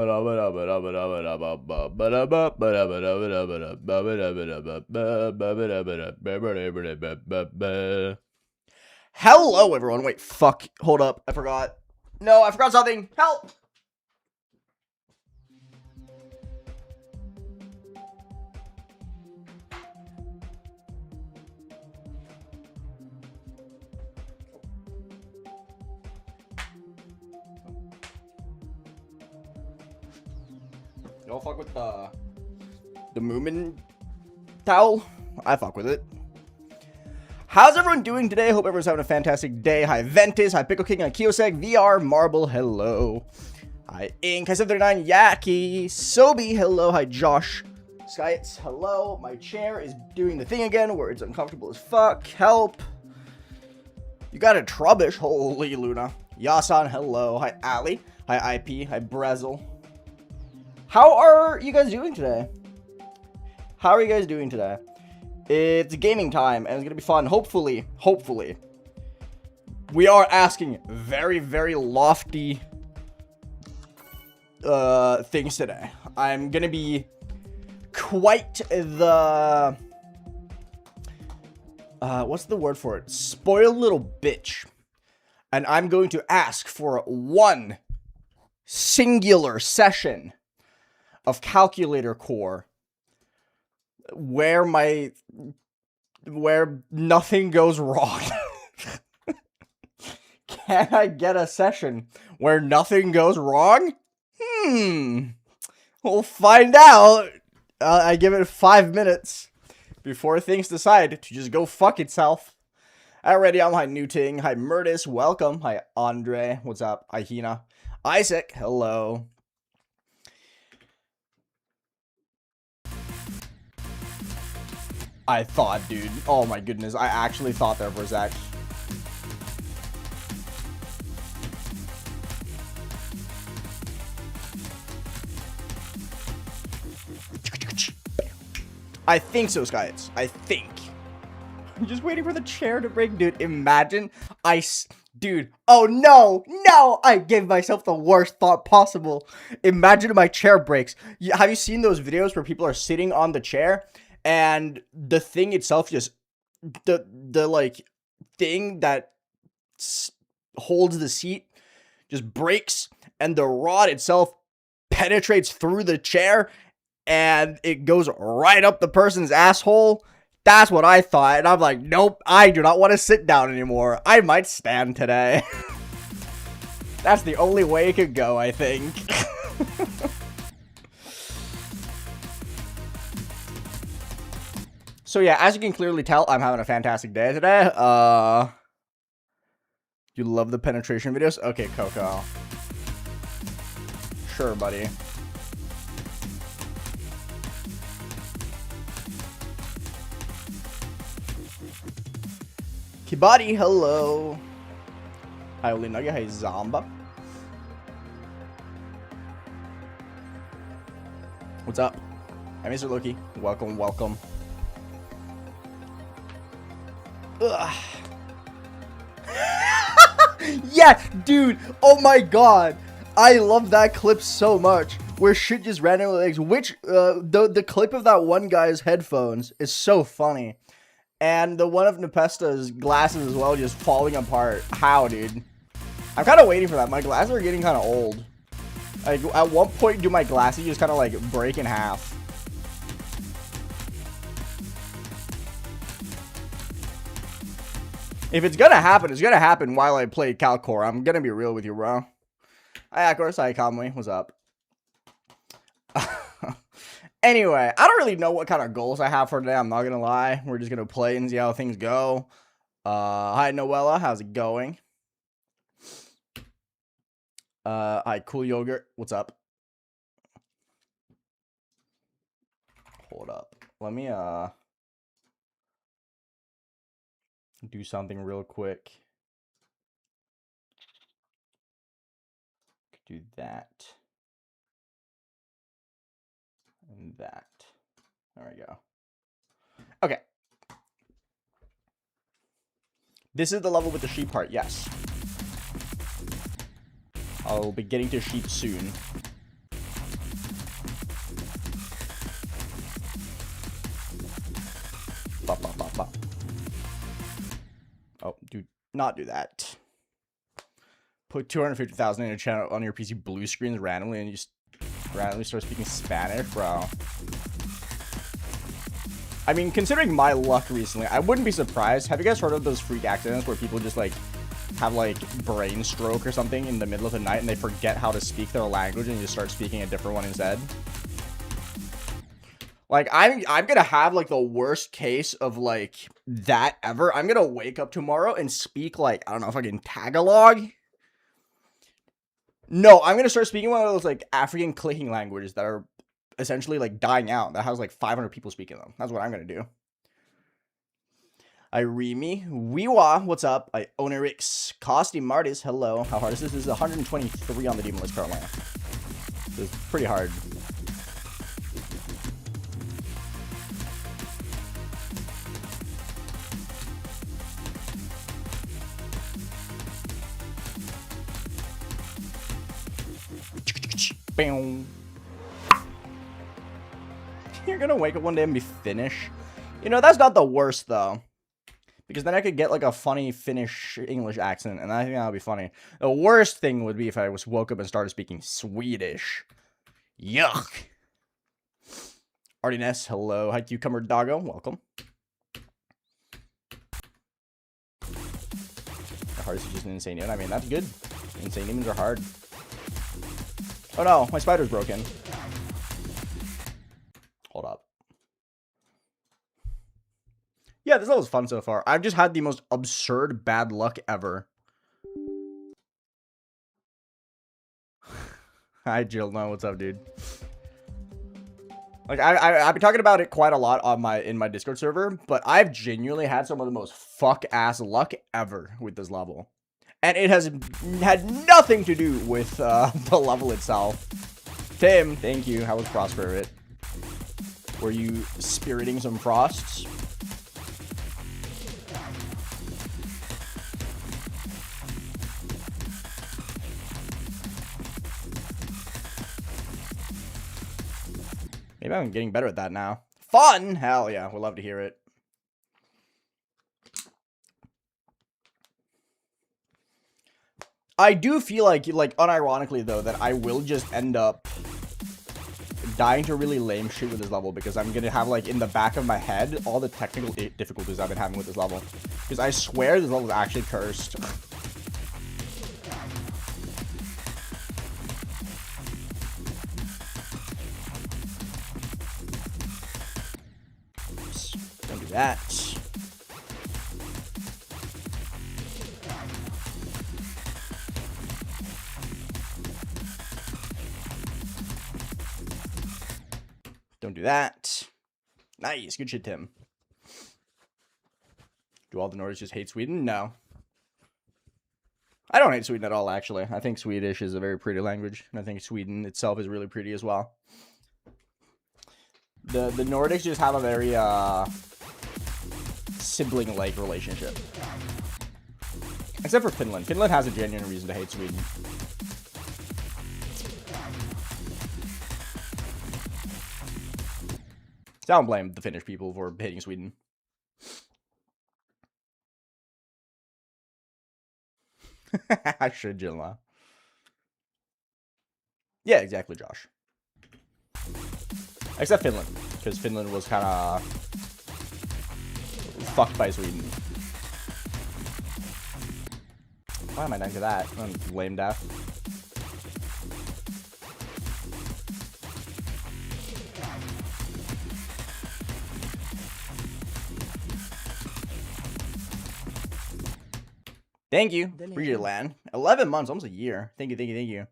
Hello, everyone. Wait, fuck. Hold up. I forgot. No, I forgot something. Help! Y'all fuck with the Moomin towel? I fuck with it. How's everyone doing today? Hope everyone's having a fantastic day. Hi Ventus, hi Pickle King, hi Kiyosek, VR, Marble, hello. Hi Ink, hi 739, Yaki, Sobi, hello, hi Josh. Skyets, hello. My chair is doing the thing again where it's uncomfortable as fuck. Help. You got a trubbish, holy Luna. Yasan, hello. Hi Ali, hi IP, hi Brezel. How are you guys doing today? How are you guys doing today? It's gaming time, and it's gonna be fun. Hopefully, we are asking very, very lofty things today. I'm gonna be quite the what's the word for it? Spoiled little bitch. And I'm going to ask for one singular session of Calculator Core where nothing goes wrong. Can I get a session where nothing goes wrong? We'll find out. I give it 5 minutes before things decide to just go fuck itself. Alrighty, I'm hi Newting, hi Murtis, welcome, hi Andre, what's up, hi Hina, Isaac, hello. I thought, dude. Oh my goodness. I actually thought there for a sec. I think so, Skyets. I think. I'm just waiting for the chair to break, dude. Imagine dude. Oh no, no! I gave myself the worst thought possible. Imagine my chair breaks. Have you seen those videos where people are sitting on the chair? And the thing itself just, the like, thing that holds the seat just breaks, and the rod itself penetrates through the chair, and it goes right up the person's asshole. That's what I thought, and I'm like, nope, I do not want to sit down anymore. I might stand today. That's the only way it could go, I think. So yeah, as you can clearly tell, I'm having a fantastic day today. You love the penetration videos? Okay, Coco. Sure, buddy. Kibati, hello. Hi, Olinaga. Hi, Zamba. What's up? Hi, Mr. Loki. Welcome, welcome. Yeah, dude. Oh my god. I love that clip so much. Where shit just randomly legs. Which the clip of that one guy's headphones is so funny. And the one of Nepesta's glasses as well just falling apart. How, dude? I'm kind of waiting for that. My glasses are getting kind of old. Like, at what point do my glasses just kind of like break in half? If it's gonna happen, it's gonna happen while I play Calcore. I'm gonna be real with you, bro. Hi, Akors. Hi, Conway. What's up? Anyway, I don't really know what kind of goals I have for today. I'm not gonna lie. We're just gonna play and see how things go. Hi, Noella. How's it going? Hi, Cool Yogurt. What's up? Hold up. Let me, do something real quick. Do that. And that. There we go. Okay. This is the level with the sheep part, yes. I'll be getting to sheep soon. Oh, do not do that. Put 250,000 in your channel on your PC blue screens randomly and you just randomly start speaking Spanish, bro. I mean, considering my luck recently, I wouldn't be surprised. Have you guys heard of those freak accidents where people just like have like brain stroke or something in the middle of the night and they forget how to speak their language and you just start speaking a different one instead? Like, I'm gonna have like the worst case of like that ever. I'm gonna wake up tomorrow and speak like, I don't know, fucking Tagalog. No, I'm gonna start speaking one of those like African clicking languages that are essentially like dying out. That has like 500 people speaking them. That's what I'm gonna do. Iremi, Weewa, what's up? AeonAir, Costi Martis, hello. How hard is this? This is 123 on the demon list currently. This is pretty hard. You're gonna wake up one day and be Finnish. You know, that's not the worst though, because then I could get like a funny Finnish English accent, and I think that would be funny. The worst thing would be if I woke up and started speaking Swedish. Yuck. Artiness, hello. Hi, Cucumber Doggo, welcome. The hardest is just an insane demon. I mean, that's good. Insane demons are hard. Oh no, my spider's broken. Hold up. Yeah, this level's fun so far. I've just had the most absurd bad luck ever. Hi, Jill. No, what's up, dude? Like, I've been talking about it quite a lot on in my Discord server, but I've genuinely had some of the most fuck-ass luck ever with this level. And it has had nothing to do with the level itself. Tim, thank you. How was Frost Spirit? Were you spiriting some frosts? Maybe I'm getting better at that now. Fun! Hell yeah, we'll love to hear it. I do feel like unironically though, that I will just end up dying to really lame shit with this level, because I'm gonna have like in the back of my head all the technical difficulties I've been having with this level. Because I swear this level is actually cursed. Oops, don't do that. Don't do that. Nice. Good shit, Tim. Do all the Nordics just hate Sweden? No. I don't hate Sweden at all, actually. I think Swedish is a very pretty language. And I think Sweden itself is really pretty as well. The Nordics just have a very sibling-like relationship. Except for Finland. Finland has a genuine reason to hate Sweden. I don't blame the Finnish people for hating Sweden. I should, Jilla. Yeah, exactly, Josh. Except Finland, because Finland was kind of fucked by Sweden. Why am I dying to that? Lame death. Thank you. Appreciate it, Lan. 11 months, almost a year. Thank you, thank you, thank you.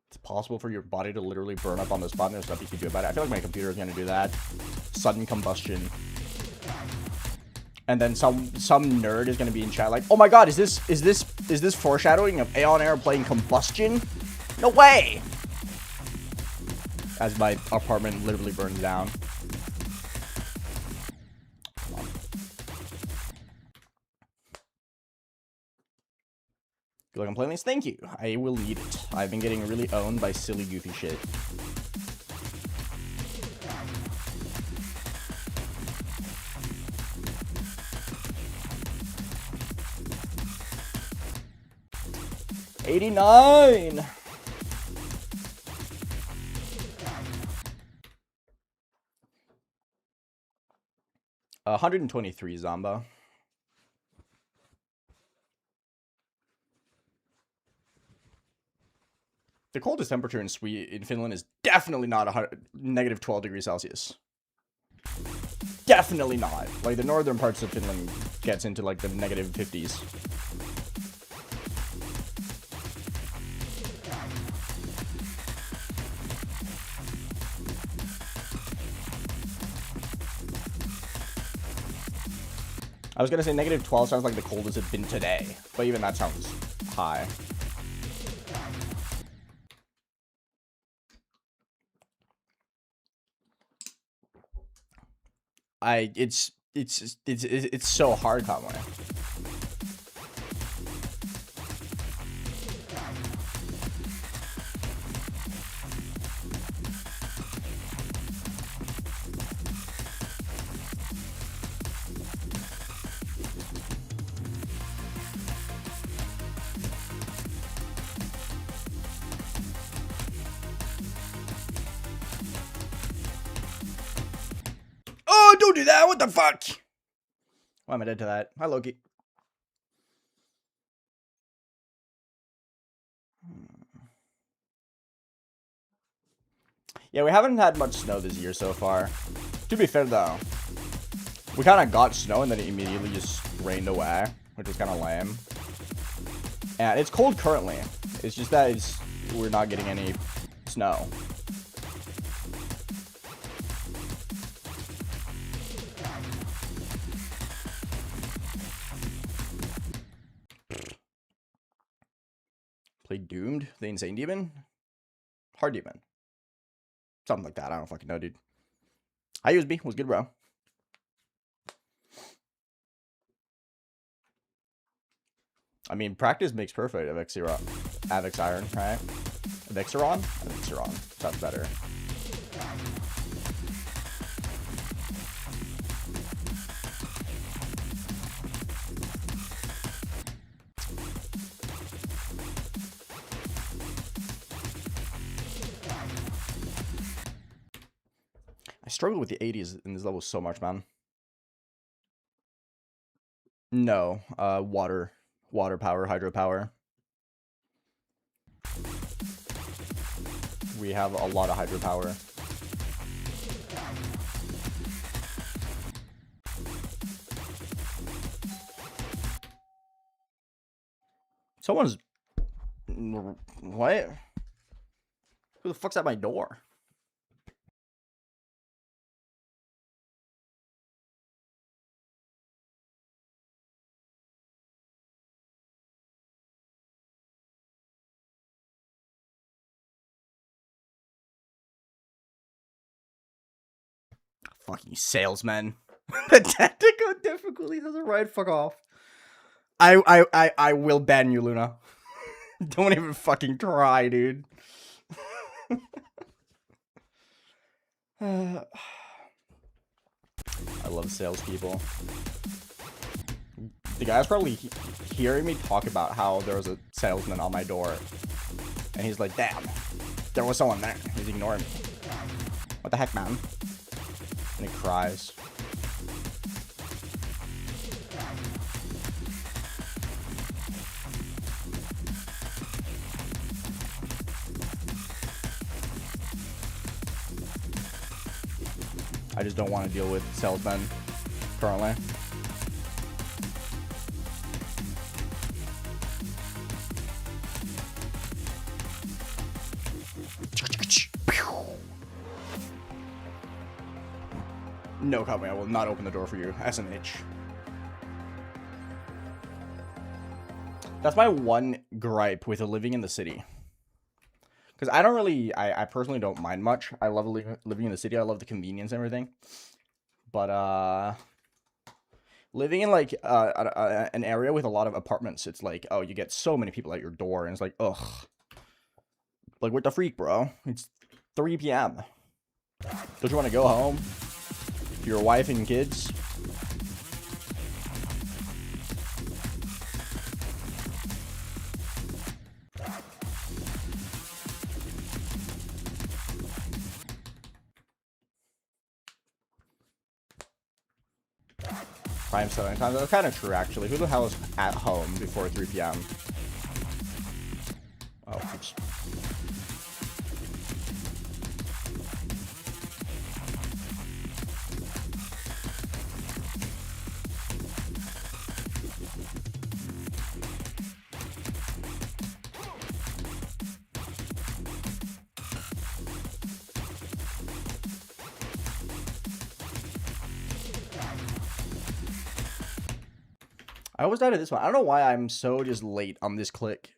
It's possible for your body to literally burn up on the spot. And there's stuff you can do about it. I feel like my computer is going to do that. Sudden combustion. And then some nerd is going to be in chat like, oh my god, is this foreshadowing of AeonAir playing Combustion? No way! As my apartment literally burns down. You like I'm playing this? Thank you. I will need it. I've been getting really owned by silly, goofy shit. $89. 123 Zamba. The coldest temperature in Finland is definitely not negative 12 degrees Celsius. Definitely not. Like, the northern parts of Finland gets into, like, the negative 50s. I was gonna say negative 12 sounds like the coldest it's been today, but even that sounds high. It's so hard, Conway. Oh, don't do that! What the fuck? Why am I dead to that? Hi, Loki. Yeah, we haven't had much snow this year so far. To be fair, though, we kind of got snow and then it immediately just rained away, which was kind of lame. And it's cold currently. It's just that we're not getting any snow. Play Doomed, the Insane Demon? Hard Demon. Something like that. I don't fucking know, dude. Hi, USB. Was good, bro. I mean, practice makes perfect. Avex Iron, right? Avexeron? Avexeron. Sounds better. I struggle with the 80s in this level so much, man. No, water power, hydropower. We have a lot of hydropower. Someone's... What? Who the fuck's at my door? Fucking salesman. The tactical difficulty doesn't right. Fuck off. I will ban you, Luna. Don't even fucking try, dude. I love salespeople. The guy's probably hearing me talk about how there was a salesman on my door. And he's like, damn, there was someone there. He's ignoring me. What the heck, man? And he cries. I just don't want to deal with salesmen currently. No, Kami, I will not open the door for you. SMH. That's my one gripe with living in the city. Because I don't really, I personally don't mind much. I love living in the city. I love the convenience and everything. But, Living in like an area with a lot of apartments, it's like, oh, you get so many people at your door, and it's like, ugh. Like, what the freak, bro? It's 3 p.m. Don't you want to go home to your wife and kids? Prime selling time. That's kind of true, actually. Who the hell is at home before 3 p.m.? Oh, oops. I always died at this one. I don't know why I'm so just late on this click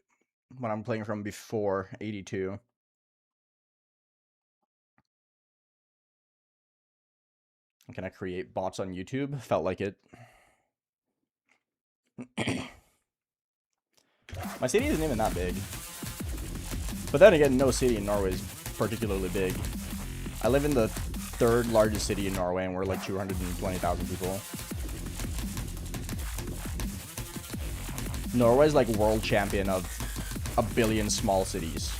when I'm playing from before 82. Can I create bots on YouTube? Felt like it. My city isn't even that big. But then again, no city in Norway is particularly big. I live in the 3rd largest city in Norway, and we're like 220,000 people. Norway's like world champion of a billion small cities.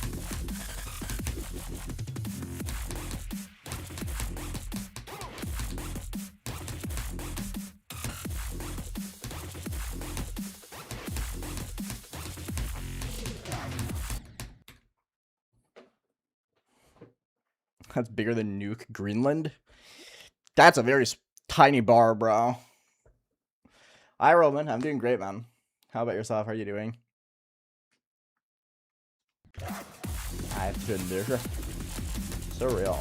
That's bigger than Nuke Greenland. That's a very tiny bar, bro. Hi, Roman. I'm doing great, man. How about yourself? How are you doing? I Trønder. So real.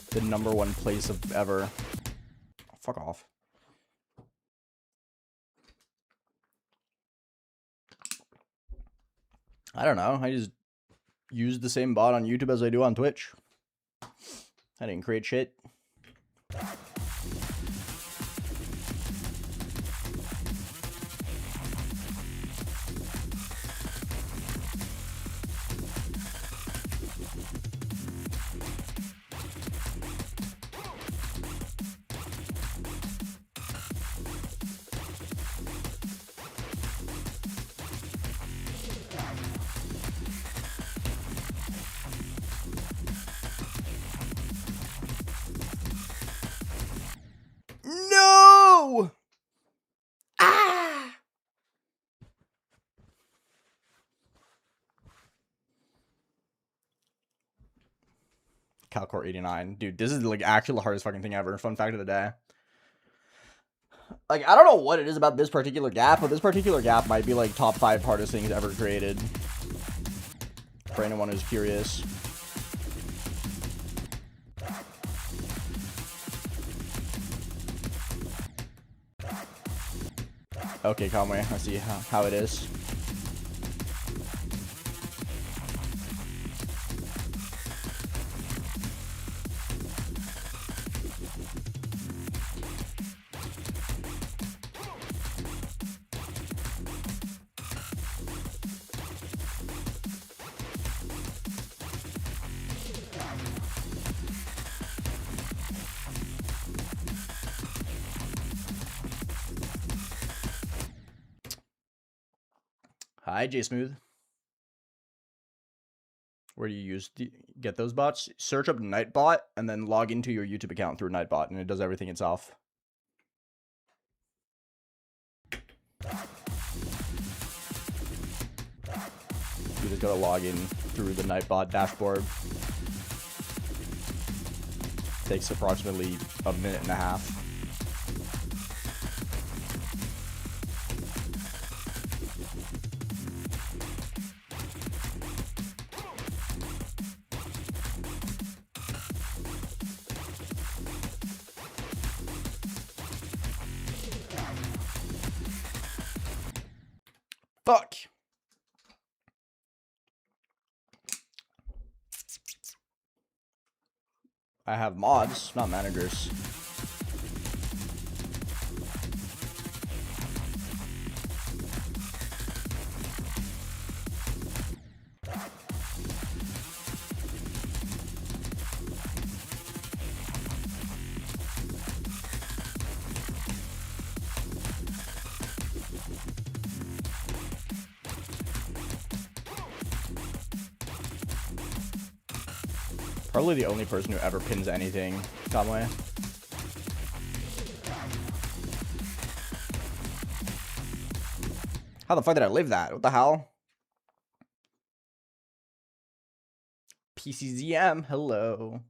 The #1 place of ever. Oh, fuck off. I don't know. I just use the same bot on YouTube as I do on Twitch. I didn't create shit. No! Ah! Calcore 89. Dude, this is like actually the hardest fucking thing ever. Fun fact of the day. Like, I don't know what it is about this particular gap, but this particular gap might be like top 5 hardest things ever created. For anyone who's curious. Okay, Conway, I see how it is. Hi, JSmooth. Where do you get those bots? Search up Nightbot and then log into your YouTube account through Nightbot, and it does everything itself. You just gotta log in through the Nightbot dashboard. Takes approximately a minute and a half. Fuck. I have mods, not managers. Probably the only person who ever pins anything, Conway. How the fuck did I live that? What the hell? PCZM, hello.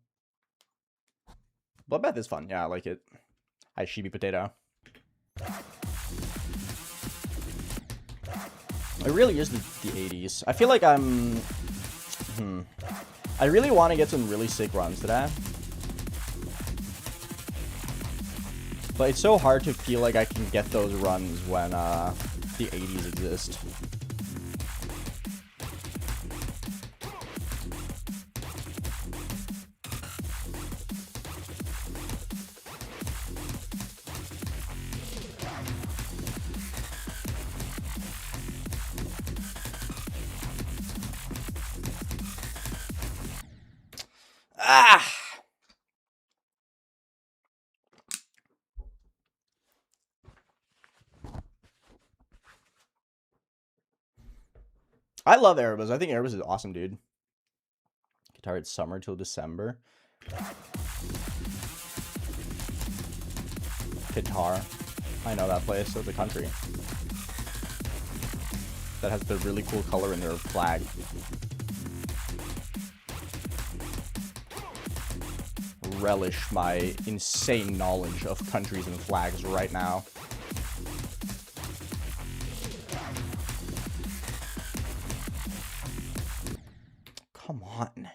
Bloodbath is fun. Yeah, I like it. Hi, Shibi Potato. It really is the 80s. I feel like I'm... I really want to get some really sick runs today. But it's so hard to feel like I can get those runs when the 80s exist. Ah! I love Erebus. I think Erebus is awesome, dude. Guitar it's summer till December. Guitar. I know that place. It's a country that has the really cool color in their flag. Relish my insane knowledge of countries and flags right now. Come on.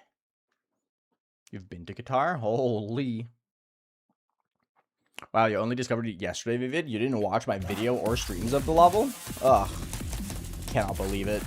You've been to Qatar? Holy. Wow, you only discovered it yesterday, Vivid? You didn't watch my video or streams of the level? Ugh. Cannot believe it.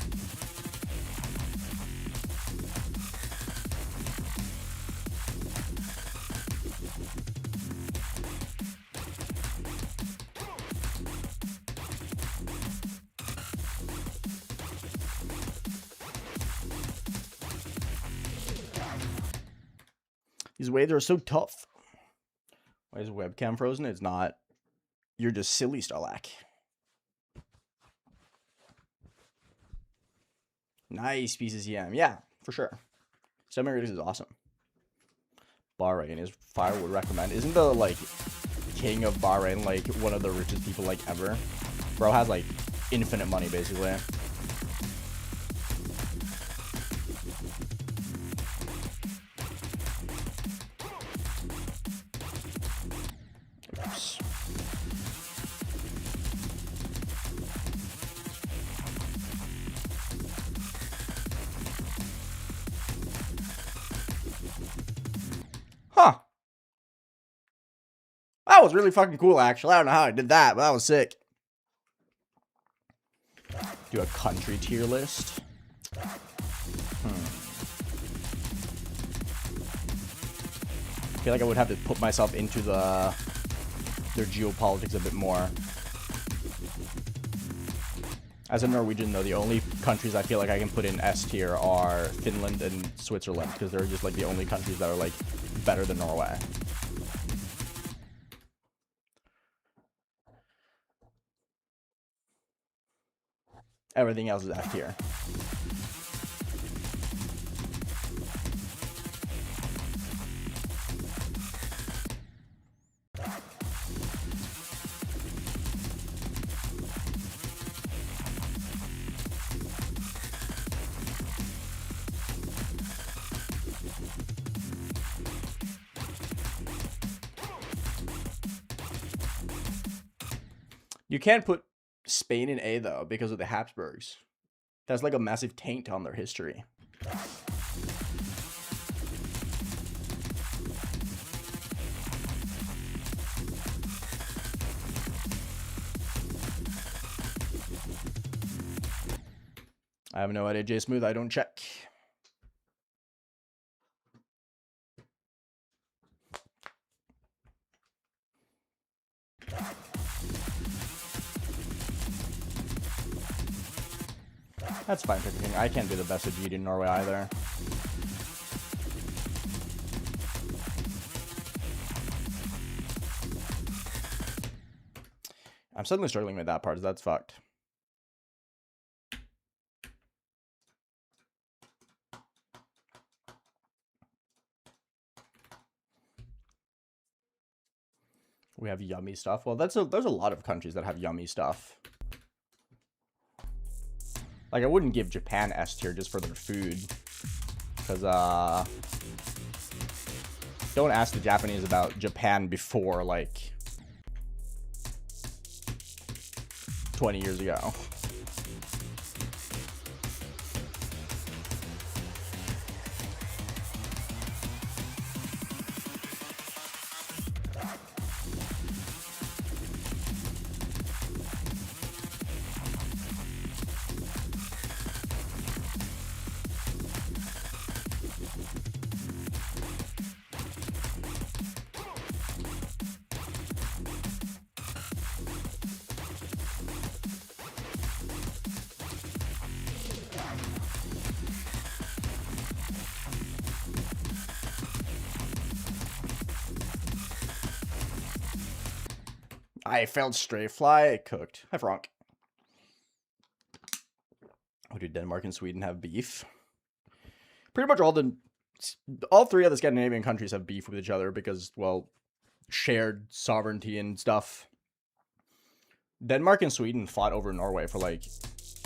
These waves are so tough. Why is webcam frozen? It's not. You're just silly, Starlack. Nice pieces, yeah, for sure. Semi-Radius is awesome. Bahrain is fire, would recommend. Isn't the, like, king of Bahrain, like, one of the richest people, like, ever? Bro has, like, infinite money, basically. Oops. Huh. That was really fucking cool, actually. I don't know how I did that, but that was sick. Do a country tier list. I feel like I would have to put myself into their geopolitics a bit more. As a Norwegian, though, the only countries I feel like I can put in S tier are Finland and Switzerland, because they're just like the only countries that are like better than Norway. Everything else is F tier. You can't put Spain in A, though, because of the Habsburgs. That's like a massive taint on their history. I have no idea, J Smooth. I don't check. That's fine, picking. I can't be the best at GD in Norway either. I'm suddenly struggling with that part, so that's fucked. We have yummy stuff. Well, there's a lot of countries that have yummy stuff. Like, I wouldn't give Japan S tier just for their food. Because, don't ask the Japanese about Japan before, like, 20 years ago. I failed straight fly. Cooked. Hi, Frank. Oh, do Denmark and Sweden have beef? Pretty much all three of the Scandinavian countries have beef with each other because, well, shared sovereignty and stuff. Denmark and Sweden fought over Norway for, like,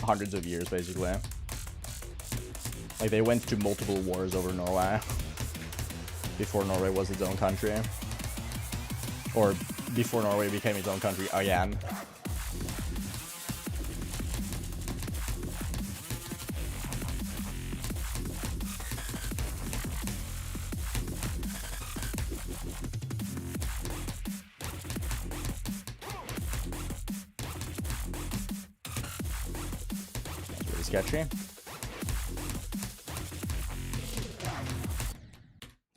hundreds of years, basically. Like, they went to multiple wars over Norway before Norway was its own country. Or before Norway became its own country again. That's really sketchy.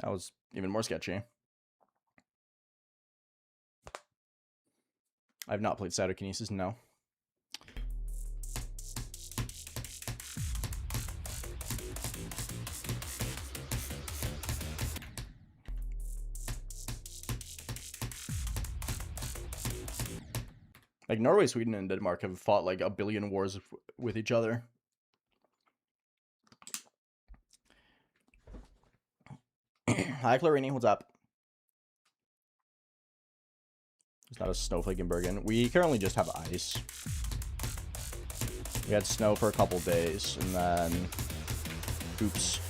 That was even more sketchy. I've not played cytokinesis, no. Like, Norway, Sweden, and Denmark have fought like a billion wars with each other. Hi, Clarini, what's up? It's not a snowflake in Bergen. We currently just have ice. We had snow for a couple days, and then... Oops.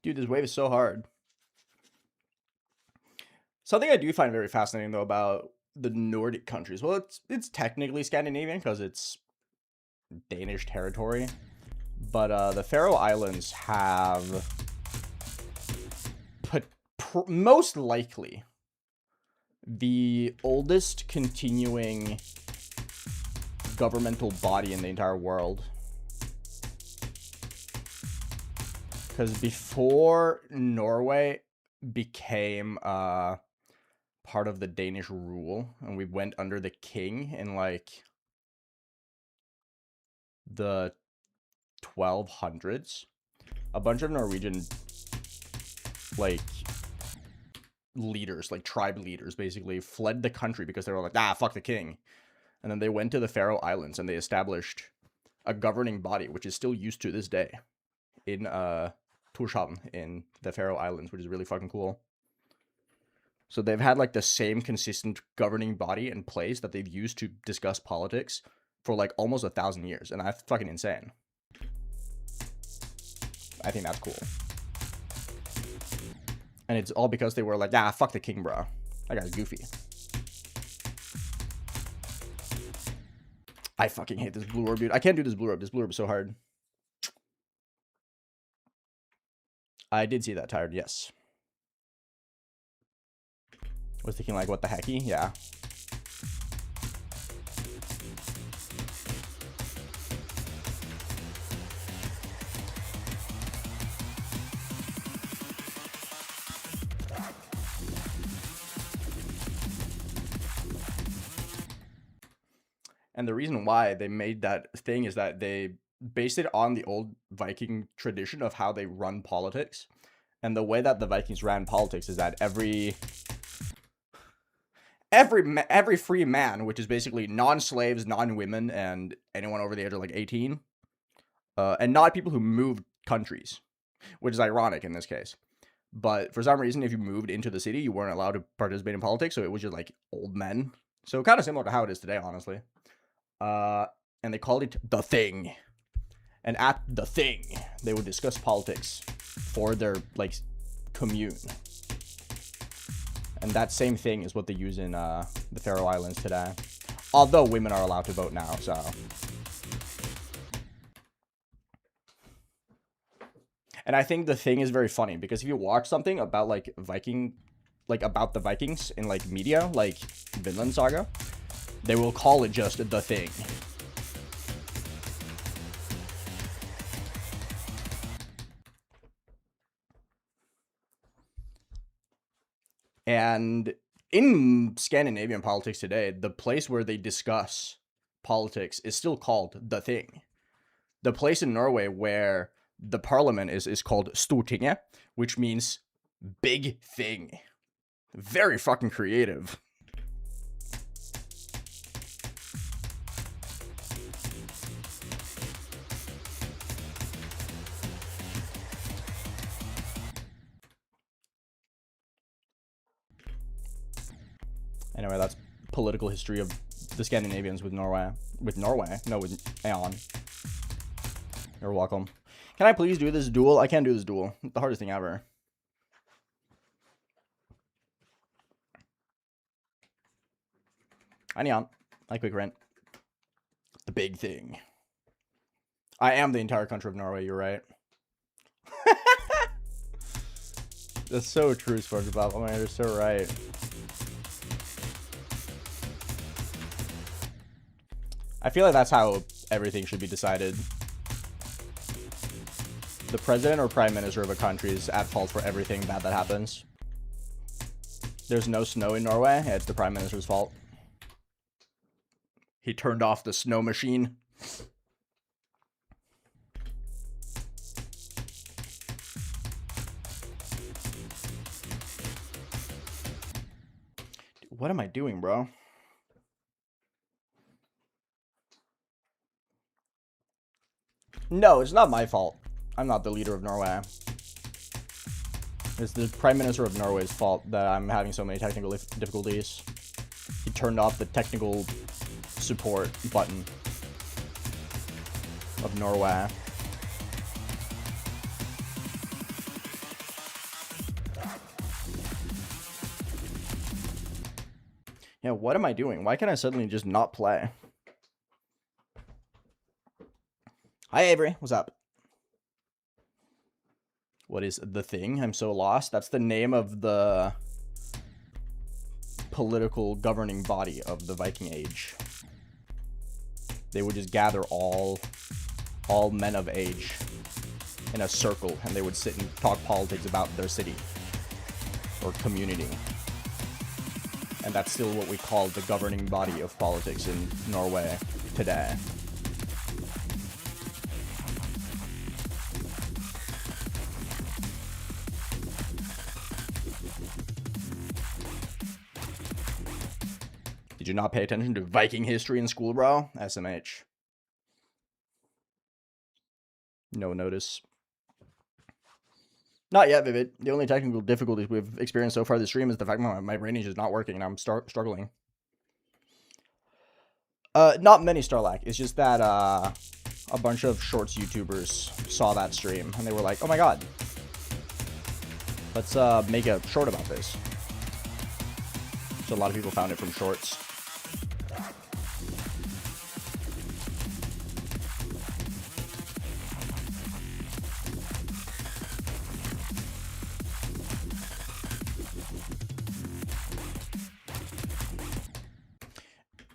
Dude, this wave is so hard. Something I do find very fascinating, though, about the Nordic countries. Well, it's technically Scandinavian because it's Danish territory. But the Faroe Islands have most likely the oldest continuing governmental body in the entire world. Because before Norway became part of the Danish rule, and we went under the king in, like, the 1200s, a bunch of Norwegian, like, leaders, like, tribe leaders, basically, fled the country because they were like, ah, fuck the king. And then they went to the Faroe Islands, and they established a governing body, which is still used to this day, in, Tórshavn in the Faroe Islands, which is really fucking cool. So they've had like the same consistent governing body in place that they've used to discuss politics for like almost 1,000 years, and that's fucking insane. I think that's cool. And it's all because they were like, ah, fuck the king, bro. That guy's goofy. I fucking hate this blue orb, dude. I can't do this blue orb. This blue orb is so hard. I did see that tired, yes. Was thinking like, what the hecky? Yeah. And the reason why they made that thing is that they based it on the old Viking tradition of how they run politics. And the way that the Vikings ran politics is that every free man, which is basically non-slaves, non-women, and anyone over the age of like 18, and not people who moved countries, which is ironic in this case. But for some reason, if you moved into the city, you weren't allowed to participate in politics, so it was just like old men. So kind of similar to how it is today, honestly. And they called it the Thing. And at the Thing, they would discuss politics for their like commune. And that same thing is what they use in the Faroe Islands today. Although women are allowed to vote now, so. And I think the Thing is very funny because if you watch something about like about the Vikings in like media, like Vinland Saga, they will call it just the Thing. And in Scandinavian politics today, the place where they discuss politics is still called the Thing. The place in Norway where the parliament is called Stortinget, which means big thing. Very fucking creative. Anyway, that's political history of the Scandinavians with Norway. No, with Aeon. You're welcome. Can I please do this duel? I can't do this duel. It's the hardest thing ever. Hi, Neon. Hi, Quick Rent. The big thing. I am the entire country of Norway, you're right. That's so true, SpongeBob. Oh my god, you're so right. I feel like that's how everything should be decided. The president or prime minister of a country is at fault for everything bad that happens. There's no snow in Norway. It's the prime minister's fault. He turned off the snow machine. Dude, what am I doing, bro? No, it's not my fault. I'm not the leader of Norway. It's the Prime Minister of Norway's fault that I'm having so many technical difficulties. He turned off the technical support button of Norway. Yeah, what am I doing? Why can't I suddenly just not play? Hi, Avery. What's up? What is the thing? I'm so lost. That's the name of the political governing body of the Viking Age. They would just gather all men of age in a circle, and they would sit and talk politics about their city or community. And that's still what we call the governing body of politics in Norway today. Did you not pay attention to Viking history in school, bro? SMH. No notice. Not yet, Vivid. The only technical difficulties we've experienced so far this stream is the fact that my brain is just not working and I'm struggling. Not many Starlack. It's just that, a bunch of shorts YouTubers saw that stream and they were like, oh my god, let's make a short about this. So a lot of people found it from shorts.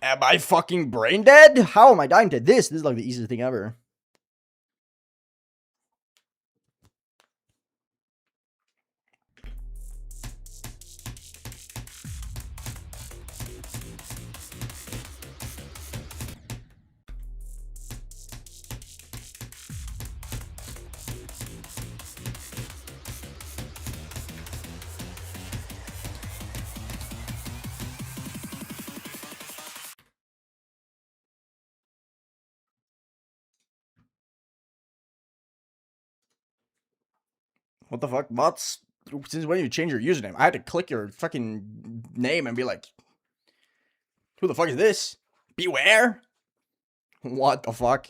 Am I fucking brain dead? How am I dying to this? This is like the easiest thing ever. What the fuck, bots? Since when you change your username? I had to click your fucking name and be like, who the fuck is this? Beware? What the fuck?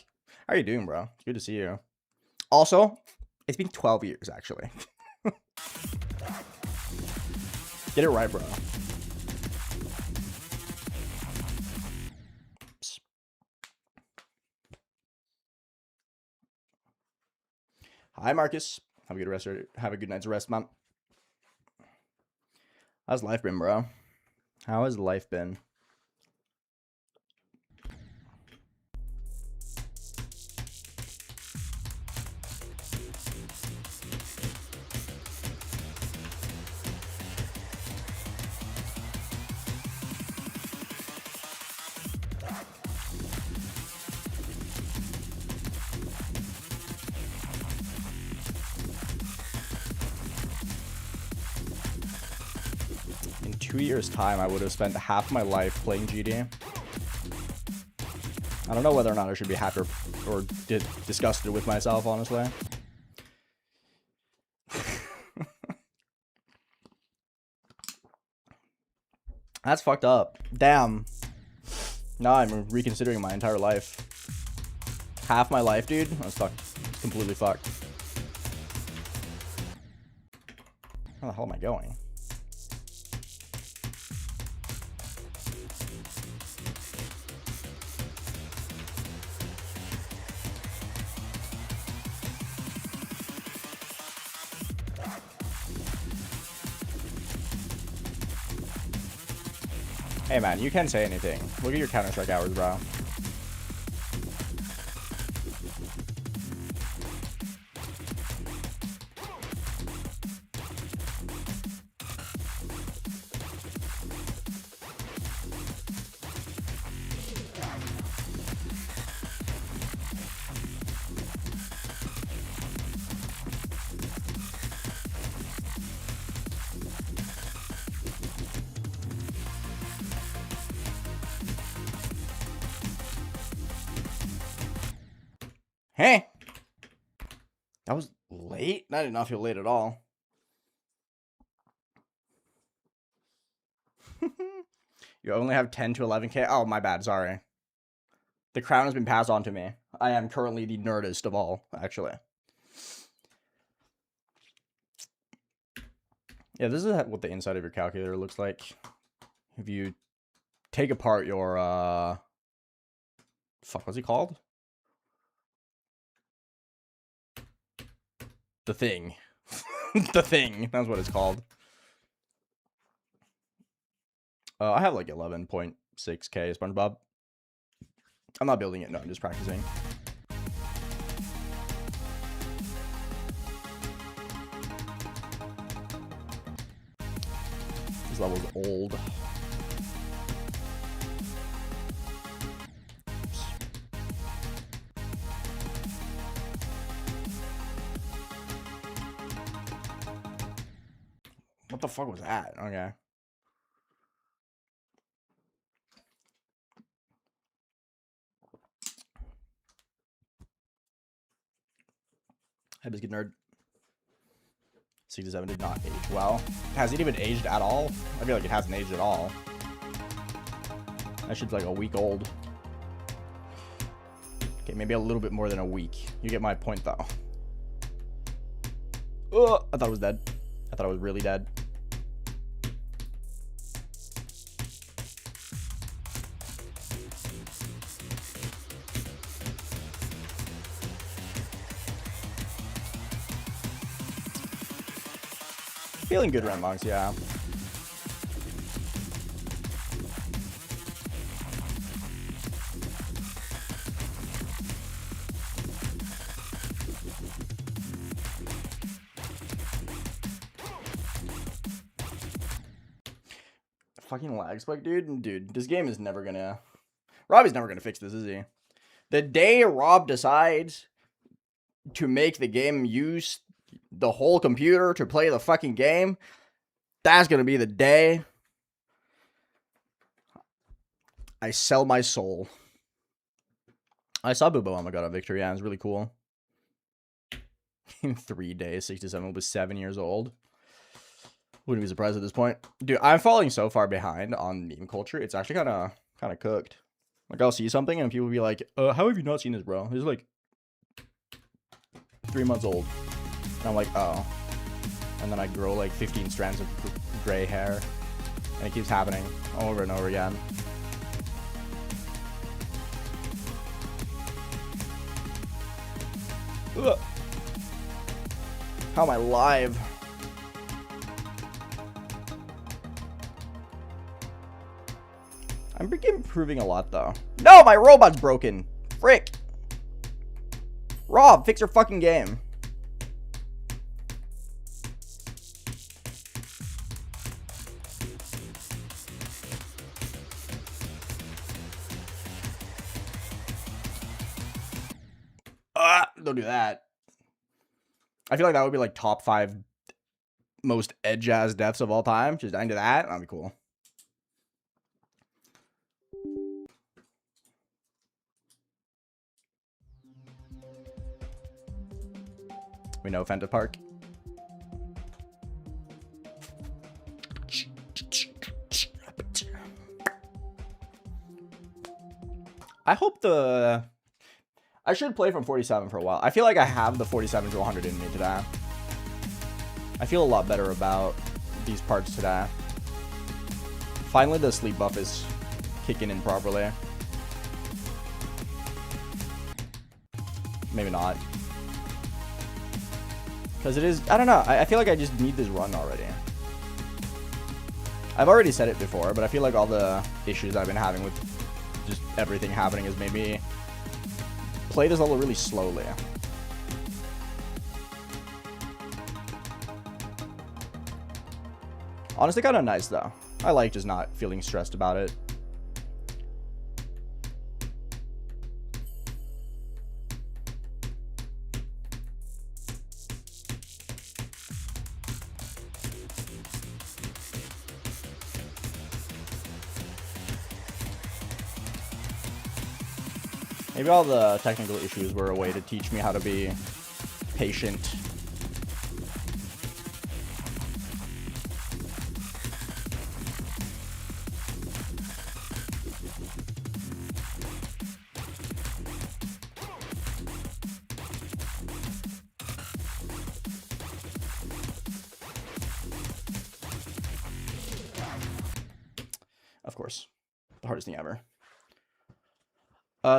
How are you doing, bro? It's good to see you. Also, it's been 12 years, actually. Get it right, bro. Oops. Hi, Marcus. Have a good rest. Have a good night's rest, man. How's life been, bro? How has life been? In 2 years' time, I would have spent half my life playing GD. I don't know whether or not I should be happy or disgusted with myself, honestly. That's fucked up. Damn. Now I'm reconsidering my entire life. Half my life, dude? That's fucked. It's completely fucked. Where the hell am I going? Hey man, you can say anything. Look at your Counter-Strike hours, bro. Hey! That was late? That did not feel late at all. You only have 10 to 11k? Oh, my bad, sorry. The crown has been passed on to me. I am currently the nerdest of all, actually. Yeah, this is what the inside of your calculator looks like. If you take apart your, fuck, what's it called? The thing. The thing. That's what it's called. I have like 11.6k SpongeBob. I'm not building it. No, I'm just practicing. This level's old. What the fuck was that? Okay. Hey, Biscuit Nerd. 67 did not age well. Has it even aged at all? I feel like it hasn't aged at all. That shit's like a week old. Okay, maybe a little bit more than a week. You get my point, though. I thought it was dead. I thought it was really dead. Feeling good, Renmonks, yeah. Fucking lag spike, dude. Dude, this game is never gonna... Robbie's never gonna fix this, is he? The day Rob decides to make the game use the whole computer to play the fucking game, that's gonna be the day I sell my soul. I saw Bubo on my god on Victory, yeah, it was really cool. In 3 days, 67 was 7 years old. Wouldn't be surprised at this point. Dude, I'm falling so far behind on meme culture. It's actually kind of cooked. Like, I'll see something and people will be like, how have you not seen this, bro? This is like 3 months old. And I'm like, oh. And then I grow like 15 strands of gray hair. And it keeps happening over and over again. Ugh. How am I live? I'm improving a lot, though. No, my robot's broken. Frick. Rob, fix your fucking game. Don't do that. I feel like that would be like top 5 most edge-ass deaths of all time. Just dying to that, that'd be cool. We know Fenta Park. I hope I should play from 47 for a while. I feel like I have the 47 to 100 in me today. I feel a lot better about these parts today. Finally, the sleep buff is kicking in properly. Maybe not. Because it is, I don't know. I feel like I just need this run already. I've already said it before, but I feel like all the issues I've been having with just everything happening has made me play this level really slowly. Honestly, kind of nice, though. I like just not feeling stressed about it. Maybe all the technical issues were a way to teach me how to be patient. Of course, the hardest thing ever.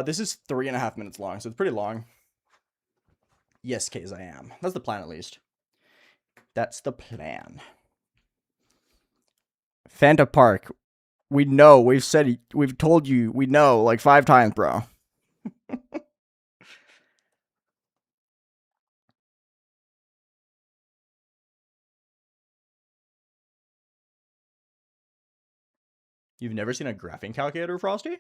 This is 3.5 minutes long, so it's pretty long. Yes, K's I am. That's the plan, at least. That's the plan. Fanta Park. We know. We've said. We've told you. We know like 5 times, bro. You've never seen a graphing calculator, Frosty?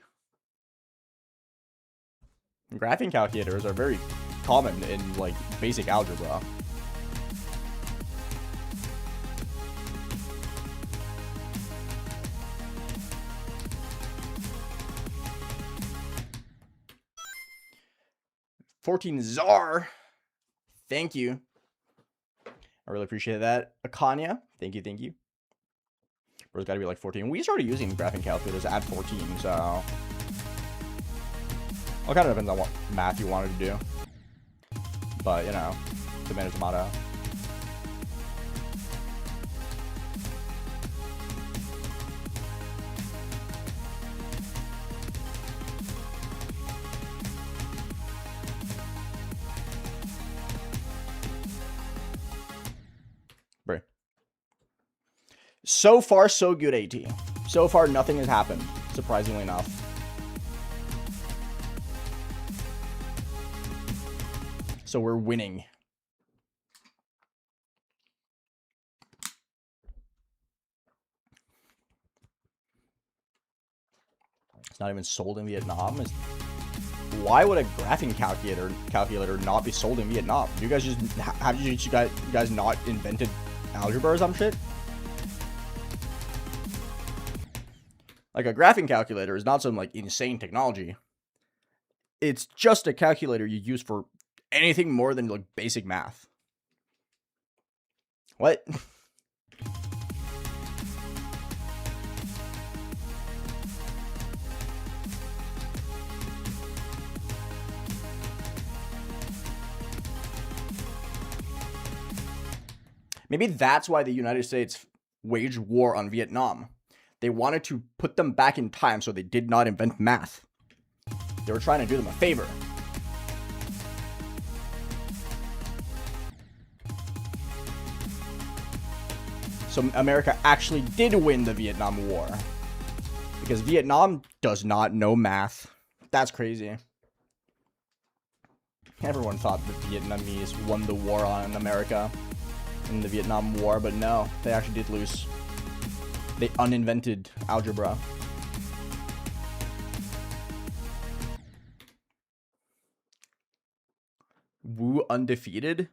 Graphing calculators are very common in, like, basic algebra. $14 Czar. Thank you. I really appreciate that. Akanya. Thank you, thank you. Bro's got to be like 14. We started using graphing calculators at 14, so... Well, it kind of depends on what math you wanted to do. But, you know, tomato, tomato. So far, so good, AT. So far, nothing has happened, surprisingly enough. So we're winning. It's not even sold in Vietnam. Why would a graphing calculator not be sold in Vietnam? You guys just have you guys not invented algebra or some shit? Like, a graphing calculator is not some, like, insane technology. It's just a calculator you use for anything more than, like, basic math. What? Maybe that's why the United States waged war on Vietnam. They wanted to put them back in time so they did not invent math. They were trying to do them a favor. So America actually did win the Vietnam War. Because Vietnam does not know math. That's crazy. Everyone thought the Vietnamese won the war on America in the Vietnam War, but no, they actually did lose. They uninvented algebra. Woo undefeated?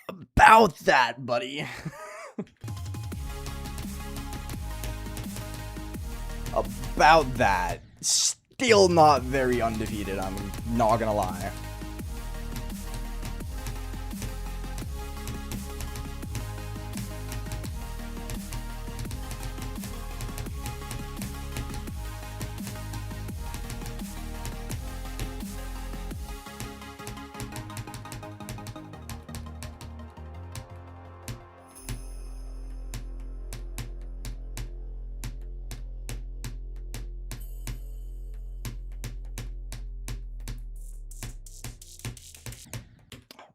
About that, buddy. About that. Still not very undefeated, I'm not gonna lie.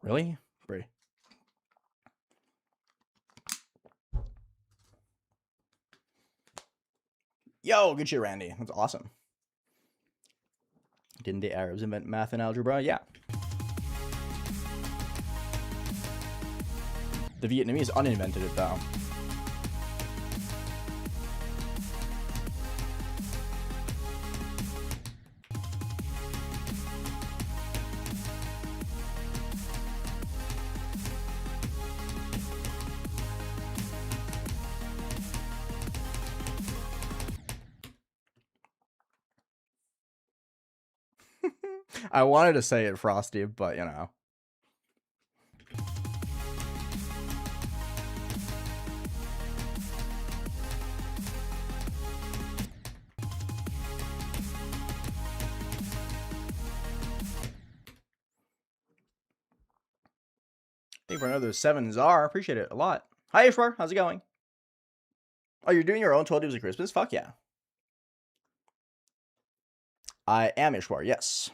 Really? Bray. Yo, good shit, Randy. That's awesome. Didn't the Arabs invent math and algebra? Yeah. The Vietnamese uninvented it, though. I wanted to say it, Frosty, but, you know. Thank you for another 7 Czar. Appreciate it a lot. Hi, Ishwar. How's it going? Oh, you're doing your own 12 Days of Christmas? Fuck yeah. I am Ishwar, yes.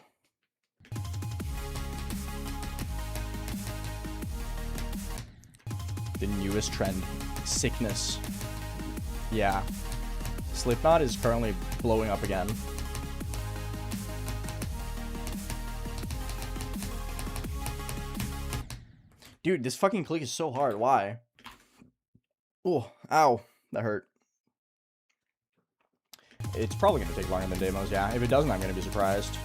The newest trend. Sickness. Yeah. Slipknot is currently blowing up again. Dude, this fucking click is so hard. Why? Oh, ow. That hurt. It's probably going to take longer than demos, yeah. If it doesn't, I'm going to be surprised.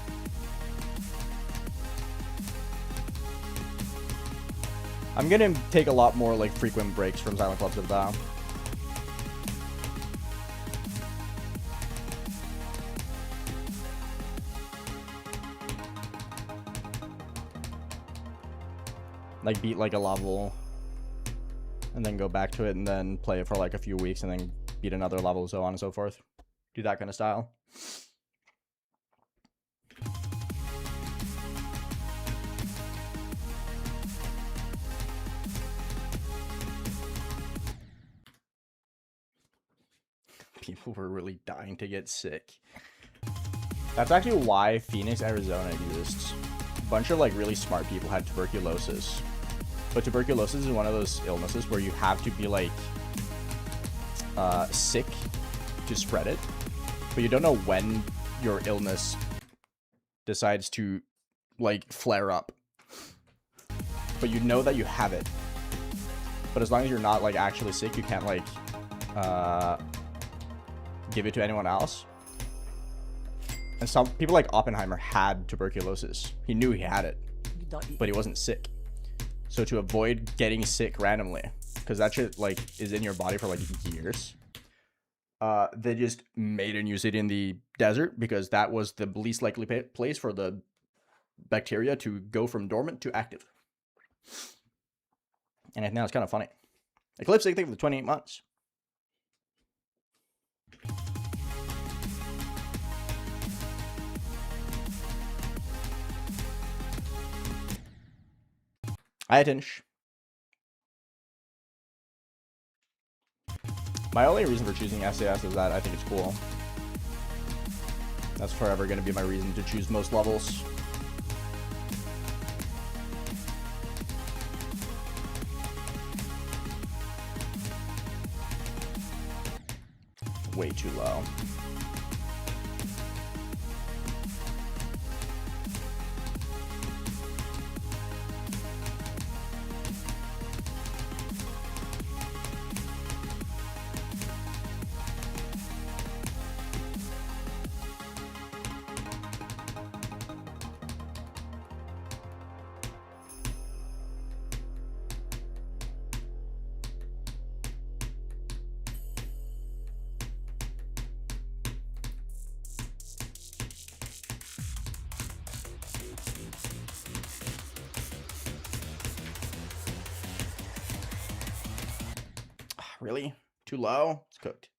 I'm going to take a lot more, like, frequent breaks from Silent Clubstep, though. Like, beat, like, a level, and then go back to it, and then play it for, like, a few weeks, and then beat another level, so on and so forth. Do that kind of style. People were really dying to get sick. That's actually why Phoenix, Arizona exists. A bunch of like really smart people had tuberculosis. But tuberculosis is one of those illnesses where you have to be like sick to spread it. But you don't know when your illness decides to like flare up. But you know that you have it. But as long as you're not like actually sick, you can't like give it to anyone else. And some people like Oppenheimer had tuberculosis. He knew he had it, but he wasn't sick. So to avoid getting sick randomly, because that shit like is in your body for like years, they just made and used it in the desert because that was the least likely place for the bacteria to go from dormant to active. And I think that's kind of funny. Eclipse, I think, for the 28 months. Hi, Tinch. My only reason for choosing SAS is that I think it's cool. That's forever going to be my reason to choose most levels. Way too low. Really? Too low? It's cooked.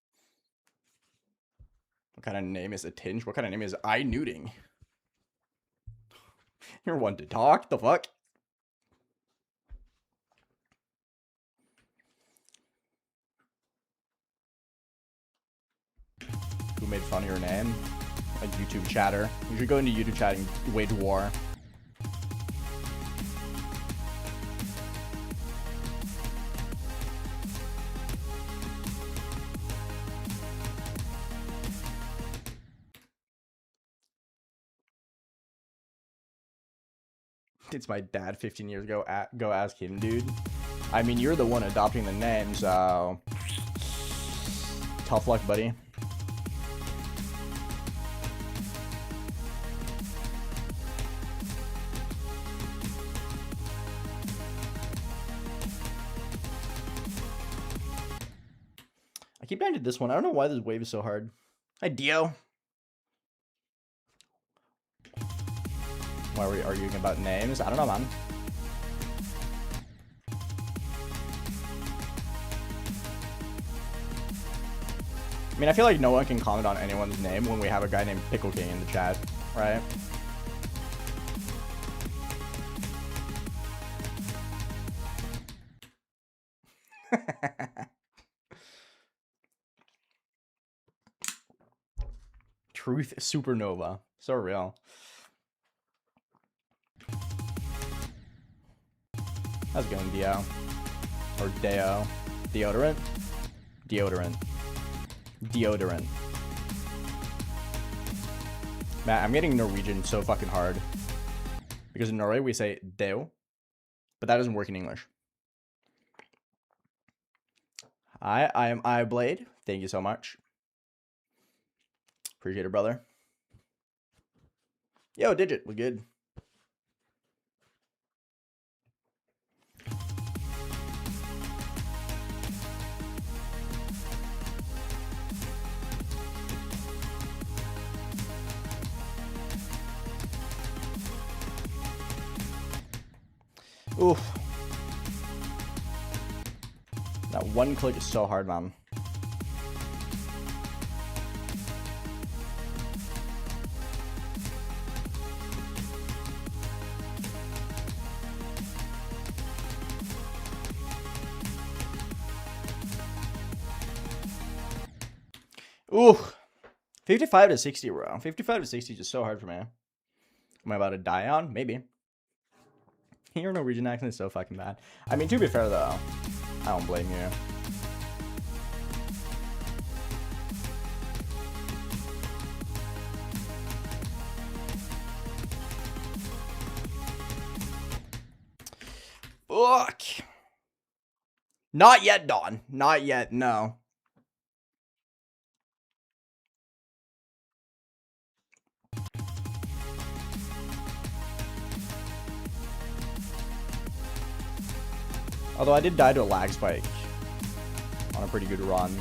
What kind of name is a tinge? What kind of name is I nuding? You're one to talk? The fuck? Who made fun of your name? A YouTube chatter. You should go into YouTube chat and wage war. It's my dad 15 years ago. Go ask him, dude. I mean, you're the one adopting the name, so tough luck, buddy. I keep trying to do this one. I don't know why this wave is so hard. Hi, Dio. Why are we arguing about names? I don't know, man. I mean, I feel like no one can comment on anyone's name when we have a guy named Pickle King in the chat, right? Truth Supernova. So real. How's it going, Dio? Or Deo? Deodorant? Deodorant. Deodorant. Man, I'm getting Norwegian so fucking hard. Because in Norway we say Deo, but that doesn't work in English. I am iBlade. Thank you so much. Appreciate it, brother. Yo, Digit was good. Oof. That one click is so hard, man. Ooh. 55 to 60, bro. 55 to 60 is just so hard for me. Am I about to die on? Maybe. Your Norwegian accent is so fucking bad. I mean, to be fair, though, I don't blame you. Fuck. Not yet, Dawn. Not yet, no. Although I did die to a lag spike on a pretty good run.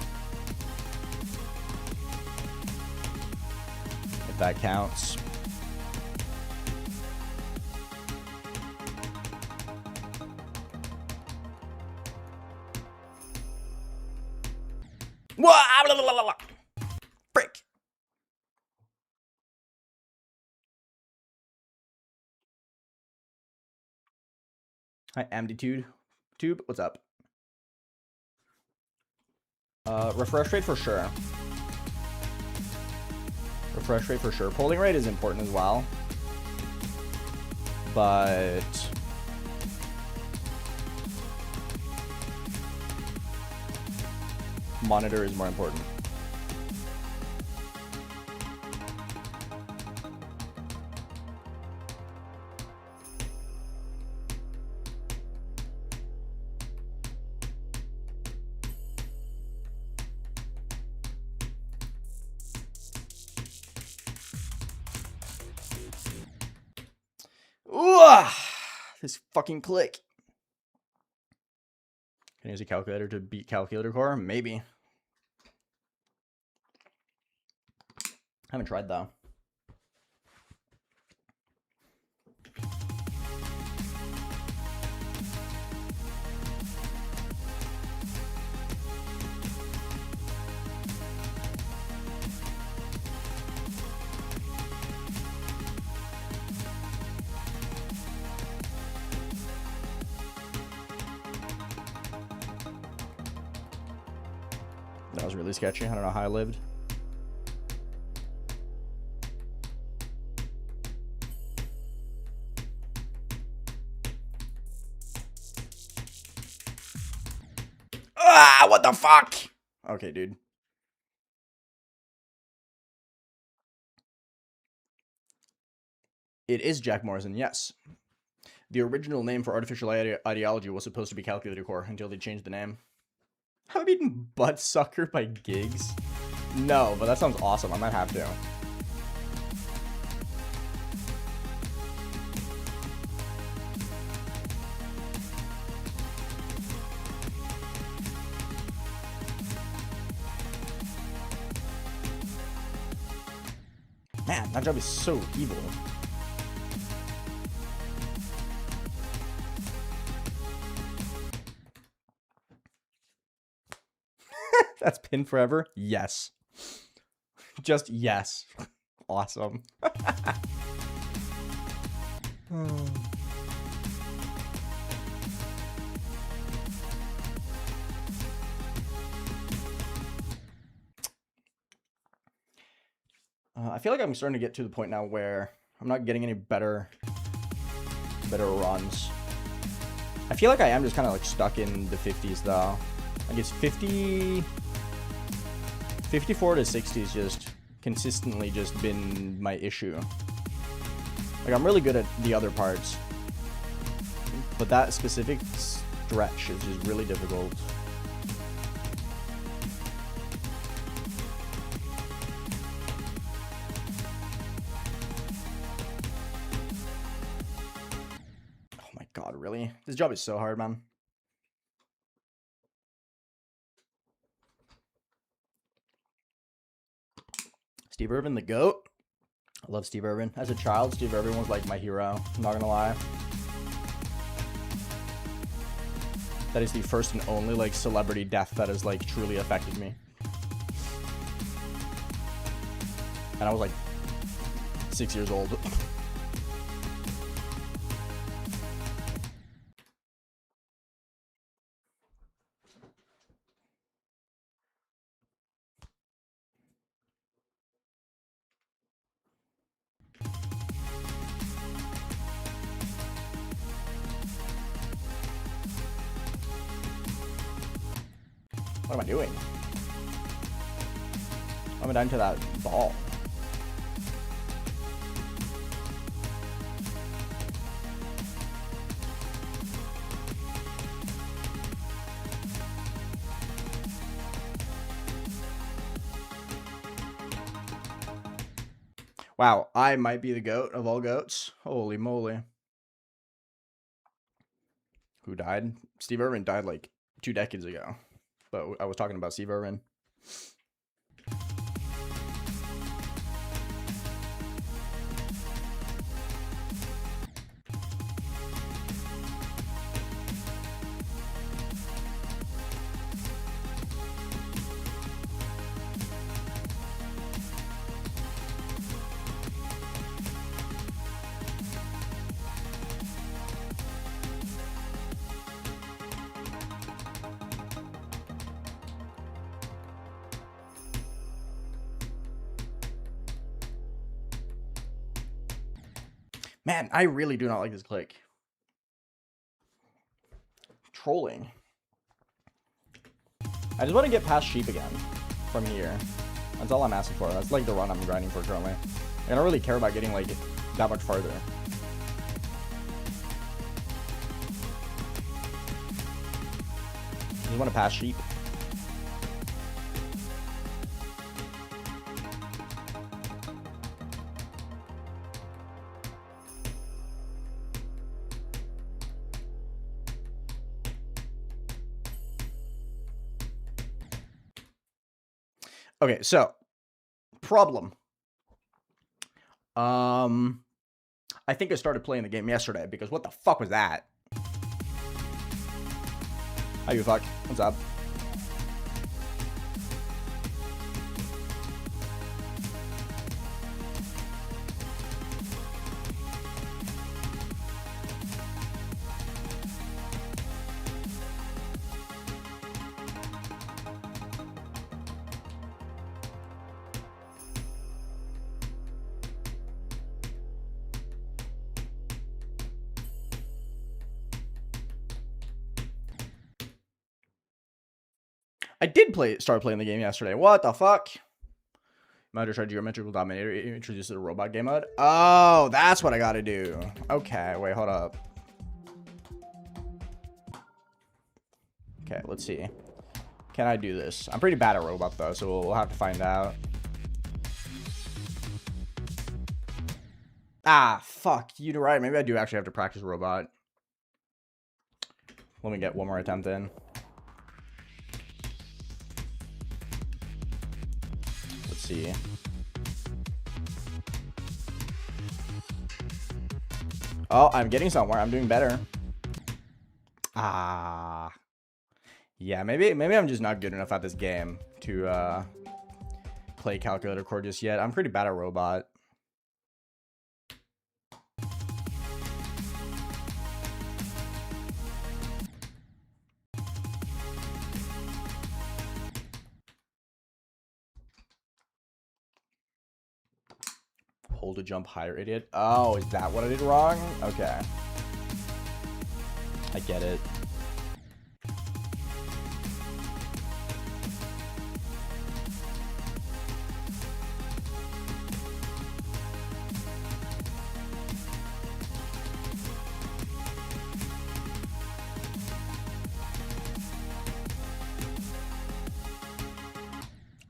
If that counts. Frick. Hi, Amplitude. Tube, what's up? Refresh rate for sure. Refresh rate for sure. Polling rate is important as well. But monitor is more important. Ooh, this fucking click. Can I use a calculator to beat calculator core? Maybe. Haven't tried though. That was really sketchy. I don't know how I lived. Ah, what the fuck? Okay, dude. It is Jack Morrison, yes. The original name for artificial ideology was supposed to be calculator core until they changed the name. Have I been butt sucker by gigs? No, but that sounds awesome. I might have to. Man, that job is so evil. That's pinned forever? Yes. Just yes. Awesome. I feel like I'm starting to get to the point now where I'm not getting any better runs. I feel like I am just kind of like stuck in the 50s though. I guess 54 to 60 has just consistently just been my issue. Like I'm really good at the other parts, but that specific stretch is just really difficult. Oh my god, really? This job is so hard, man. Steve Irwin, the GOAT. I love Steve Irwin. As a child, Steve Irwin was like my hero. I'm not gonna lie. That is the first and only like celebrity death that has like truly affected me. And I was like 6 years old. What am I doing? I'm down to that ball. Wow, I might be the GOAT of all goats. Holy moly. Who died? Steve Irwin died like 2 decades ago. But I was talking about Steve Irwin. Man, I really do not like this click. Trolling. I just want to get past sheep again from here. That's all I'm asking for. That's like the run I'm grinding for currently. I don't really care about getting like that much farther. I just want to pass sheep. Okay, so problem. I think I started playing the game yesterday because what the fuck was that? How you fuck? What's up? I did start playing the game yesterday. What the fuck? Might have tried Geometrical Dominator, introduced the robot game mode. Oh, that's what I gotta do. Okay, wait, hold up. Okay, let's see. Can I do this? I'm pretty bad at robot though, so we'll have to find out. Ah, fuck. You're right. Maybe I do actually have to practice robot. Let me get one more attempt in. Let's see. Oh, I'm getting somewhere. I'm doing better. Ah. Yeah, maybe I'm just not good enough at this game to play calculator core just yet. I'm pretty bad at robot. Hold to jump higher, idiot. Oh, is that what I did wrong? Okay. I get it.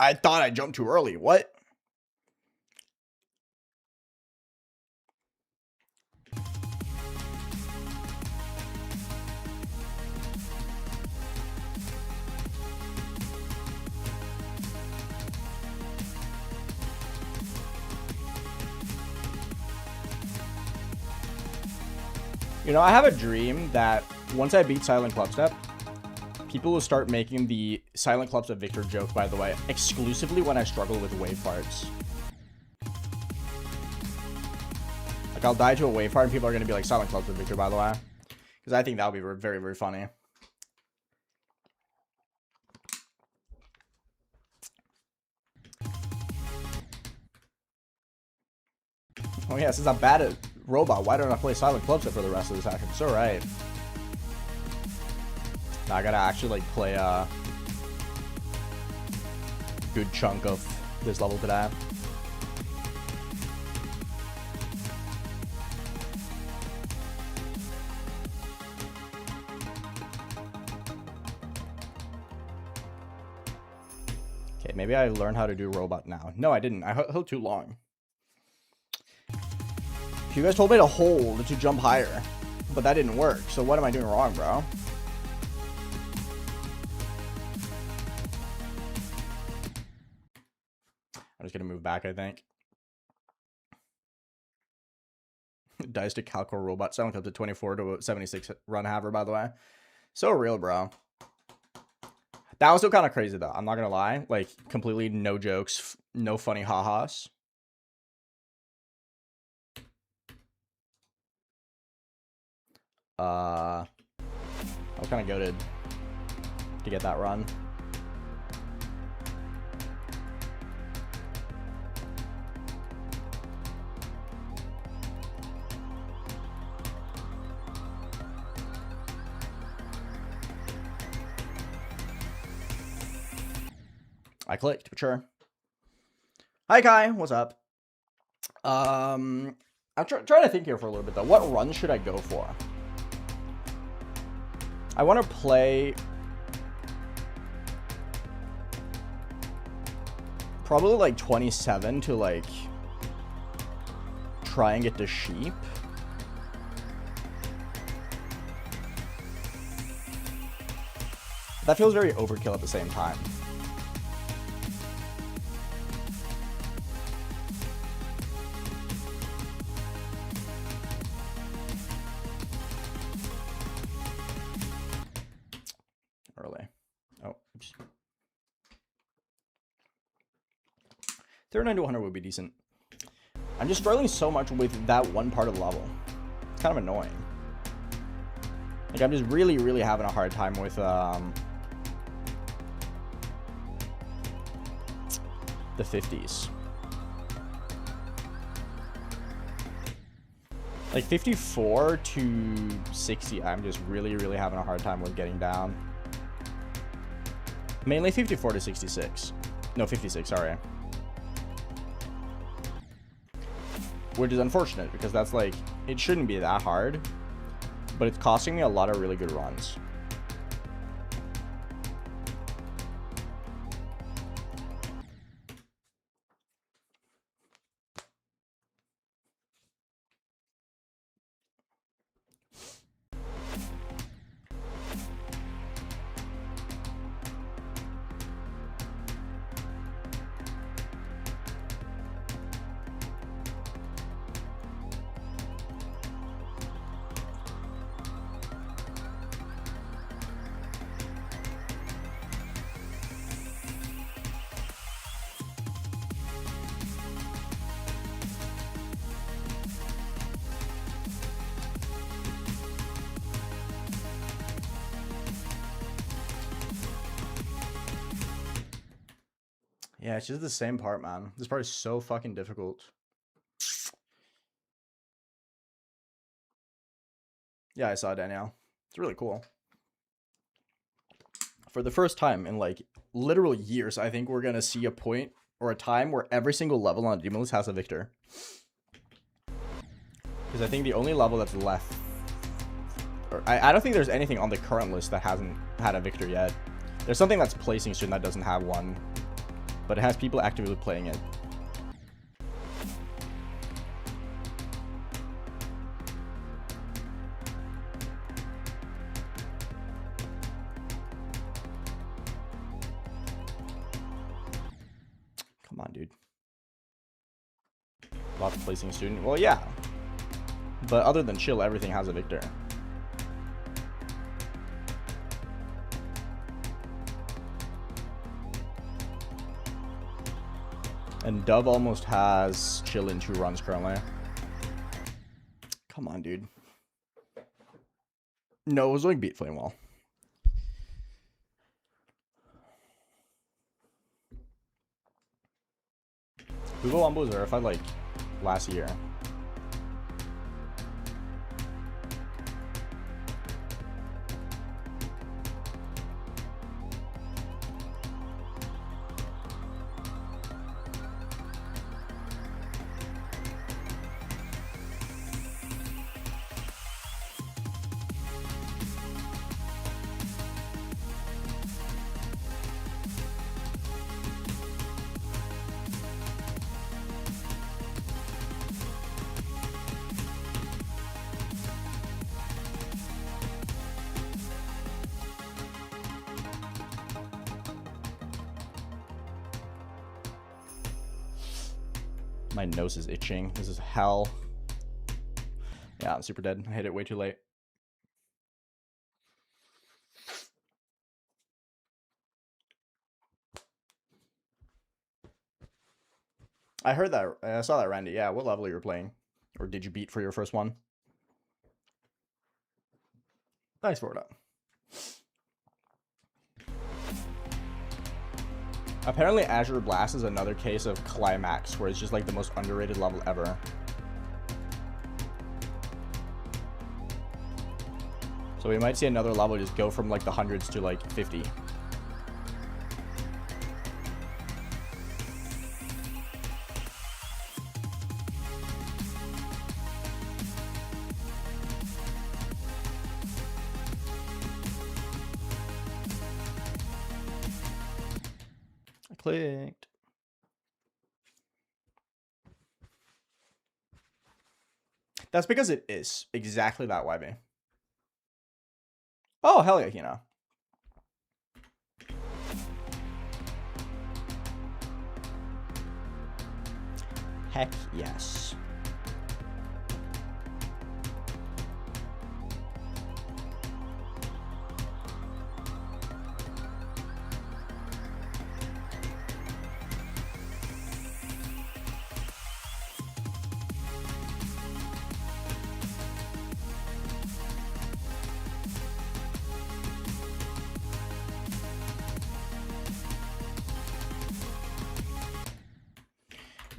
I thought I jumped too early. What? You know, I have a dream that once I beat Silent CLUBSTEP, people will start making the Silent CLUBSTEP Victor joke, by the way, exclusively when I struggle with wave farts. Like, I'll die to a wave fart and people are going to be like, Silent CLUBSTEP Victor, by the way. Because I think that would be very, very funny. Oh yeah, since I'm bad at robot, why don't I play Silent CLUBSTEP for the rest of this action? It's alright. Now I gotta actually like play good chunk of this level today. Okay, maybe I learned how to do robot now. No, I didn't. I held too long. You guys told me to hold to jump higher, but that didn't work. So what am I doing wrong, bro? I'm just gonna move back, I think. Dice to Calcor robot. Sound up to 24 to 76 run haver, by the way. So real, bro. That was still kind of crazy, though. I'm not gonna lie. Like, completely no jokes, no funny ha-has. I was kind of goated to get that run. I clicked, but sure. Hi, Kai. What's up? I'm trying to think here for a little bit, though. What run should I go for? I want to play... probably, like, 27 to, like... try and get the sheep. That feels very overkill at the same time. Early. Oh, oops. 39 to 100 would be decent. I'm just struggling so much with that one part of the level. It's kind of annoying. Like, I'm just really, really having a hard time with, the 50s. Like 54 to 60, I'm just really, really having a hard time with getting down. Mainly 54 to 66. No, 56, sorry. Which is unfortunate because that's like, it shouldn't be that hard, but it's costing me a lot of really good runs. Yeah, it's just the same part, man. This part is so fucking difficult. Yeah, I saw Danielle. It's really cool. For the first time in, like, literal years, I think we're going to see a point or a time where every single level on Demon List has a victor. Because I think the only level that's left... or I don't think there's anything on the current list that hasn't had a victor yet. There's something that's placing soon that doesn't have one. But it has people actively playing it. Come on, dude. Lots of placing student. Well, yeah. But other than chill, everything has a victor. And Dove almost has chill in 2 runs currently. Come on, dude. No, it was like beat Flame Wall. Google Wombo was verified like last year. My nose is itching. This is hell. Yeah, I'm super dead. I hit it way too late. I heard that. I saw that, Randy. Yeah, what level you were playing? Or did you beat for your first one? Thanks for it. Apparently, Azure Blast is another case of Climax, where it's just like the most underrated level ever. So we might see another level just go from like the hundreds to like 50. I clicked. That's because it is exactly that, YB. Oh, hell yeah, Hina. Heck yes.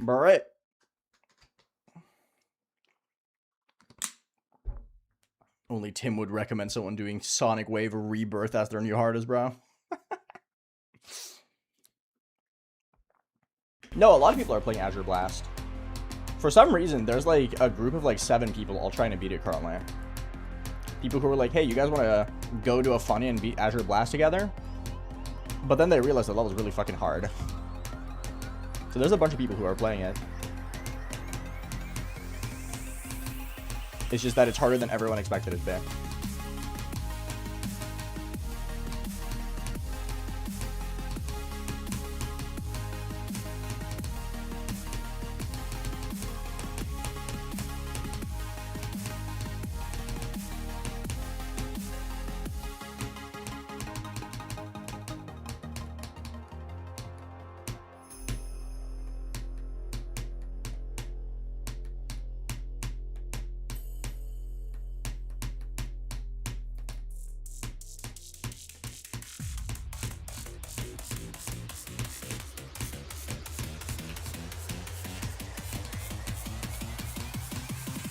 Alright. Only Tim would recommend someone doing Sonic Wave Rebirth as their new hardest, bro. No, a lot of people are playing Azure Blast. For some reason, there's like a group of like 7 people all trying to beat it currently. People who are like, hey, you guys want to go to a funny and beat Azure Blast together? But then they realize the level's really fucking hard. So there's a bunch of people who are playing it. It's just that it's harder than everyone expected it to be.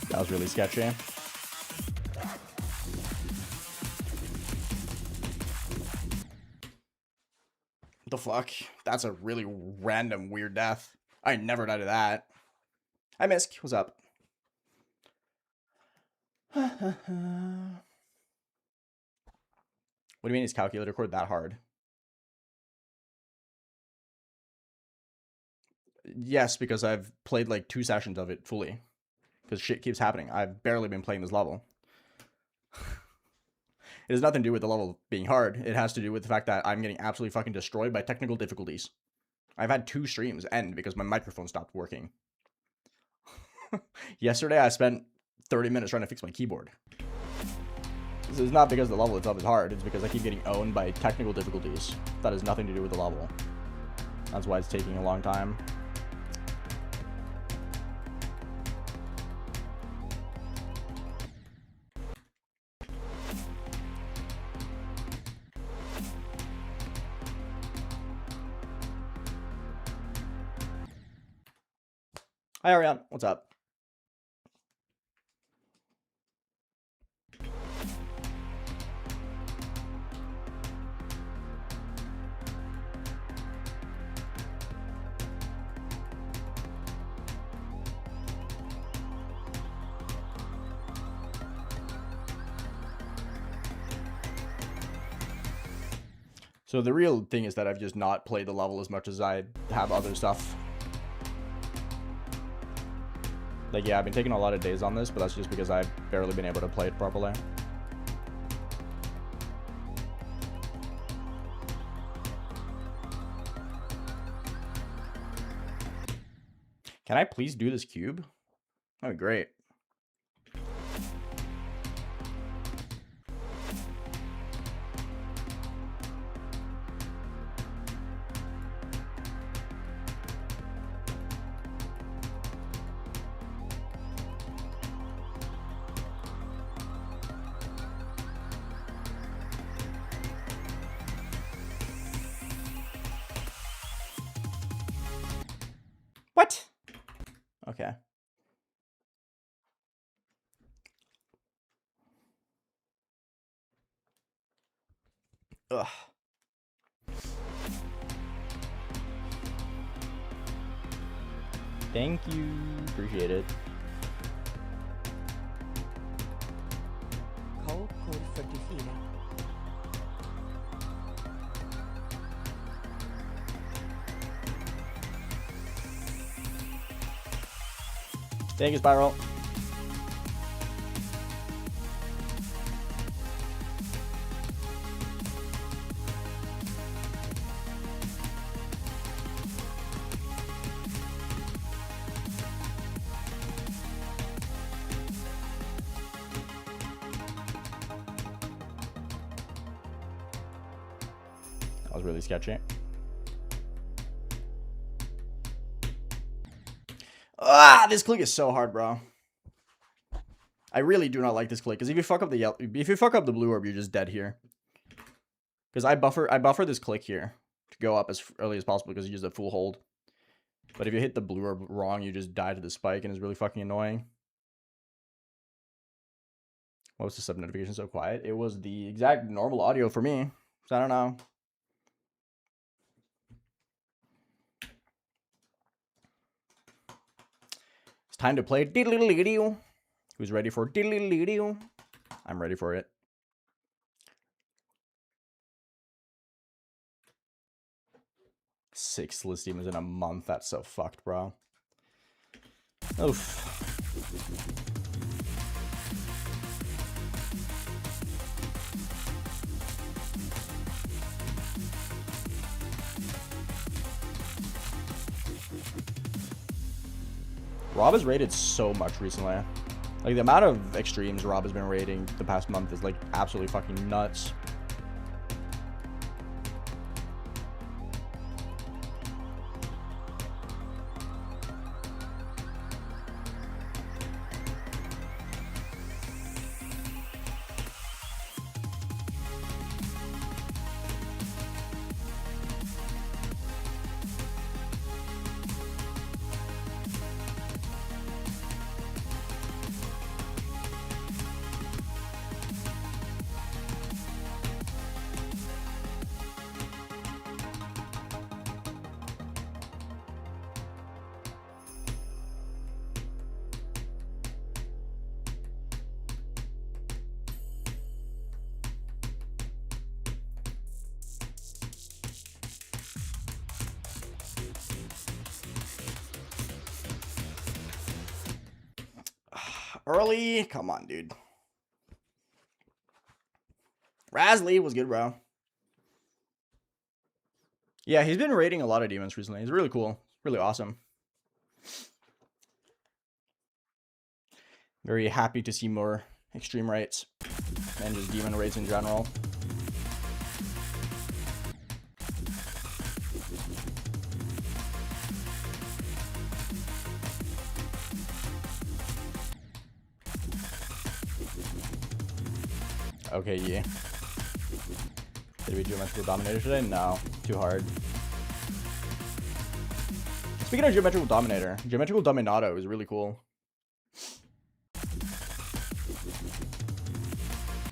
That was really sketchy. The fuck? That's a really random weird death. I never died of that. Hi, Misk. What's up? What do you mean is calculator core that hard? Yes, because I've played like 2 sessions of it fully. Because shit keeps happening. I've barely been playing this level. It has nothing to do with the level being hard. It has to do with the fact that I'm getting absolutely fucking destroyed by technical difficulties. I've had 2 streams end because my microphone stopped working. Yesterday, I spent 30 minutes trying to fix my keyboard. This is not because the level itself is hard. It's because I keep getting owned by technical difficulties. That has nothing to do with the level. That's why it's taking a long time. Hi, Ariane. What's up? So the real thing is that I've just not played the level as much as I have other stuff. Like, yeah, I've been taking a lot of days on this, but that's just because I've barely been able to play it properly. Can I please do this cube? That'd be great. What? Okay. Ugh. Thank you. Appreciate it. Code 44. Thank you, Spiral. That was really sketchy. Ah, this click is so hard, bro. I really do not like this click, because if you fuck up the yellow, if you fuck up the blue orb, you're just dead here. Because I buffer this click here to go up as early as possible because you use a full hold. But if you hit the blue orb wrong, you just die to the spike, and it's really fucking annoying. What was the sub notification so quiet? It was the exact normal audio for me, so I don't know. It's time to play diddly-diddly-diddle. Who's ready for diddly-diddly-diddle? I'm ready for it. Six list demons in a month. That's so fucked, bro. Oof. Rob has raided so much recently. Like, the amount of extremes Rob has been raiding the past month is, like, absolutely fucking nuts. Early? Come on, dude. Rasley was good, bro. Yeah, he's been raiding a lot of demons recently. He's really cool. Really awesome. Very happy to see more extreme raids and just demon raids in general. Okay, yeah. Did we do Geometrical Dominator today? No. Too hard. Speaking of Geometrical Dominator, Geometrical Dominato is really cool.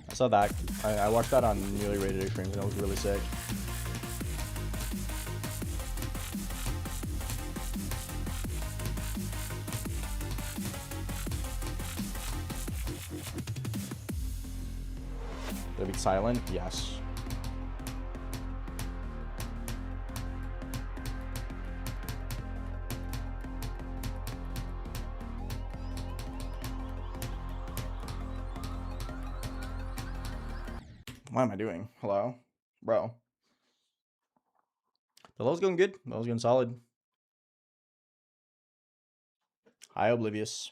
I saw that. I watched that on newly rated extremes and it was really sick. Did it be silent? Yes. What am I doing? Hello? Bro. The low's going good. The low's going solid. Hi, Oblivious.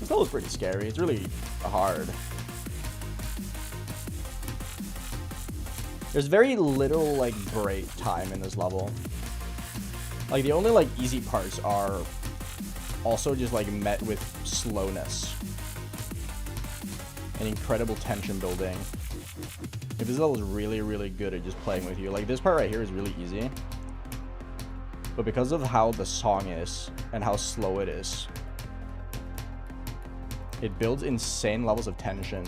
This level is pretty scary. It's really hard. There's very little, like, break time in this level. Like, the only, like, easy parts are also just, like, met with slowness. And incredible tension building. If this level is really, really good at just playing with you. Like, this part right here is really easy. But because of how the song is and how slow it is, it builds insane levels of tension.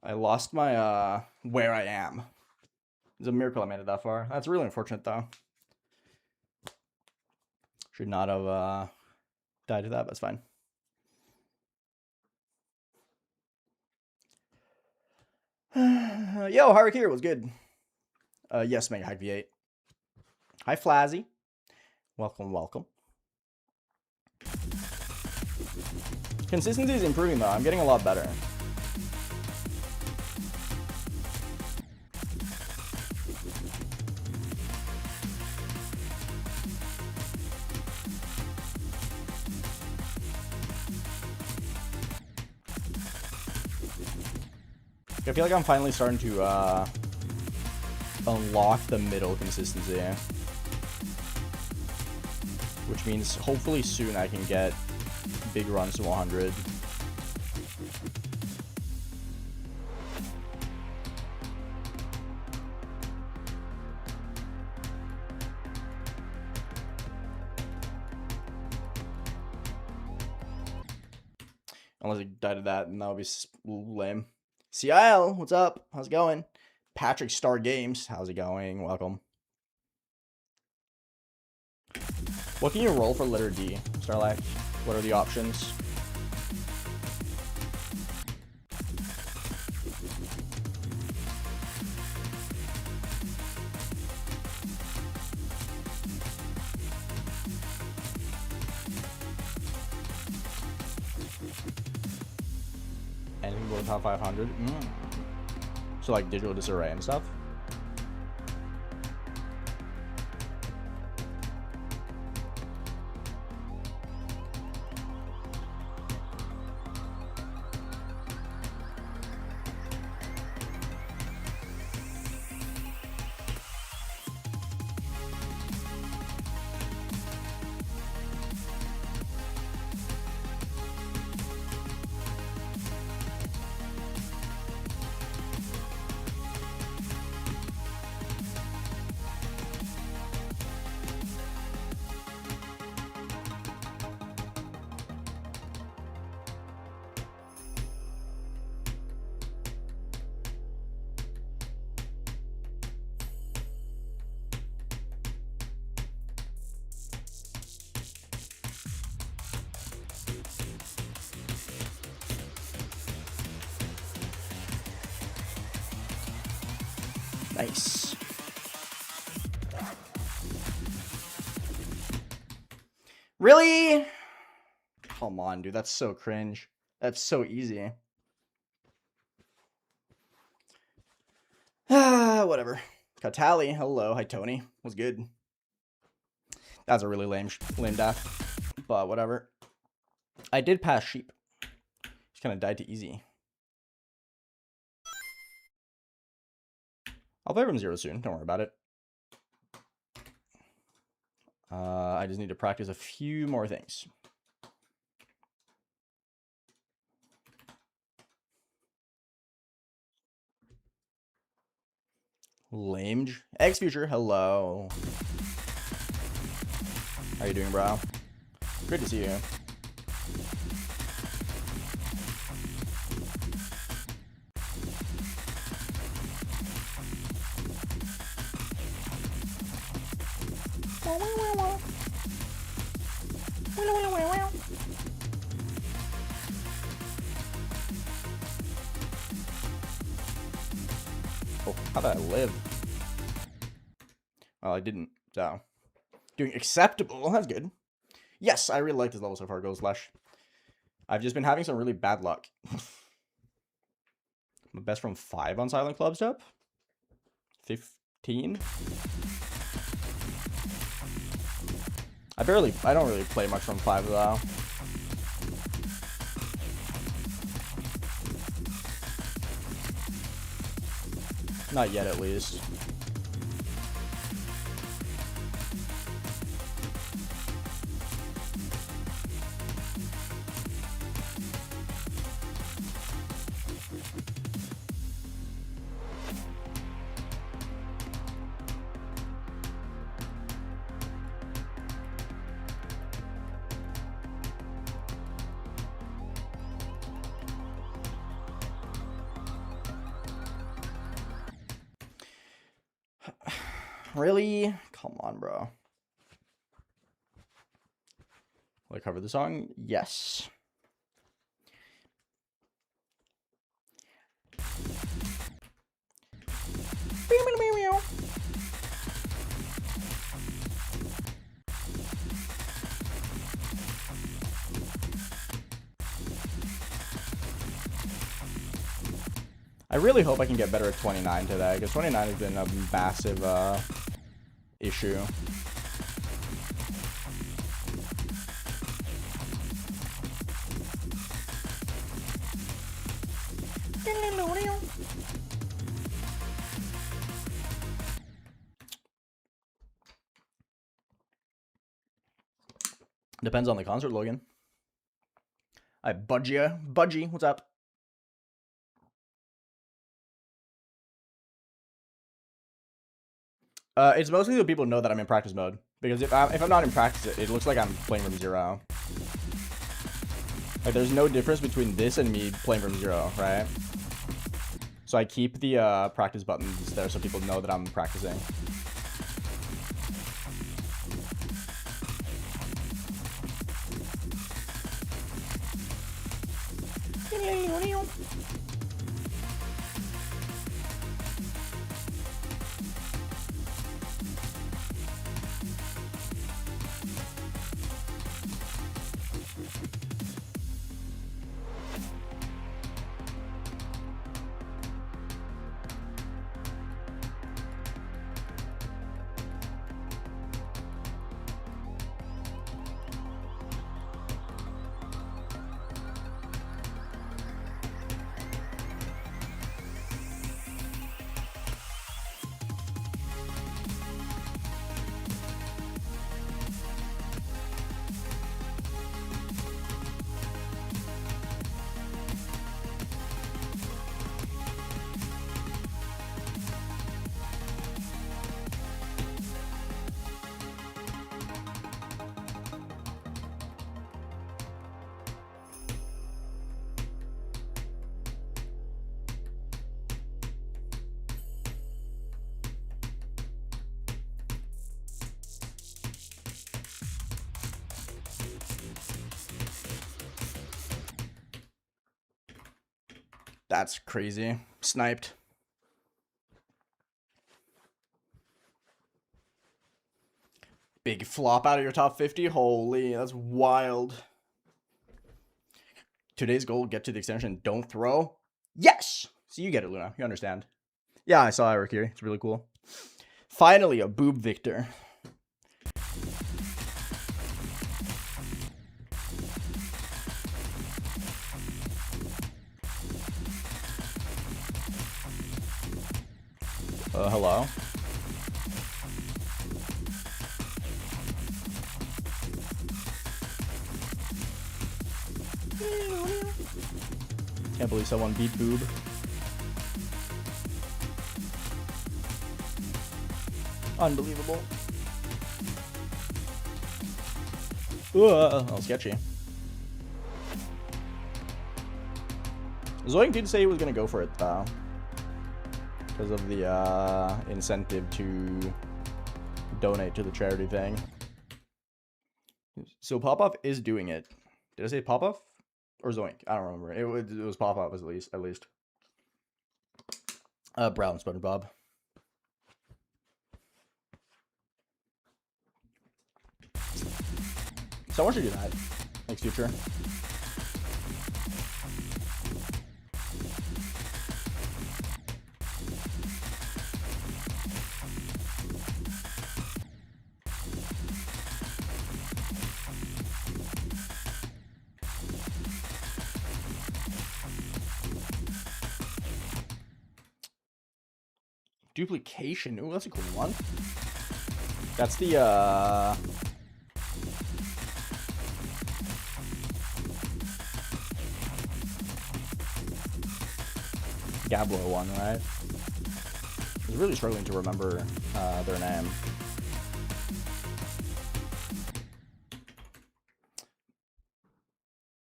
I lost my, where I am. It's a miracle I made it that far. That's really unfortunate, though. Should not have, died to that, but it's fine. Yo, Harik here was good. Yes, Mega Hype V8. Hi, Flazzy. Welcome, welcome. Consistency is improving, though. I'm getting a lot better. I feel like I'm finally starting to unlock the middle consistency, which means hopefully soon I can get big runs to 100. Unless I die to that, and that would be lame. CIL, what's up? How's it going? Patrick Star Games, how's it going? Welcome. What can you roll for letter D, Starlight? What are the options? Anything below top 500? So like digital disarray and stuff? Nice. Really? Come on, dude. That's so cringe. That's so easy. Whatever. Katali, hello. Hi, Tony. What's good? That's a really lame death. But whatever. I did pass sheep. Just kind of died to easy. I'll play from 0 soon. Don't worry about it. I just need to practice a few more things. Lame. X Future, hello. How you doing, bro? Good to see you. Oh, how did I live? Well, I didn't, so. Doing acceptable, that's good. Yes, I really like this level so far, Ghost Lush. I've just been having some really bad luck. My best from 5 on Silent CLUBSTEP? 15? I don't really play much from 5 though. Not yet, at least. Really? Come on, bro. Will I cover the song? Yes. I really hope I can get better at 29 today, because 29 has been a massive issue. Depends on the concert, Logan. Hi, Budgie, what's up? It's mostly the people know that I'm in practice mode. Because if I'm not in practice, it looks like I'm playing from 0. Like, there's no difference between this and me playing from 0, right? So I keep the practice buttons there so people know that I'm practicing. That's crazy. Sniped. Big flop out of your top 50? Holy, that's wild. Today's goal, get to the extension, don't throw. Yes! So you get it, Luna. You understand. Yeah, I saw Eric here. It's really cool. Finally, a boob victor. Hello? Can't believe someone beat boob. Unbelievable. Oh, sketchy. Zoink did say he was gonna go for it though, because of the incentive to donate to the charity thing. So Popoff is doing it. Did I say Popoff or Zoink? I don't remember. It was Popoff at least. Brown SpongeBob. So I want you to do that next future. Duplication. Ooh, that's a cool one. That's the Gablo one, right? I was really struggling to remember their name.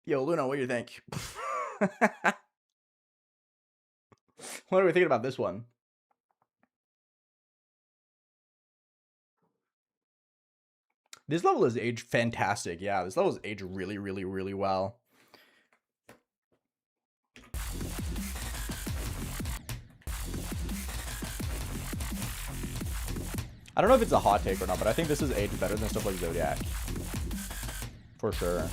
Yo, Luna, what do you think? What are we thinking about this one? This level is aged fantastic. Yeah, this level is aged really, really, really well. I don't know if it's a hot take or not, but I think this is aged better than stuff like Zodiac. For sure.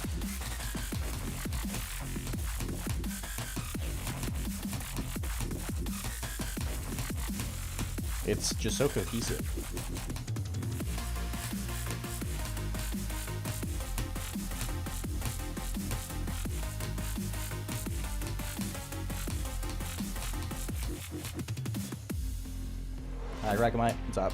It's just so cohesive. Hi, Rakamite. What's up?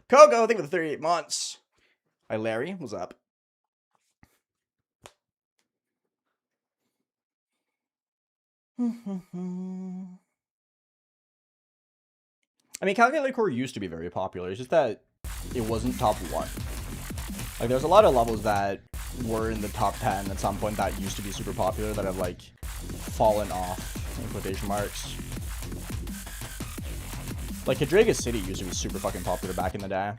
Coco, thank you for the 38 months. Hi, Larry. What's up? I mean, Calculated Core used to be very popular. It's just that it wasn't top 1. Like, there's a lot of levels that were in the top 10 at some point that used to be super popular that have, like, fallen off, in quotation marks. Like, Kadriga City used to be super fucking popular back in the day.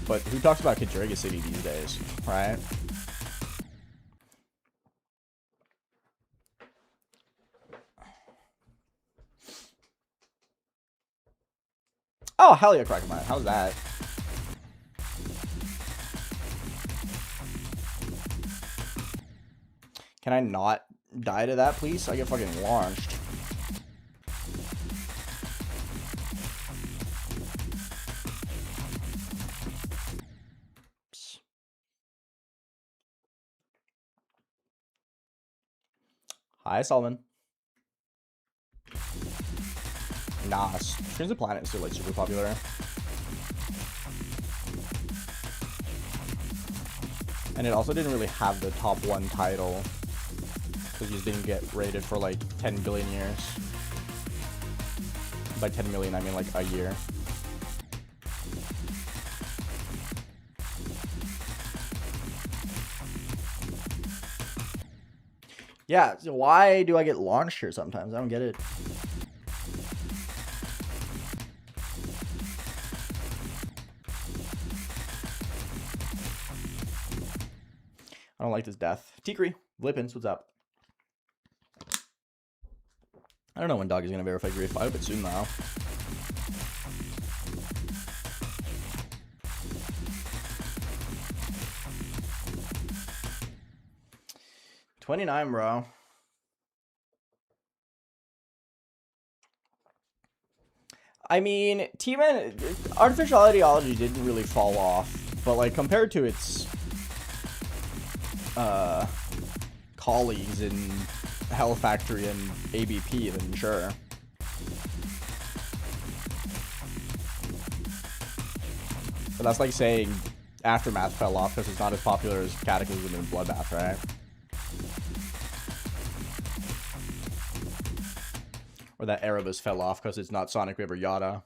But who talks about Kadriga City these days, right? Oh, hell yeah, Crackermine. How's that? Can I not die to that, please? I get fucking launched. Hi, Solomon. Nah, Streams of Planet is still like super popular. And it also didn't really have the top 1 title. Because you just didn't get rated for like 10 billion years. By 10 million, I mean like a year. Yeah, so why do I get launched here sometimes? I don't get it. I don't like this death. Tikri, Lippins, what's up? I don't know when Dog is going to verify grief. I hope it's soon though. 29, bro. I mean, T-Man, artificial ideology didn't really fall off, but like compared to its colleagues in Hell Factory and ABP, then sure. But that's like saying Aftermath fell off because it's not as popular as Cataclysm and Bloodbath, right? Or that Erebus fell off because it's not Sonic River Yada.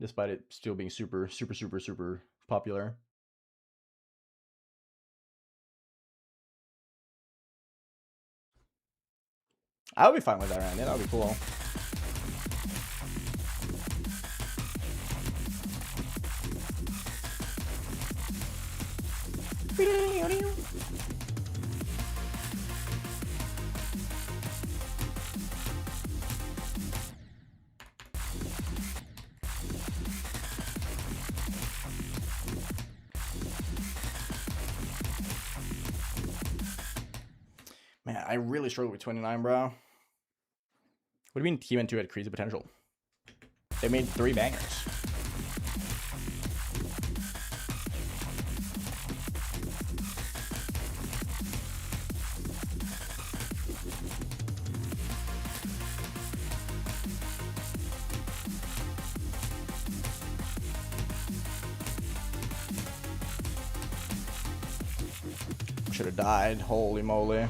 Despite it still being super popular. I would be fine with that, right? Yeah, that would be cool. Man, I really struggle with 29, bro. What do you mean Team 2 had crazy potential? They made 3 bangers. Should have died. Holy moly.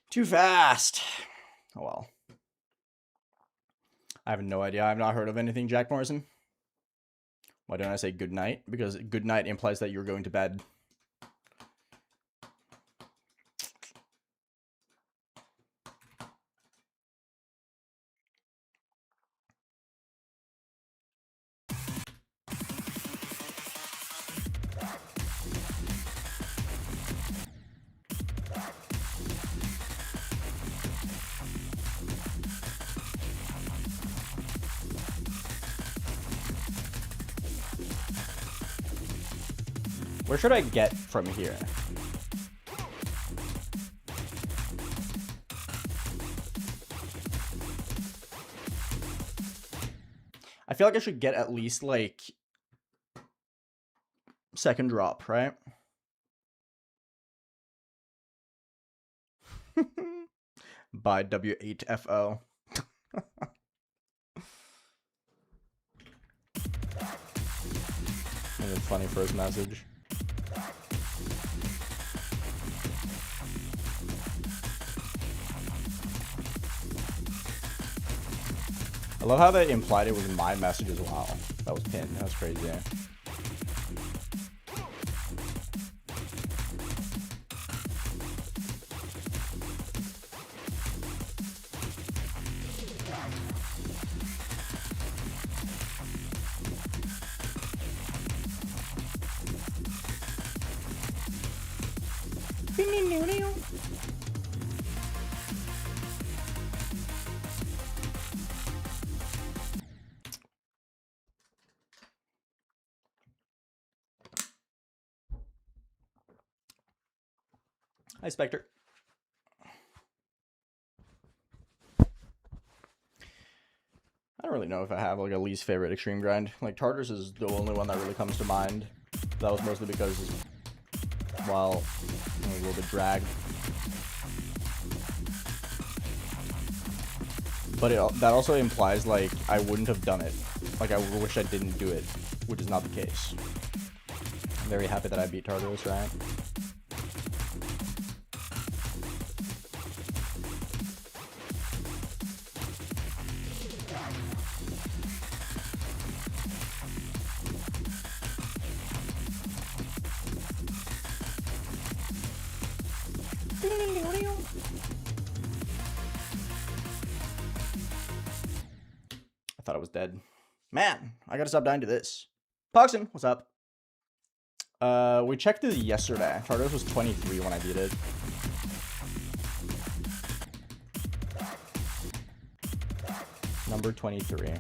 Too fast. Oh well. I have no idea. I've not heard of anything Jack Morrison. Why don't I say good night? Because good night implies that you're going to bed. Where should I get from here? I feel like I should get at least, like, second drop, right? By W8FO. And a funny first message. I love how they implied it was my message as well. That was pinned. That was crazy. Hi, Spectre. I don't really know if I have like a least favorite extreme grind. Like Tartarus is the only one that really comes to mind. That was mostly because, well, a little bit dragged. But that also implies like I wouldn't have done it. Like I wish I didn't do it, which is not the case. I'm very happy that I beat Tartarus, right? I thought I was dead. Man, I gotta stop dying to this. Poxon, what's up? We checked it yesterday. Tardos was 23 when I beat it. Number 23.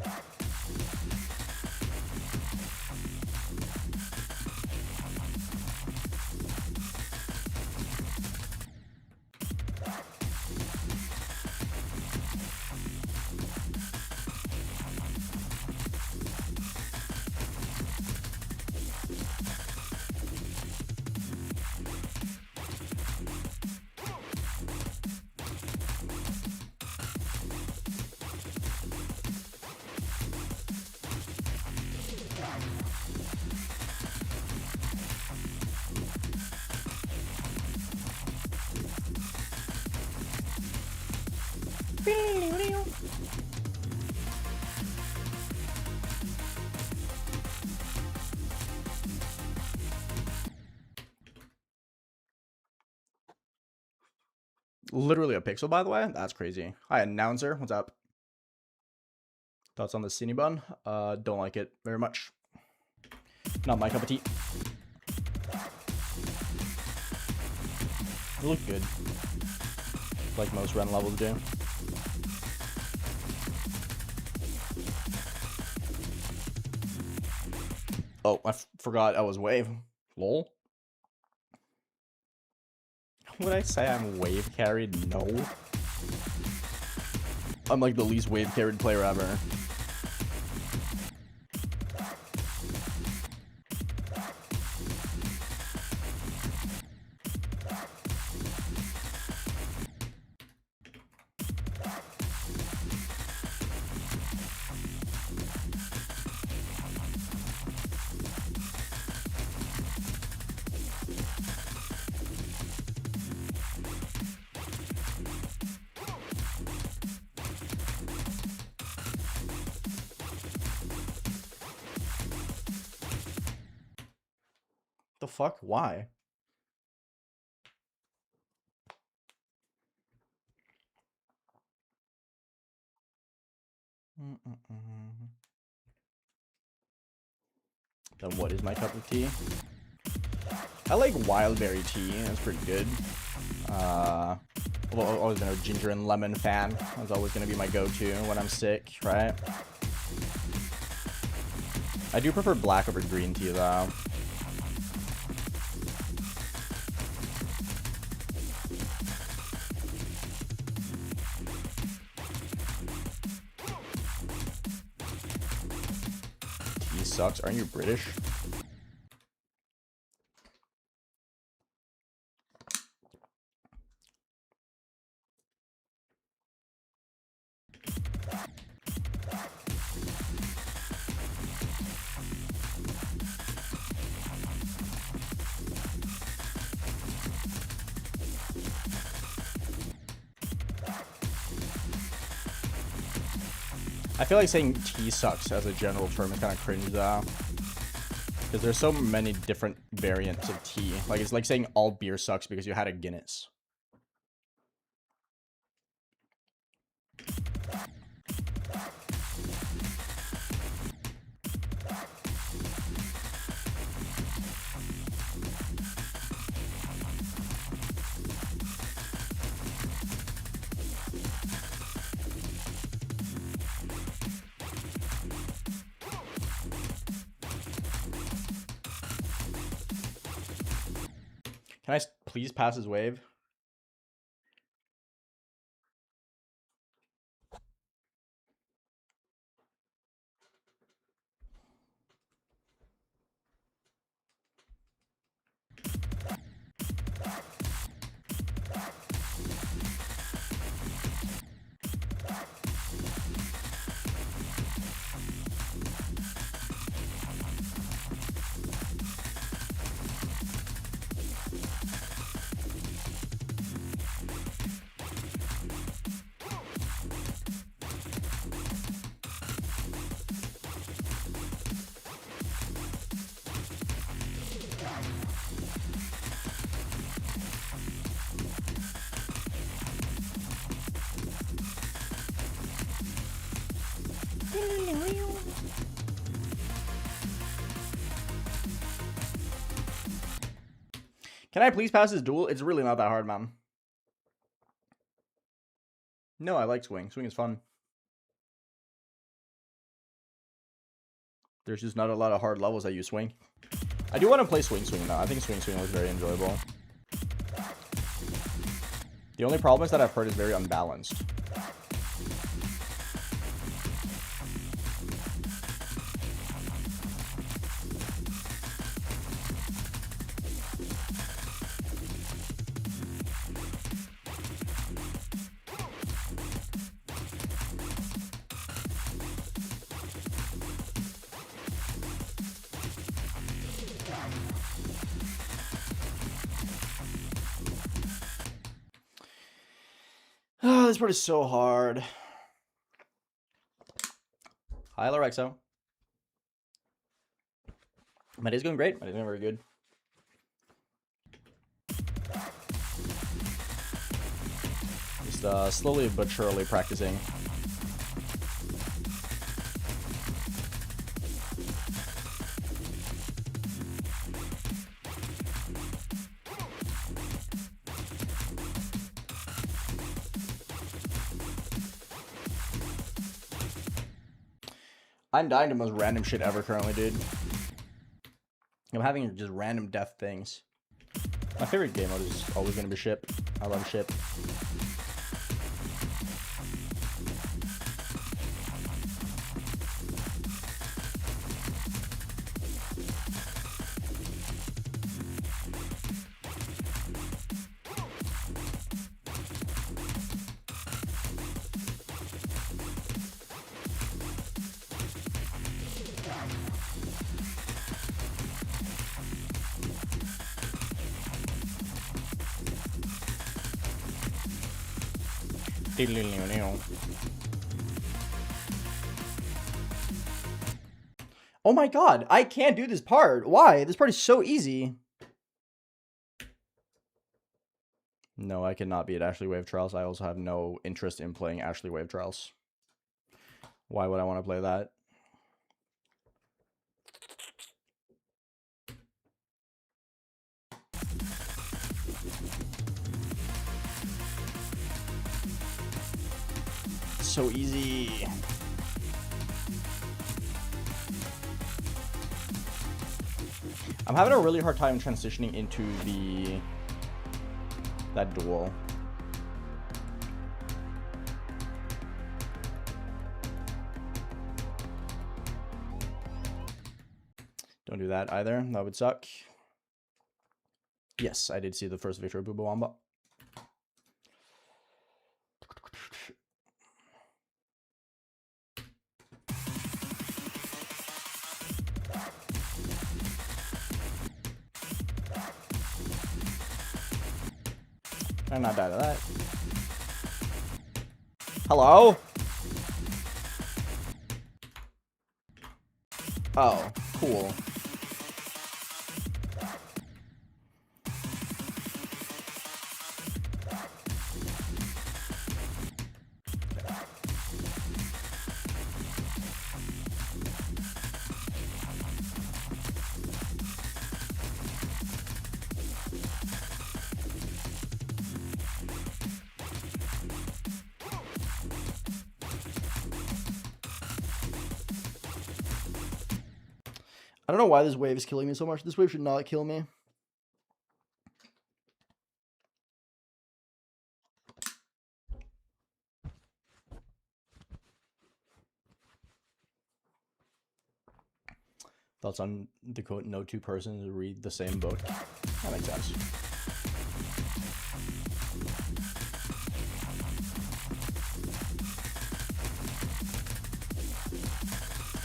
Literally a pixel, by the way. That's crazy. Hi, announcer. What's up? Thoughts on the Cinnabon? Don't like it very much. Not my cup of tea. It looked good. Like most run levels do. Oh, I forgot I was wave. Lol. Would I say I'm wave carried? No. I'm like the least wave carried player ever. The fuck? Why? Then what is my cup of tea? I like wildberry tea. That's pretty good. Well, I've always been a ginger and lemon fan. That's always going to be my go-to when I'm sick, right? I do prefer black over green tea, though. Tea sucks. Aren't you British? I feel like saying tea sucks as a general term is kind of cringe though. Because there's so many different variants of tea. Like, it's like saying all beer sucks because you had a Guinness. Can I please pass his wave? Can I please pass this duel? It's really not that hard, man. No, I like swing. Swing is fun. There's just not a lot of hard levels that you swing. I do want to play swing now. I think swing looks very enjoyable. The only problem is that I've heard it's very unbalanced. Oh, this part is so hard. Hi, Lorexo. My day's going great. My day's going very good. Just slowly but surely practicing. I'm dying to the most random shit ever currently, dude. I'm having just random death things. My favorite game mode is always going to be ship. I love ship. Oh my god, I can't do this part. Why? This part is so easy. No, I cannot beat Ashley Wave Trials. I also have no interest in playing Ashley Wave Trials. Why would I want to play that? So easy. I'm having a really hard time transitioning into that duel. Don't do that either. That would suck. Yes, I did see the first victory of Bubawamba. I'm not die to that. Hello? Oh, cool. I don't know why this wave is killing me so much. This wave should not kill me. Thoughts on the quote, no two persons read the same book? That makes sense.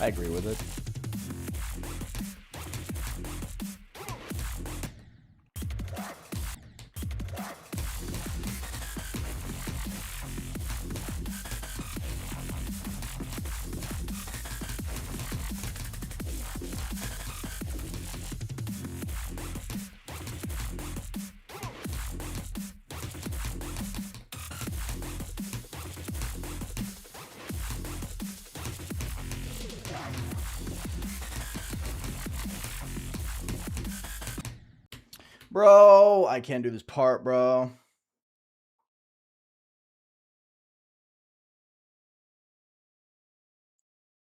I agree with it. Bro, I can't do this part, bro.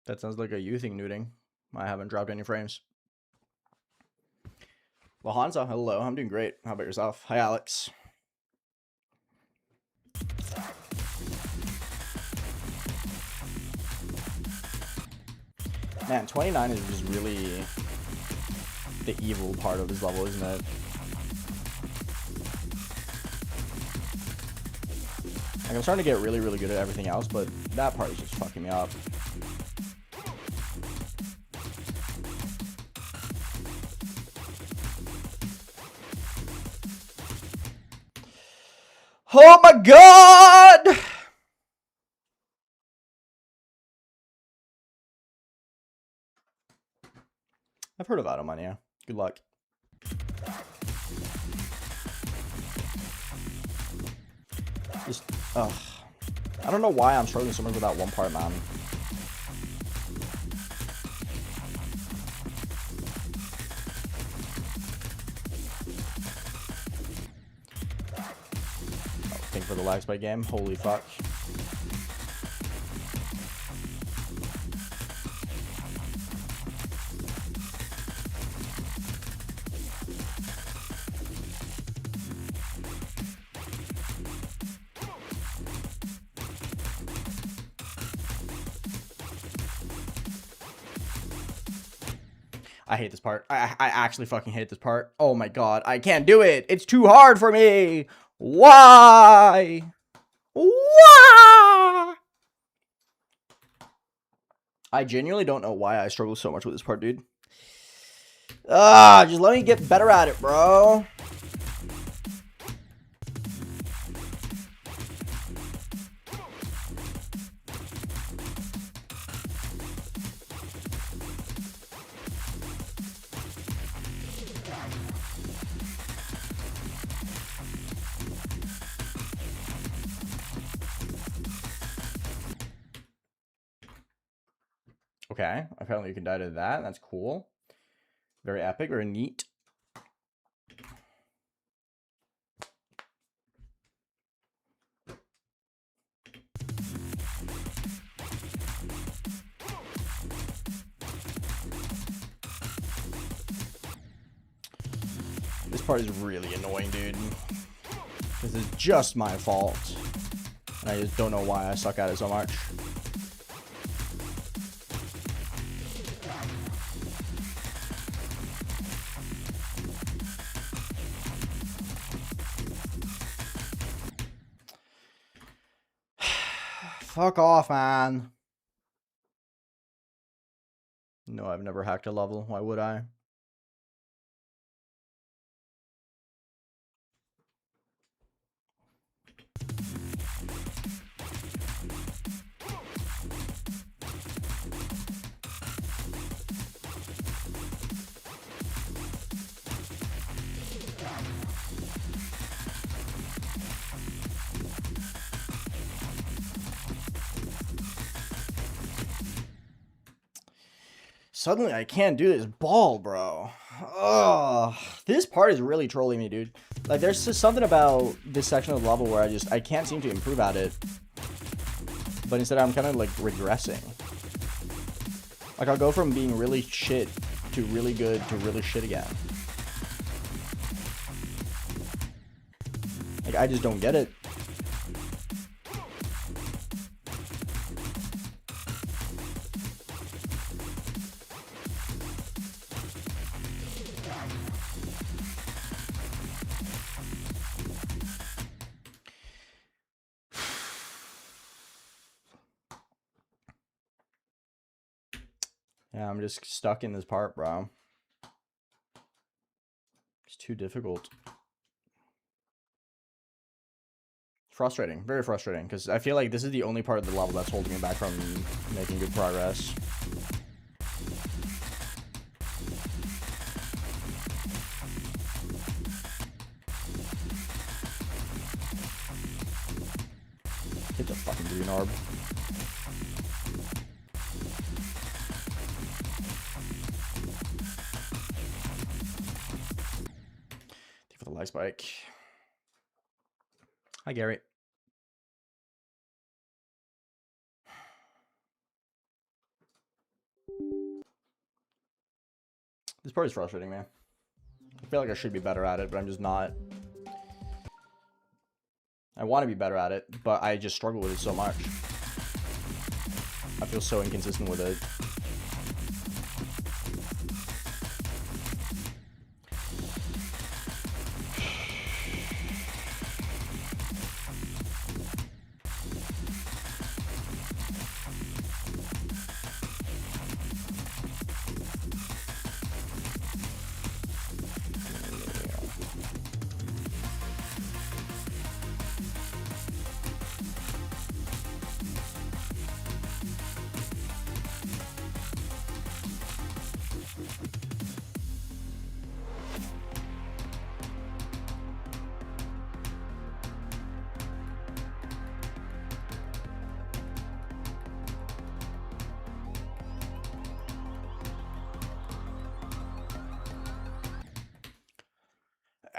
That sounds like a you thing nuding. I haven't dropped any frames. Well, Hansa, hello. I'm doing great. How about yourself? Hi, Alex. Man, 29 is just really the evil part of this level, isn't it? Like, I'm starting to get really, really good at everything else, but that part is just fucking me up. Oh my god! I've heard of Automon, yeah. Good luck. Just, ugh. I don't know why I'm struggling so much with that one part, man. Oh, thank for the lag spike game. Holy fuck. I hate this part. I actually fucking hate this part. Oh my god. I can't do it. It's too hard for me. Why? Why? I genuinely don't know why I struggle so much with this part, dude. Just let me get better at it, bro. Okay, apparently you can die to that. That's cool. Very epic, very neat. This part is really annoying, dude. This is just my fault. And I just don't know why I suck at it so much. Fuck off, man. No, I've never hacked a level. Why would I? Suddenly, I can't do this ball, bro. Ugh. This part is really trolling me, dude. Like, there's just something about this section of the level where I can't seem to improve at it. But instead, I'm kind of, like, regressing. Like, I'll go from being really shit to really good to really shit again. Like, I just don't get it. Yeah, I'm just stuck in this part, bro. It's too difficult. Frustrating. Very frustrating, because I feel like this is the only part of the level that's holding me back from making good progress. Hit the fucking green orb. the lag spike. Hi, Gary. This part is frustrating, man. I feel like I should be better at it, but I'm just not. I want to be better at it, but I just struggle with it so much. I feel so inconsistent with it.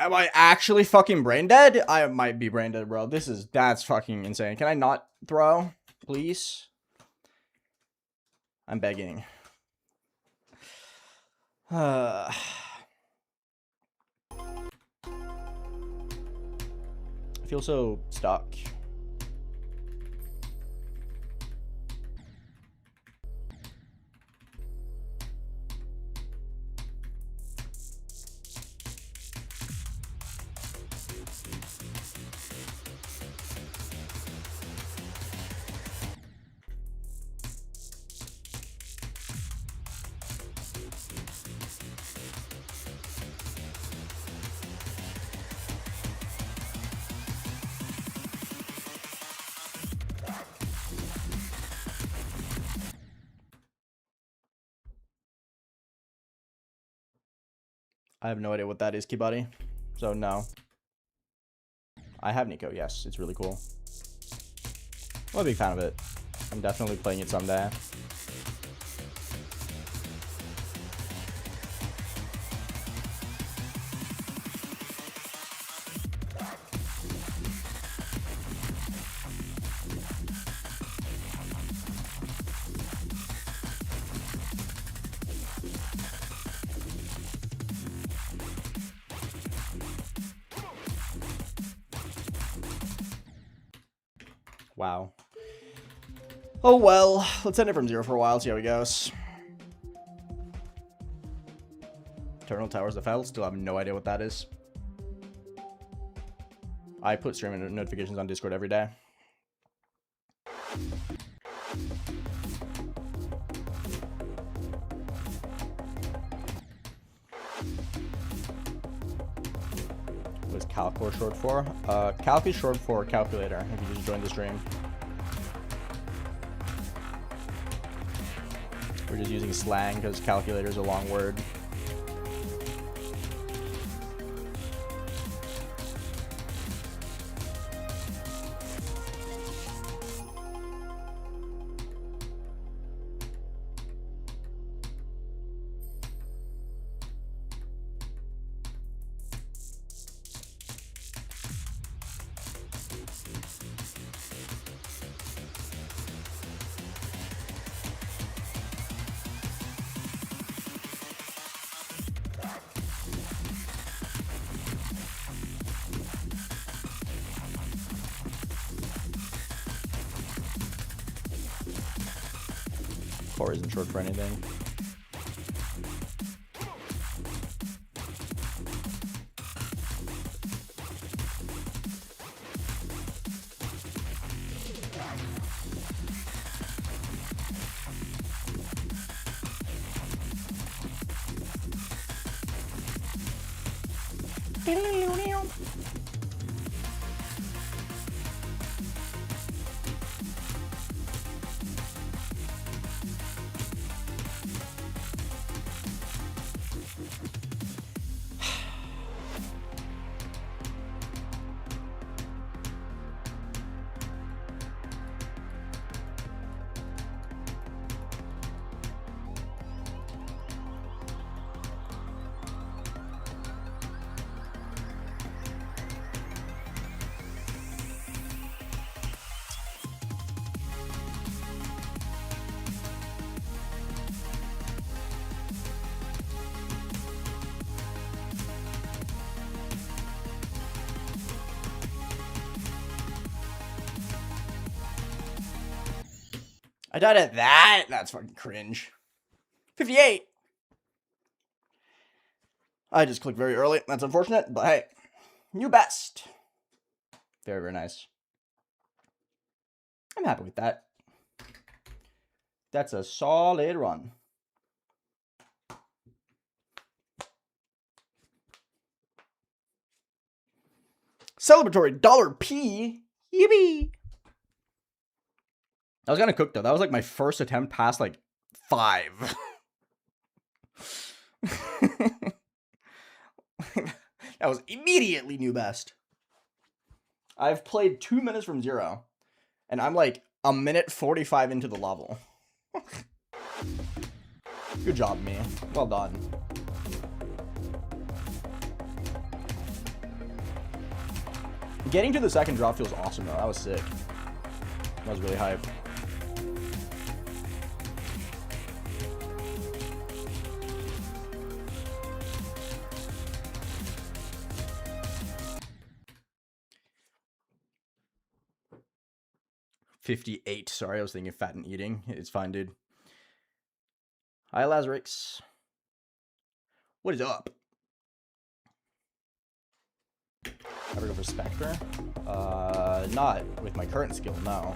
Am I actually fucking brain dead? I might be brain dead, bro. That's fucking insane. Can I not throw, please? I'm begging. I feel so stuck. I have no idea what that is, Kibuddy. So, no. I have Nico, yes. It's really cool. I'm a big fan of it. I'm definitely playing it someday. Wow. Oh well, let's end it from 0 for a while, see how it goes. Eternal Towers of Hell, still have no idea what that is. I put streaming notifications on Discord every day. What is Calcor short for? Calc is short for calculator, if you just joined the stream. We're just using slang because calculator is a long word. Core isn't short for anything. I died at that. That's fucking cringe. 58. I just clicked very early. That's unfortunate, but hey. New best. Very, very nice. I'm happy with that. That's a solid run. Celebratory $P. Yippee. I was gonna cook though. That was like my first attempt past like 5. That was immediately new best. I've played 2 minutes from 0. And I'm like a minute 45 into the level. Good job, me. Well done. Getting to the second drop feels awesome though. That was sick. That was really hype. $58. Sorry, I was thinking fat and eating. It's fine, dude. Hi, Lazarix. What is up? Ever go for Spectre? Not with my current skill, no.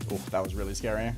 Oh, that was really scary.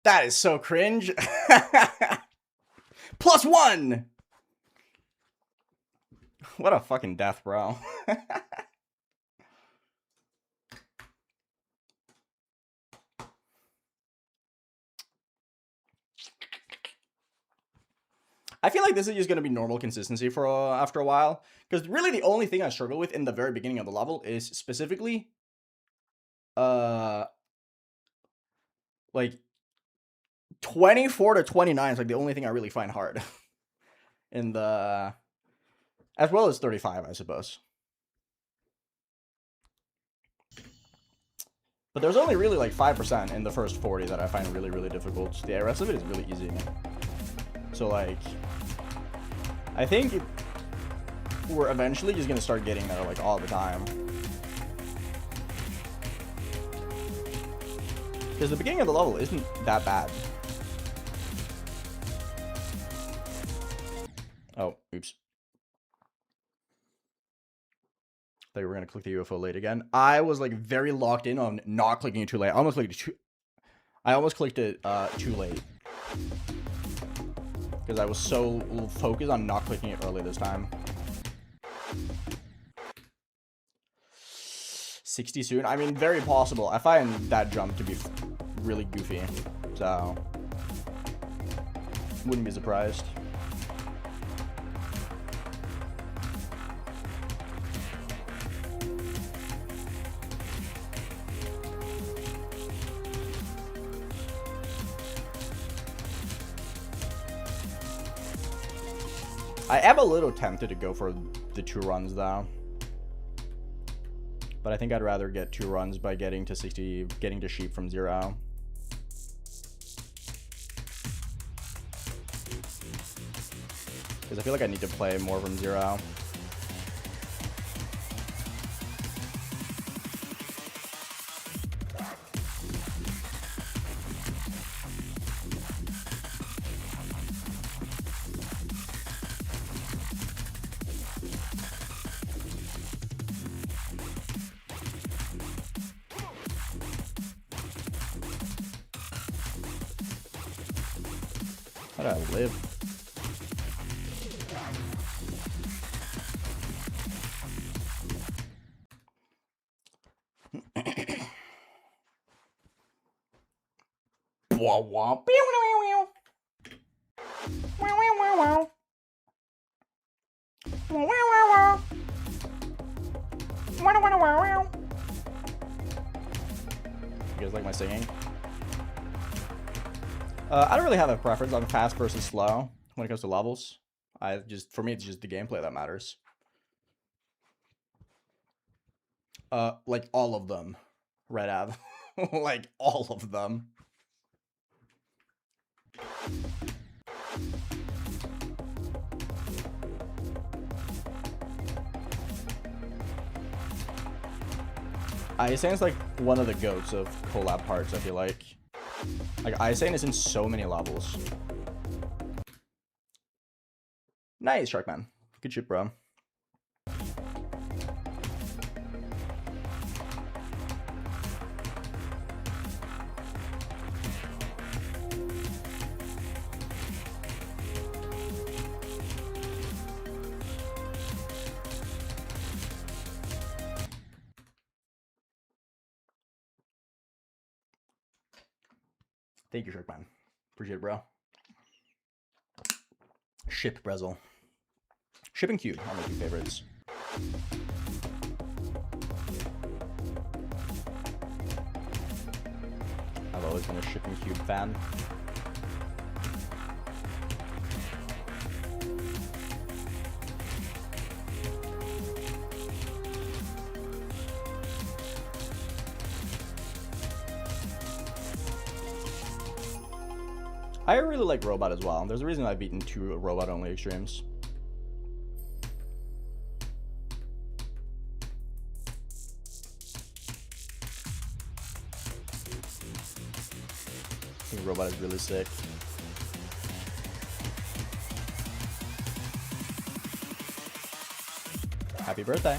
That is so cringe. +1. What a fucking death, bro. I feel like this is just going to be normal consistency for after a while. Because really the only thing I struggle with in the very beginning of the level is specifically like 24 to 29 is like the only thing I really find hard. In the... As well as 35, I suppose. But there's only really like 5% in the first 40 that I find really, really difficult. The rest of it is really easy. So like... I think we're eventually just going to start getting there like all the time. Because the beginning of the level isn't that bad. Oh, oops. Thought you were gonna click the UFO late again. I was like very locked in on not clicking it too late. I almost clicked it too late. Because I was so focused on not clicking it early this time. 60 soon. I mean, very possible. I find that jump to be really goofy, so wouldn't be surprised. I am a little tempted to go for the 2 runs though. But I think I'd rather get 2 runs by getting to 60, getting to sheep from 0. Because I feel like I need to play more from 0. How do I live? You guys like my singing? I don't really have a preference on fast versus slow when it comes to levels. For me, it's just the gameplay that matters. Like all of them, Red Av. Like all of them. Isane's like one of the goats of collab parts, I feel like. Like, Isane is in so many levels. Nice, Sharkman. Good shit, bro. Thank you, Sharkman. Appreciate it, bro. Ship Brezel. Ship and Cube are my 2 favorites. I've always been a Ship and Cube fan. I really like Robot as well. There's a reason I've beaten 2 Robot-only extremes. I think Robot is really sick. Happy birthday.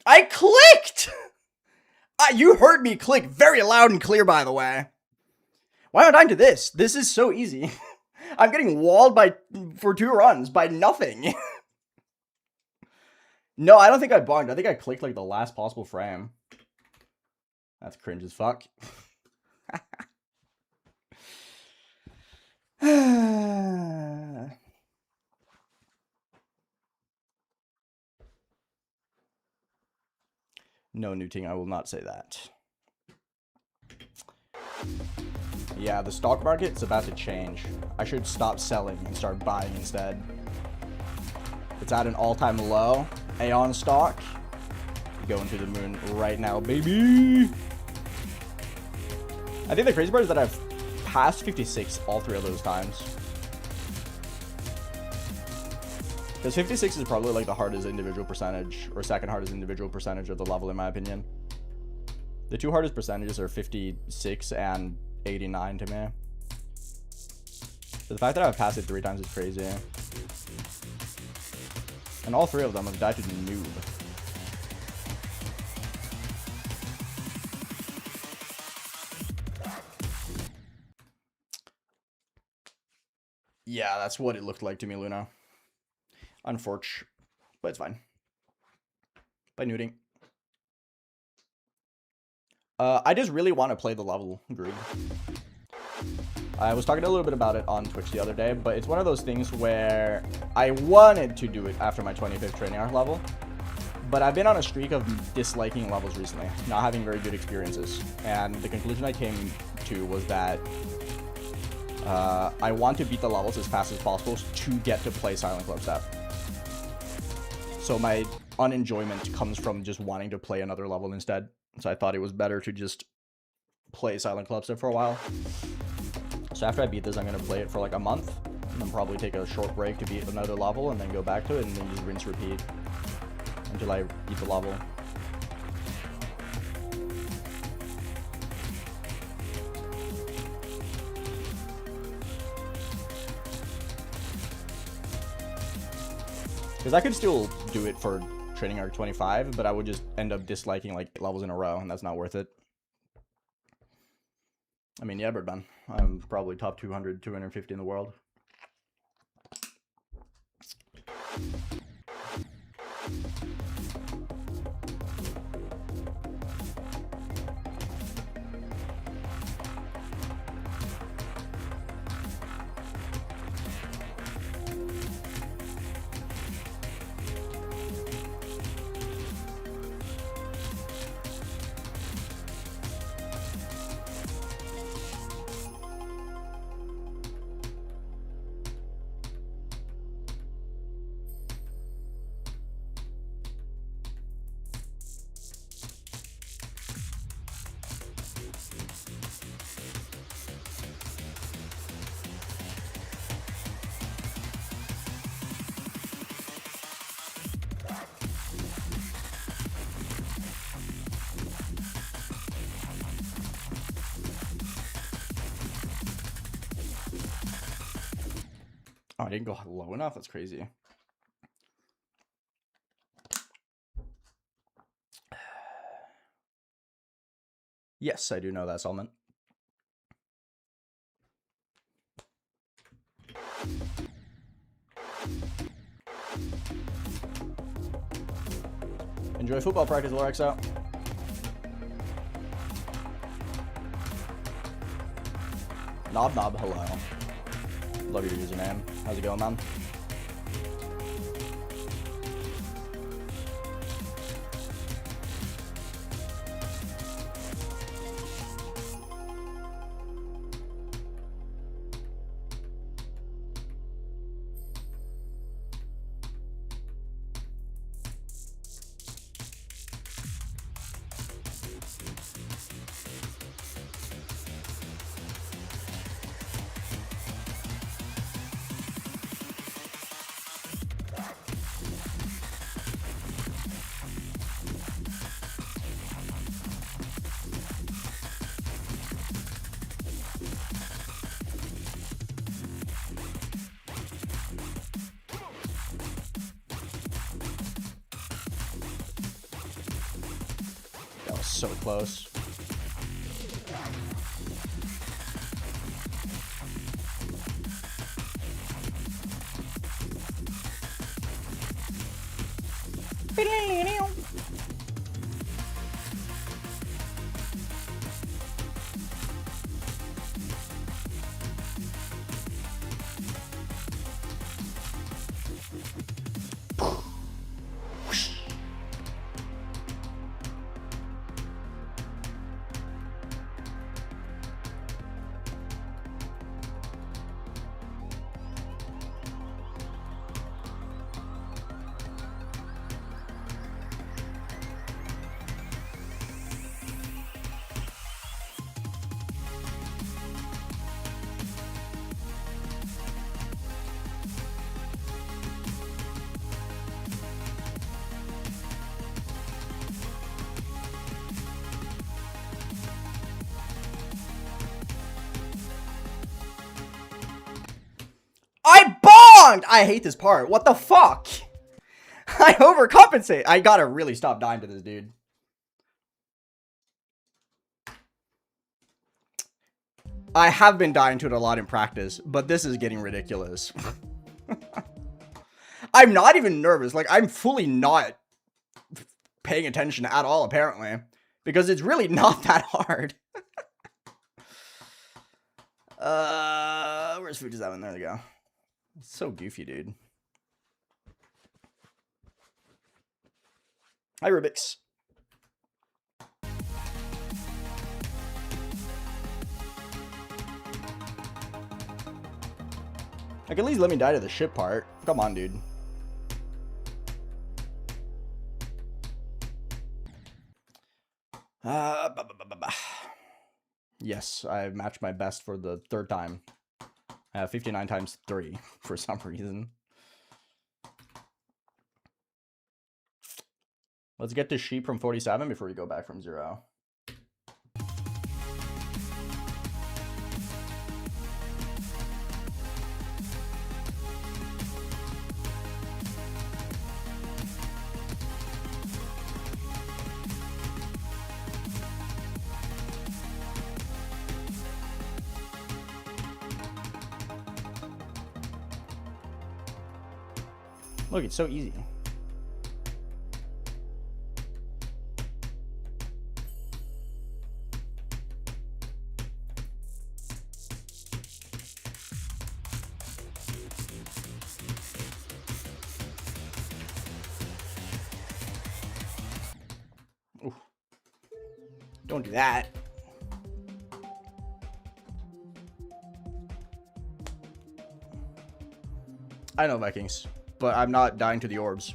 I clicked! You heard me click very loud and clear, by the way. Why am I dying to this? This is so easy. I'm getting walled for 2 runs by nothing. No, I don't think I bugged. I think I clicked like the last possible frame. That's cringe as fuck. No, Newting, I will not say that. Yeah, the stock market's about to change. I should stop selling and start buying instead. It's at an all-time low. Aeon stock. Going to the moon right now, baby. I think the crazy part is that I've passed 56 all 3 of those times. Because 56 is probably like the hardest individual percentage, or second hardest individual percentage of the level in my opinion. The 2 hardest percentages are 56 and 89 to me. So the fact that I've passed it 3 times is crazy. And all 3 of them have died to noob. Yeah, that's what it looked like to me, Luna. Unfortunate, but it's fine. By Newting. I just really want to play the level, Greg. I was talking a little bit about it on Twitch the other day, but it's one of those things where I wanted to do it after my 25th training arc level, but I've been on a streak of disliking levels recently, not having very good experiences, and the conclusion I came to was that I want to beat the levels as fast as possible to get to play Silent CLUBSTEP. So my unenjoyment comes from just wanting to play another level instead. So I thought it was better to just play Silent CLUBSTEP for a while. So after I beat this, I'm going to play it for like a month, and then probably take a short break to beat another level, and then go back to it, and then just rinse repeat until I beat the level. Because I could still do it for training arc 25, but I would just end up disliking like 8 levels in a row, and that's not worth it. I mean, yeah, Birdman. I'm probably top 200, 250 in the world. Oh, I didn't go low enough? That's crazy. Yes, I do know that, Salman. Enjoy football practice, Lorexo. Knob, hello. Love your username. How's it going, man? so close. I bonged! I hate this part. What the fuck? I overcompensate. I gotta really stop dying to this dude. I have been dying to it a lot in practice, but this is getting ridiculous. I'm not even nervous. Like, I'm fully not paying attention at all, apparently. Because it's really not that hard. Where's Fujisawa? There we go. It's so goofy, dude. Hi, Rubik's. Like, at least let me die to the ship part. Come on, dude. Yes, I matched my best for the third time. I have 59 times 3 for some reason. Let's get to sheep from 47 before we go back from 0. Look, it's so easy. Ooh. Don't do that. I know, Vikings. But I'm not dying to the orbs.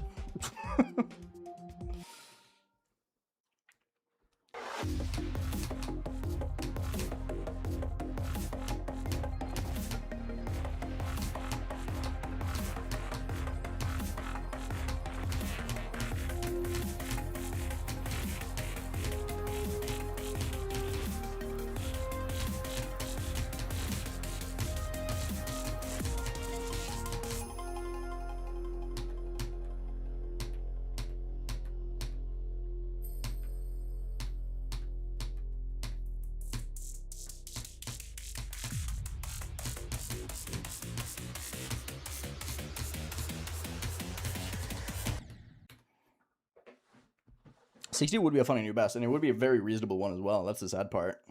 $60 would be a funny new best, and it would be a very reasonable one as well. That's the sad part.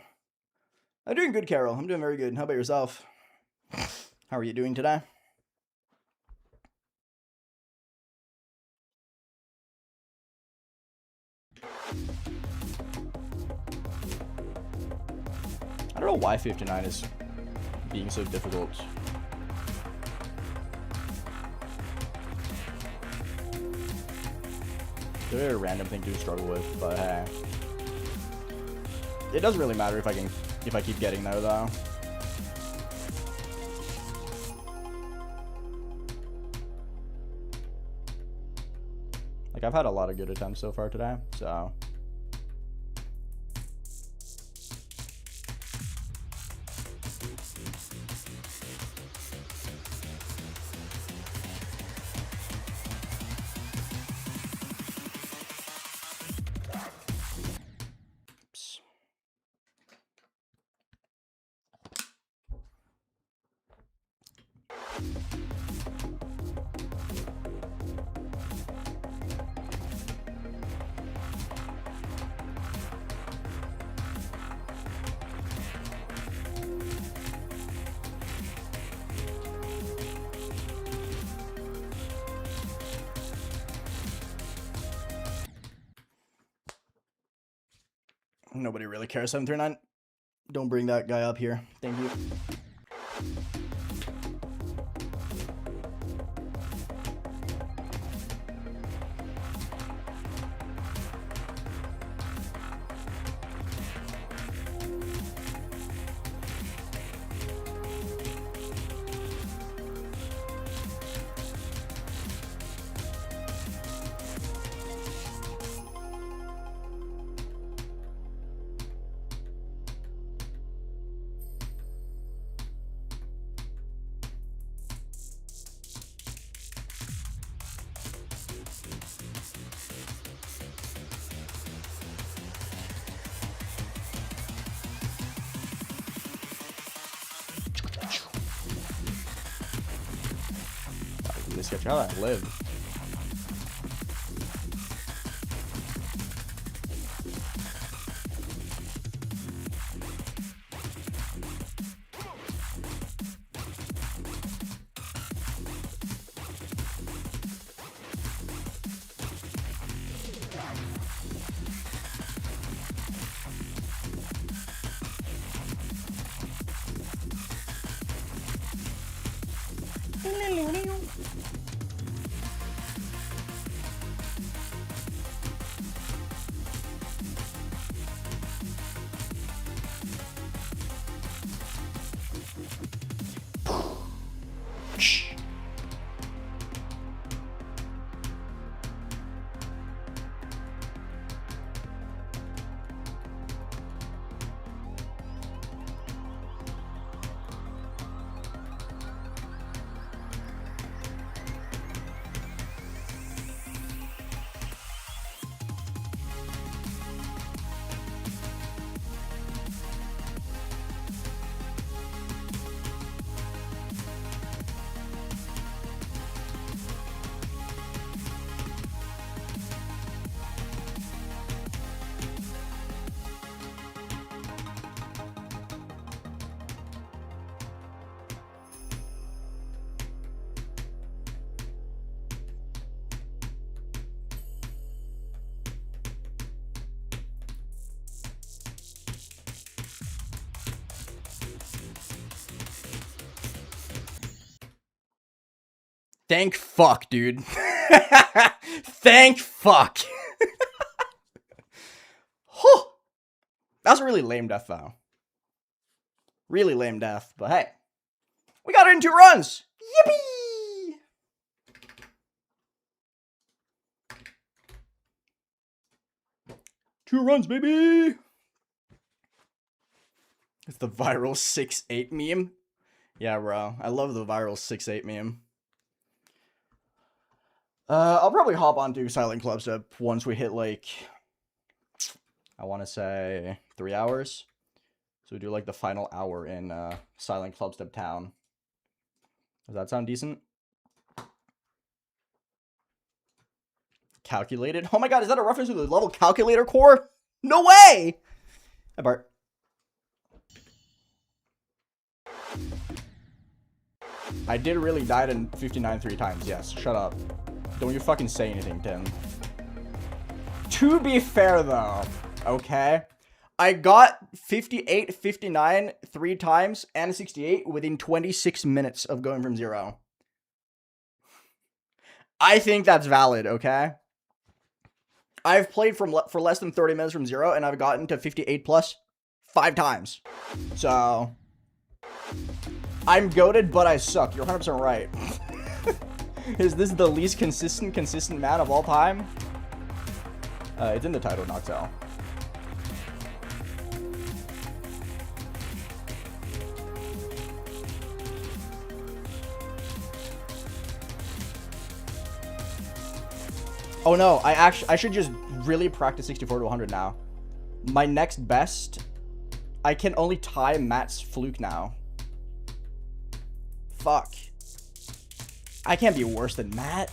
I'm doing good, Carol. I'm doing very good. How about yourself? How are you doing today? I don't know why 59 is being so difficult. It's a very random thing to struggle with, but hey. It doesn't really matter if I keep getting there though. Like, I've had a lot of good attempts so far today, so. Nobody really cares. 739. Don't bring that guy up here. Thank you. This sketch how I live. Thank fuck, dude. Thank fuck. That's a really lame death, though. Really lame death, but hey. We got it in 2 runs! Yippee! Two runs, baby! It's the viral 6-8 meme. Yeah, bro. I love the viral 6-8 meme. I'll probably hop onto Silent CLUBSTEP once we hit, like, I want to say 3 hours. So we do, like, the final hour in Silent CLUBSTEP Town. Does that sound decent? Calculated? Oh my god, is that a reference to the level calculator core? No way! Hi, Bart. I did really die in 59 3 times, yes. Shut up. Don't you fucking say anything, Tim. To be fair, though, okay? I got 58, 59 3 times and 68 within 26 minutes of going from 0. I think that's valid, okay? I've played for less than 30 minutes from 0, and I've gotten to 58 plus 5 times. So, I'm goated, but I suck. You're 100% right. Is this the least consistent man of all time? It's in the title, Noxel. Oh no, I should just really practice 64 to 100 now. My next best, I can only tie Matt's fluke now. Fuck. I can't be worse than Matt.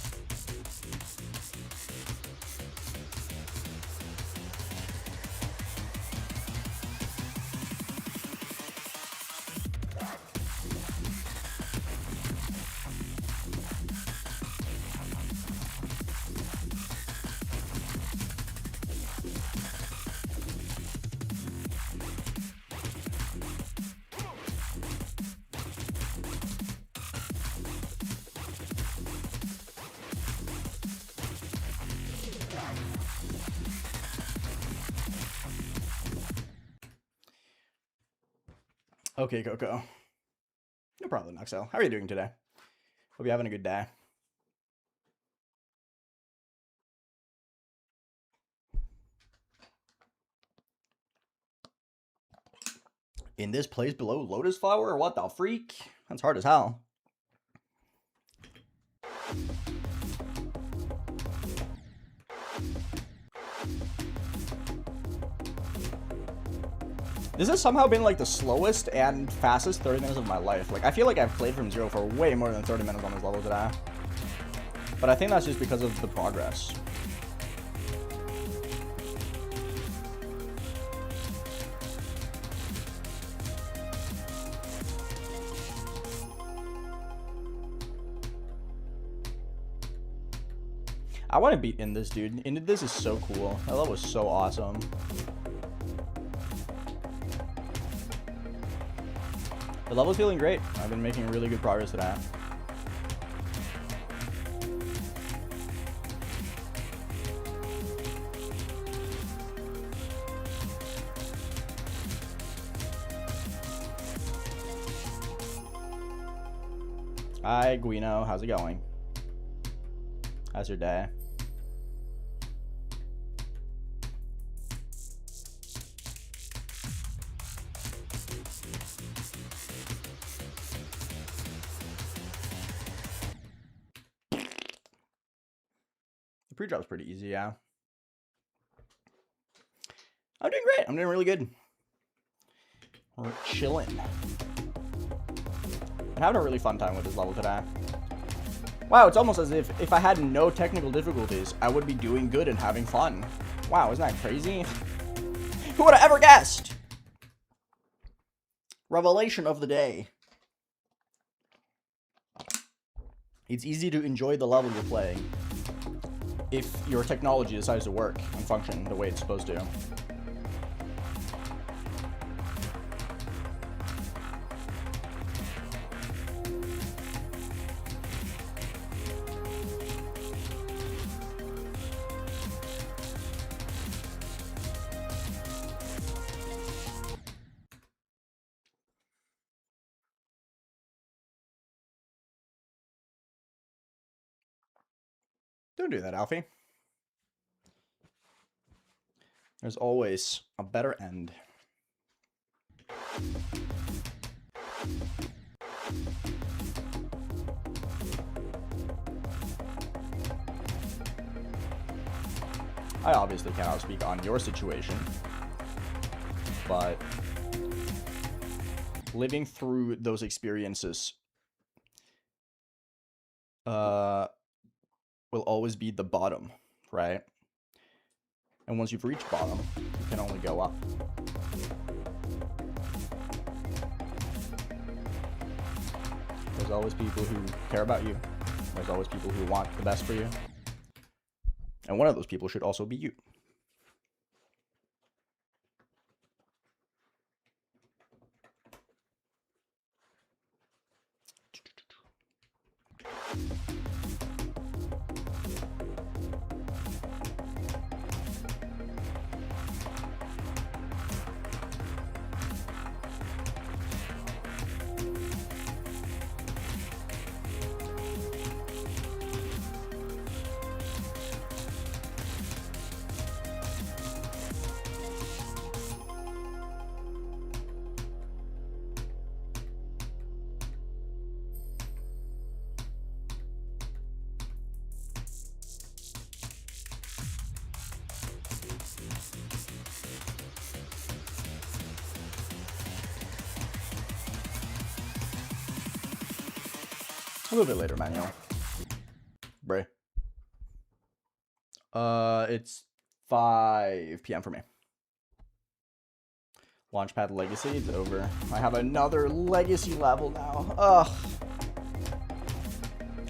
Okay, Coco. No problem, Axel. How are you doing today? Hope you're having a good day. In this place below Lotus Flower? What the freak? That's hard as hell. This has somehow been like the slowest and fastest 30 minutes of my life. Like, I feel like I've played from zero for way more than 30 minutes on this level today. But I think that's just because of the progress. I want to beat In This, dude. In This is so cool. That level was so awesome. The level's feeling great. I've been making really good progress today. Hi, Guino. How's it going? How's your day? The pre-drop's pretty easy, yeah. I'm doing great. I'm doing really good. We're chilling. I'm having a really fun time with this level today. Wow, it's almost as if I had no technical difficulties, I would be doing good and having fun. Wow, isn't that crazy? Who would have ever guessed? Revelation of the day. It's easy to enjoy the level you're playing if your technology decides to work and function the way it's supposed to. Don't do that, Alfie. There's always a better end. I obviously cannot speak on your situation, but living through those experiences will always be the bottom, right? And once you've reached bottom, you can only go up. There's always people who care about you. There's always people who want the best for you. And one of those people should also be you. A little bit later, Manuel. It's 5 p.m. for me. Launchpad Legacy, it's over. I have another Legacy level now. Ugh.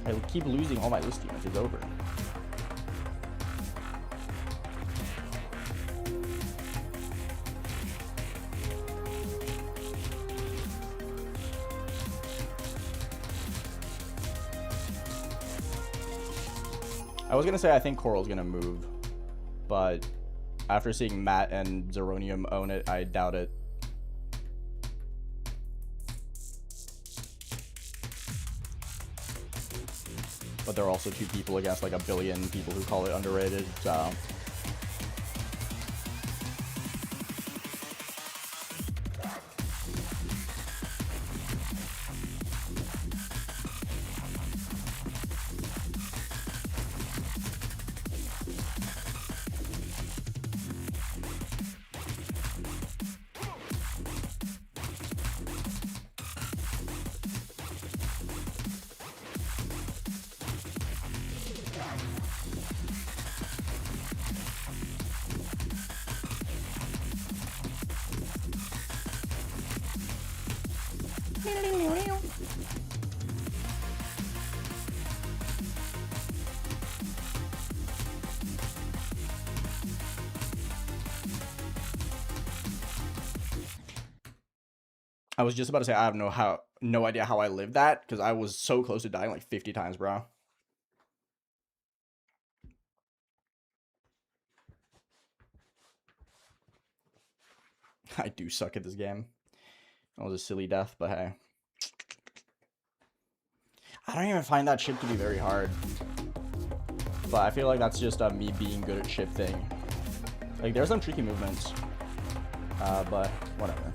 I keep losing all my list units. It's over. I was gonna say I think Coral's gonna move, but after seeing Matt and Zeronium own it, I doubt it. But there are also 2 people against like a billion people who call it underrated, so... I was just about to say I have no idea how I lived that, because I was so close to dying like 50 times, bro. I do suck at this game. That was a silly death, but hey. I don't even find that ship to be very hard. But I feel like that's just me being good at ship thing. Like, there's some tricky movements. But whatever.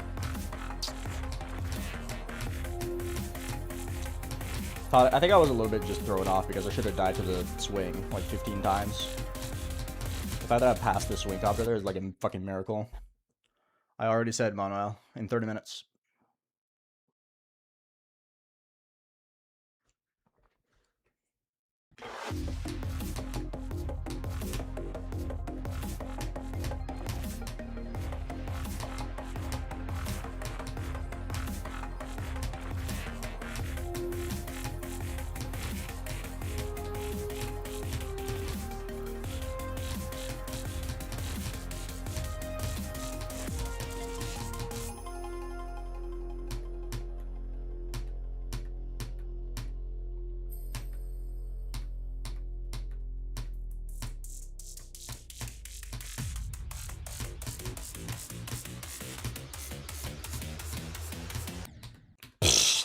I think I was a little bit just thrown off because I should have died to the swing like 15 times. The fact that I passed the swing copter there is like a fucking miracle. I already said Manuel in 30 minutes.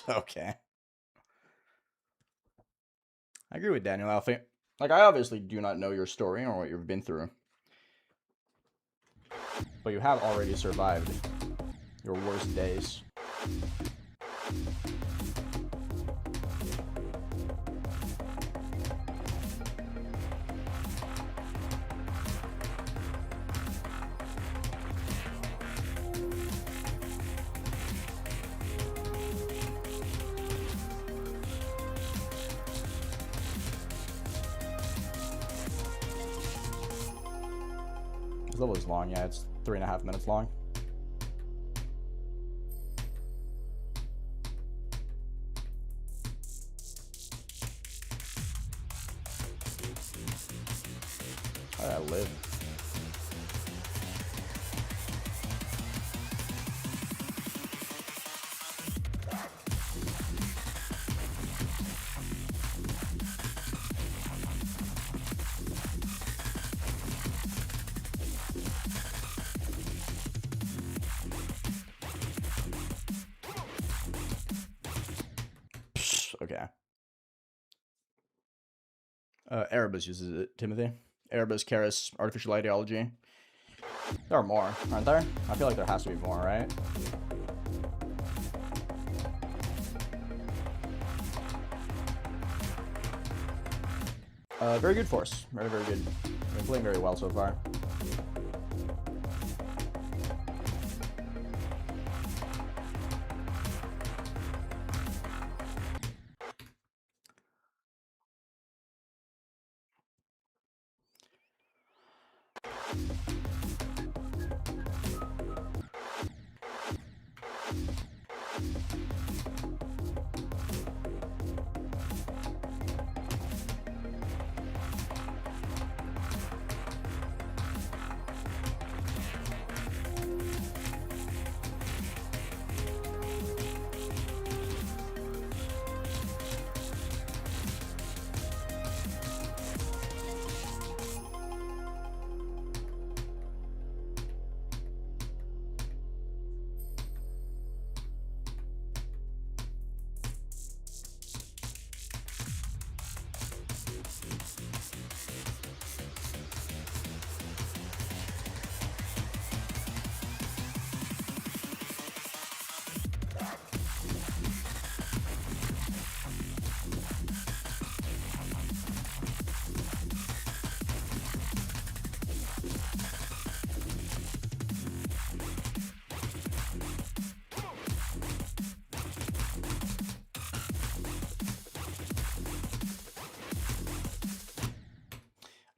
Okay. I agree with Daniel Alfie. Like, I obviously do not know your story or what you've been through. But you have already survived your worst days. This level is long, yeah, it's 3.5 minutes long. How did I live? Okay. Erebus uses it, Timothy. Erebus, Karis, Artificial Ideology. There are more, aren't there? I feel like there has to be more, right? Very good force. Very, very good. Been playing very well so far.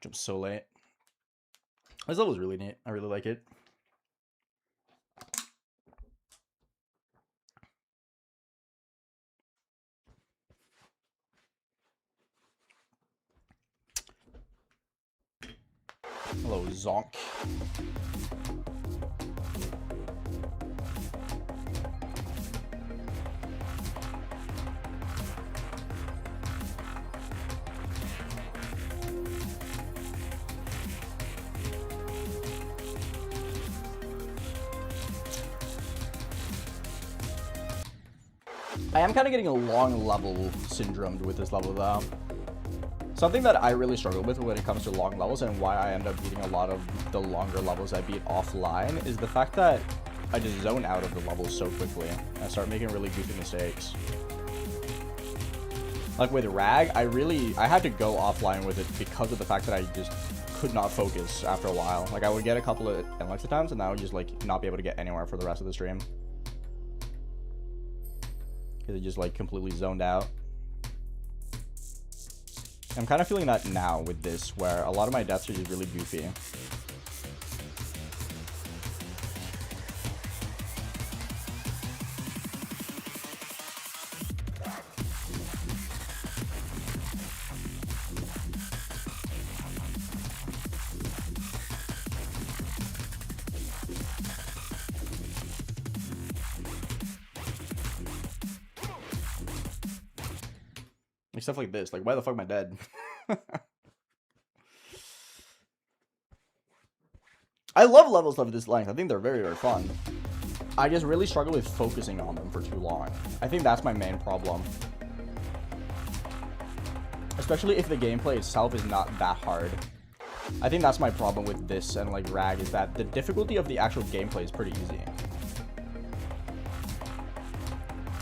Jumped so late. This level is really neat. I really like it. Hello, Zonk. I am kind of getting a long level syndrome with this level though. Something that I really struggle with when it comes to long levels and why I end up beating a lot of the longer levels I beat offline is the fact that I just zone out of the levels so quickly and I start making really goofy mistakes. Like with Rag, I had to go offline with it because of the fact that I just could not focus after a while. Like I would get a couple of Alexa times and I would just like not be able to get anywhere for the rest of the stream. Because it just like completely zoned out. I'm kind of feeling that now with this, where a lot of my deaths are just really goofy. Stuff like this, like why the fuck am I dead? I love levels of this length. I think they're very, very fun. I just really struggle with focusing on them for too long. I think that's my main problem. Especially if the gameplay itself is not that hard. I think that's my problem with this and like Rag is that the difficulty of the actual gameplay is pretty easy.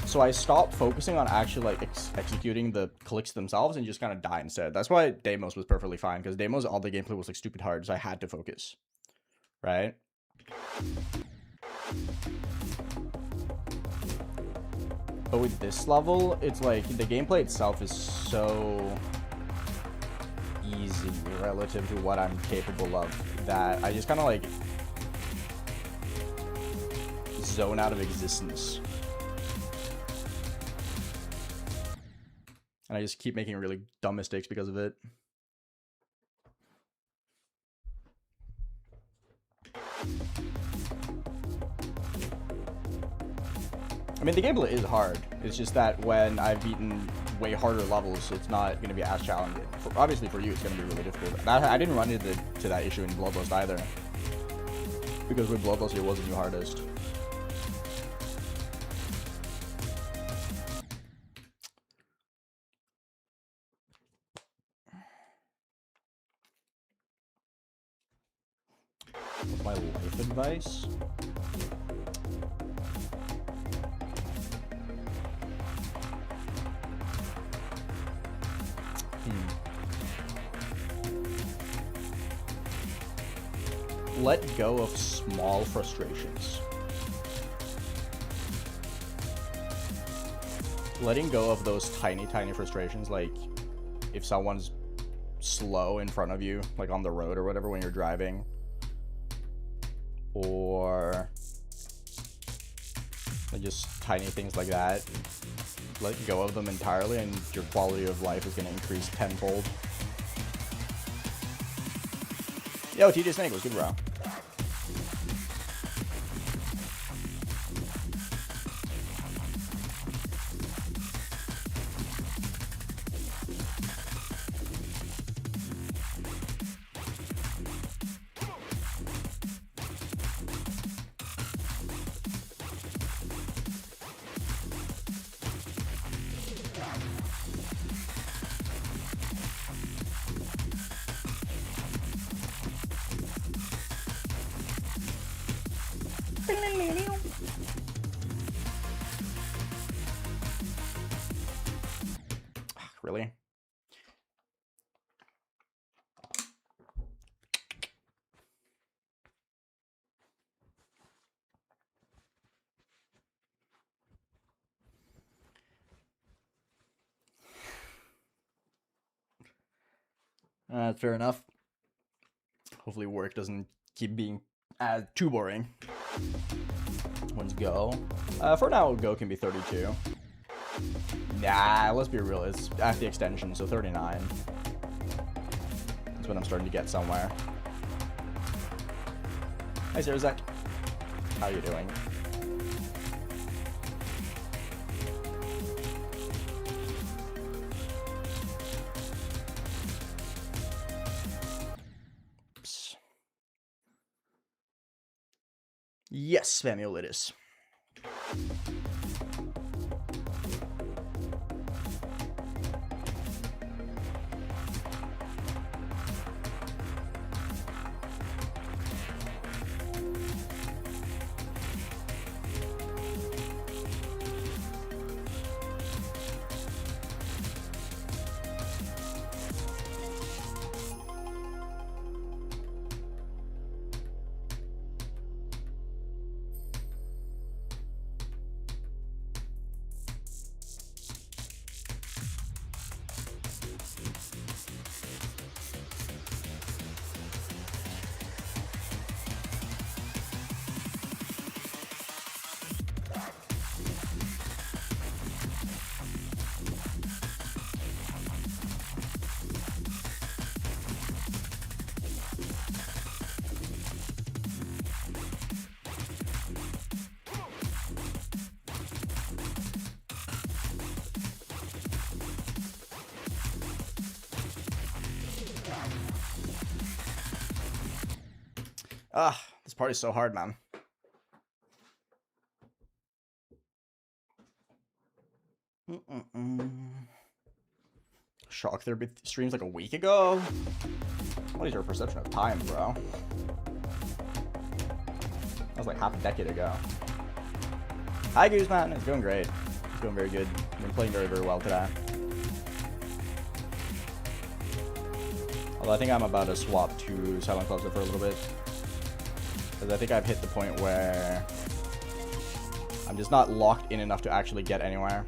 So I stopped focusing on actually like executing the clicks themselves and just kind of die instead. That's why Deimos was perfectly fine, because Deimos, all the gameplay was like stupid hard, so I had to focus. Right? But with this level, it's like the gameplay itself is so easy relative to what I'm capable of that I just kind of like zone out of existence. And I just keep making really dumb mistakes because of it. I mean, the gameplay is hard. It's just that when I've beaten way harder levels, it's not going to be as challenging. Obviously, for you, it's going to be really difficult. I didn't run into that issue in Bloodlust either. Because with Bloodlust, it wasn't the hardest. What's my life advice? Let go of small frustrations. Letting go of those tiny frustrations, like if someone's slow in front of you, like on the road or whatever when you're driving, or like just tiny things like that. Let go of them entirely, and your quality of life is going to increase tenfold. Yo, TJ Snake was good, bro. Really? Fair enough. Hopefully work doesn't keep being too boring. Let's go. For now, go can be 32. Nah, let's be real. It's after the extension, so 39. That's when I'm starting to get somewhere. Hi, Sarazek. How you doing? Oops. Yes, Spamulidus. This party's so hard, man. Shock therapy streams like a week ago? What is your perception of time, bro? That was like half a decade ago. Hi, Gooseman. It's going great. It's going very good. I've been playing very, very well today. Although I think I'm about to swap to Silent Closet for a little bit. Because I think I've hit the point where I'm just not locked in enough to actually get anywhere.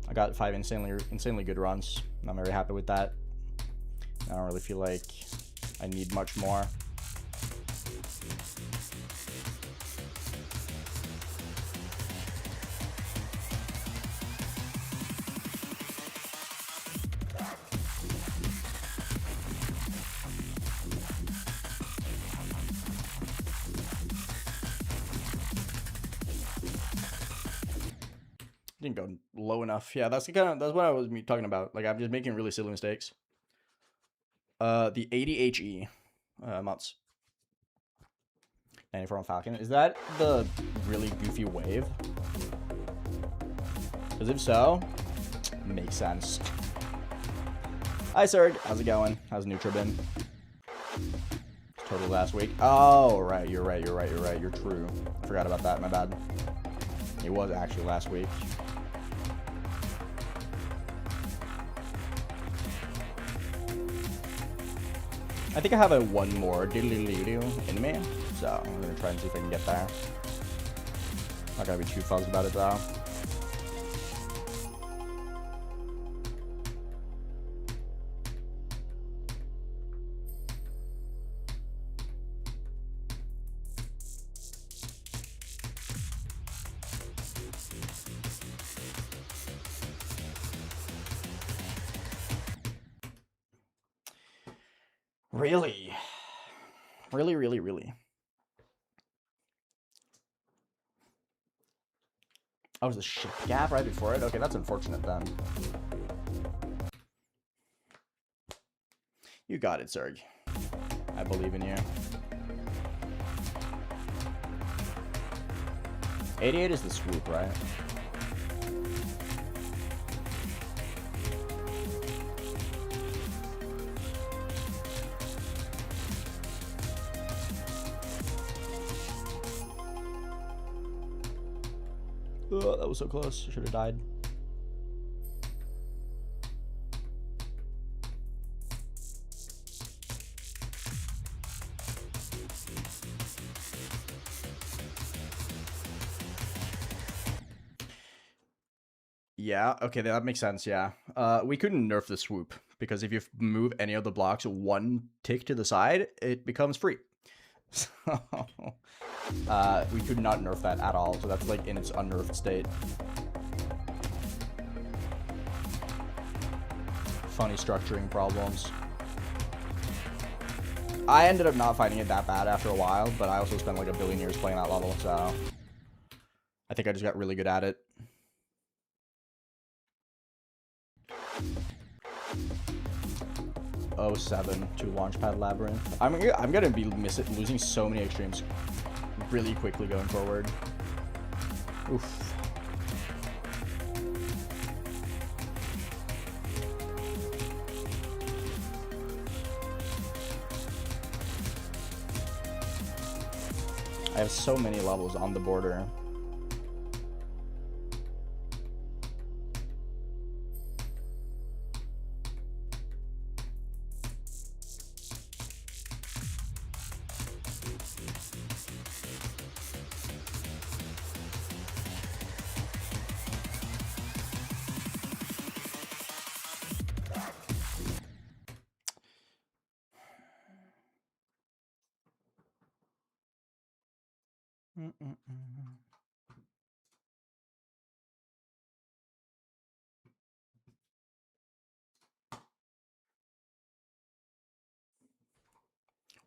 I got 5 insanely good runs, and I'm very happy with that. I don't really feel like I need much more. Didn't go low enough. Yeah, that's what I was talking about. Like, I'm just making really silly mistakes. The 80HE mods. 94 on Falcon. Is that the really goofy wave? Because if so, makes sense. Hi, Serg. How's it going? How's Neutral been? Totally last week. Oh, right. You're right. You're true. I forgot about that. My bad. It was actually last week. I think I have a one more diddly-doo in me, so I'm gonna try and see if I can get there. Not gonna be too fussed about it though. Really? Really, really, really? Oh, was the ship gap right before it? Okay, that's unfortunate then. You got it, Zerg. I believe in you. 88 is the swoop, right? Oh, that was so close. Should have died. Yeah, okay, that makes sense, yeah. We couldn't nerf the swoop, because if you move any of the blocks one tick to the side, it becomes free. So, we could not nerf that at all, so that's like in its unnerfed state. Funny structuring problems. I ended up not finding it that bad after a while, but I also spent like a billion years playing that level, so I think I just got really good at it. Oh, 07 to Launchpad Labyrinth. I'm gonna be losing so many extremes really quickly going forward. Oof. I have so many levels on the border.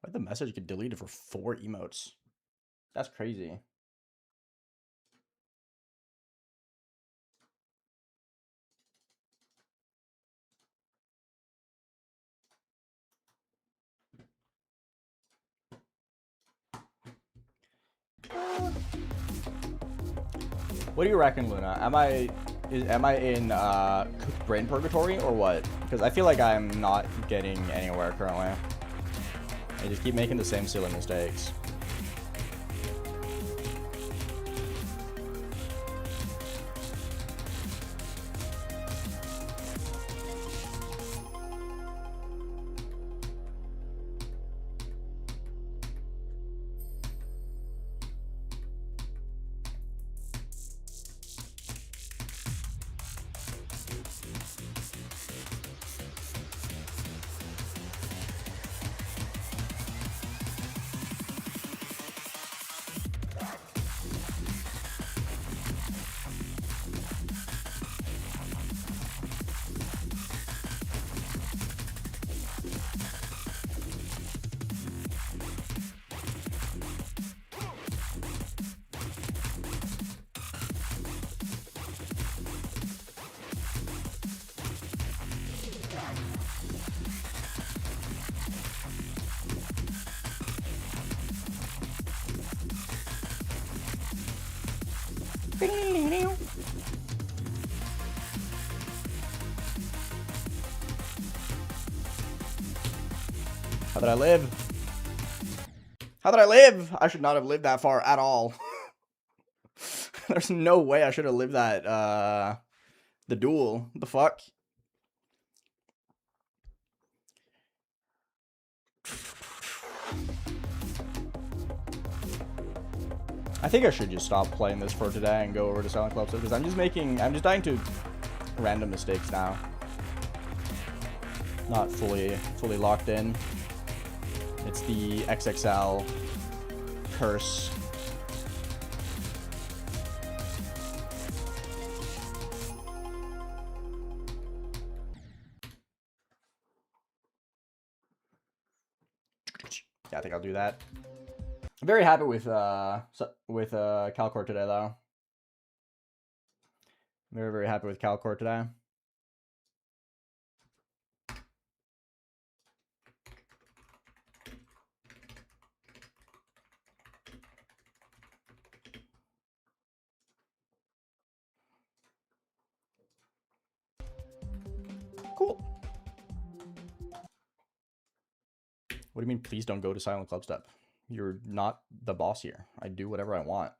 Why'd the message get deleted for 4 emotes? That's crazy. What do you reckon, Luna? Am I in cooked brain purgatory or what? Because I feel like I'm not getting anywhere currently. I just keep making the same silly mistakes. How did I live? How did I live? I should not have lived that far at all. There's no way I should have lived that, the duel. What the fuck? I think I should just stop playing this for today and go over to Silent CLUBSTEP because I'm just dying to random mistakes now. Not fully locked in. It's the XXL curse. Yeah, I think I'll do that. I'm very happy with Calcor today, though. Very, very happy with Calcor today. Cool. What do you mean, please don't go to Silent CLUBSTEP? You're not the boss here. I do whatever I want.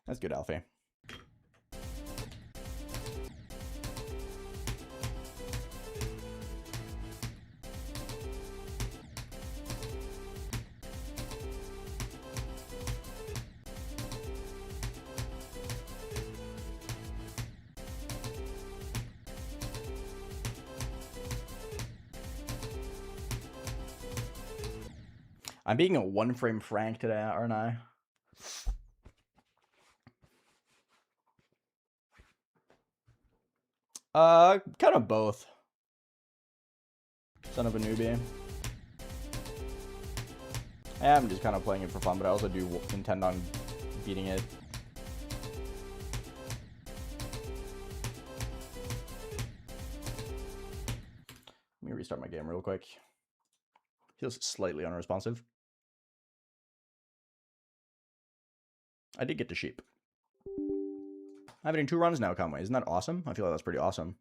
That's good, Alfie. I'm being a one-frame Frank today, aren't I? Kind of both. Son of a newbie. I am just kind of playing it for fun, but I also do intend on beating it. Let me restart my game real quick. Feels slightly unresponsive. I did get to sheep. I'm having 2 runs now, Conway. Isn't that awesome? I feel like that's pretty awesome.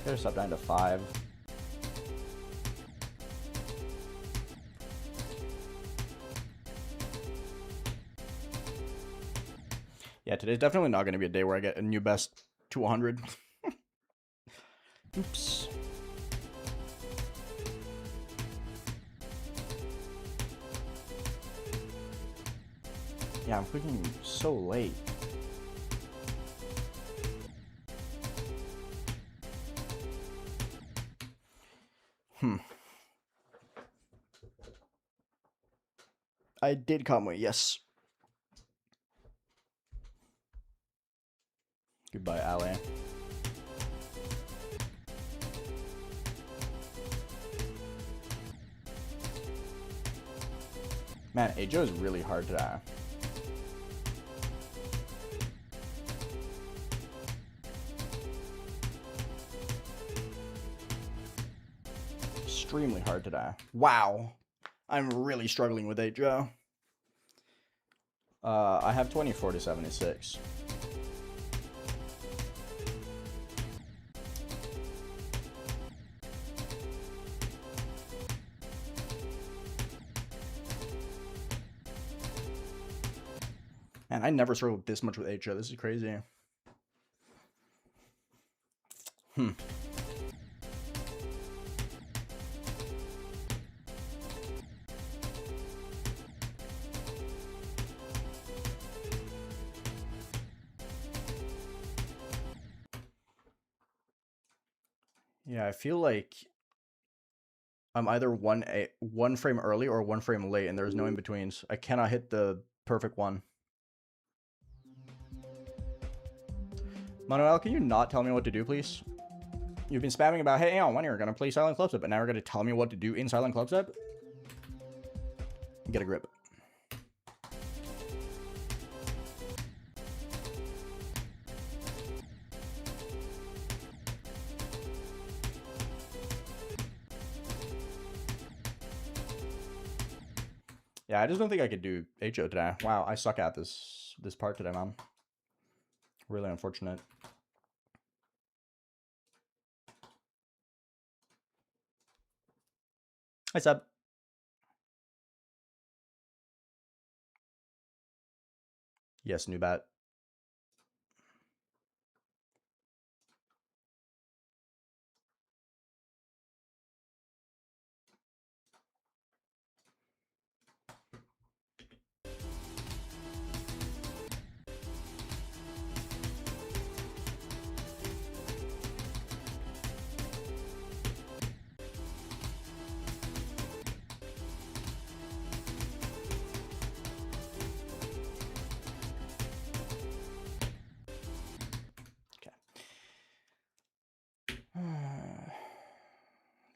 Gotta stop down to 5. Yeah, today's definitely not going to be a day where I get a new best to 100. Oops. Yeah, I'm clicking so late. I did Conway, yes. Goodbye, Ali. Man, Ajo is really hard today. Extremely hard today. Wow. I'm really struggling with Ajo. I have 24 to 76. Man, I never struggled this much with Ajo. This is crazy. Yeah, I feel like I'm either one frame early or 1 frame late, and there's no in-betweens. I cannot hit the perfect one. Manuel, can you not tell me what to do, please? You've been spamming about, hey, when you're going to play Silent CLUBSTEP, but now you're going to tell me what to do in Silent CLUBSTEP? Get a grip. Yeah, I just don't think I could do HO today. Wow, I suck at this part today, man. Really unfortunate. Hi, Seb. Yes, new bat.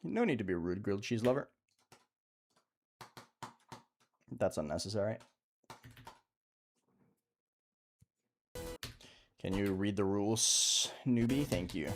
No need to be a rude grilled cheese lover. That's unnecessary. Can you read the rules, newbie? Thank you.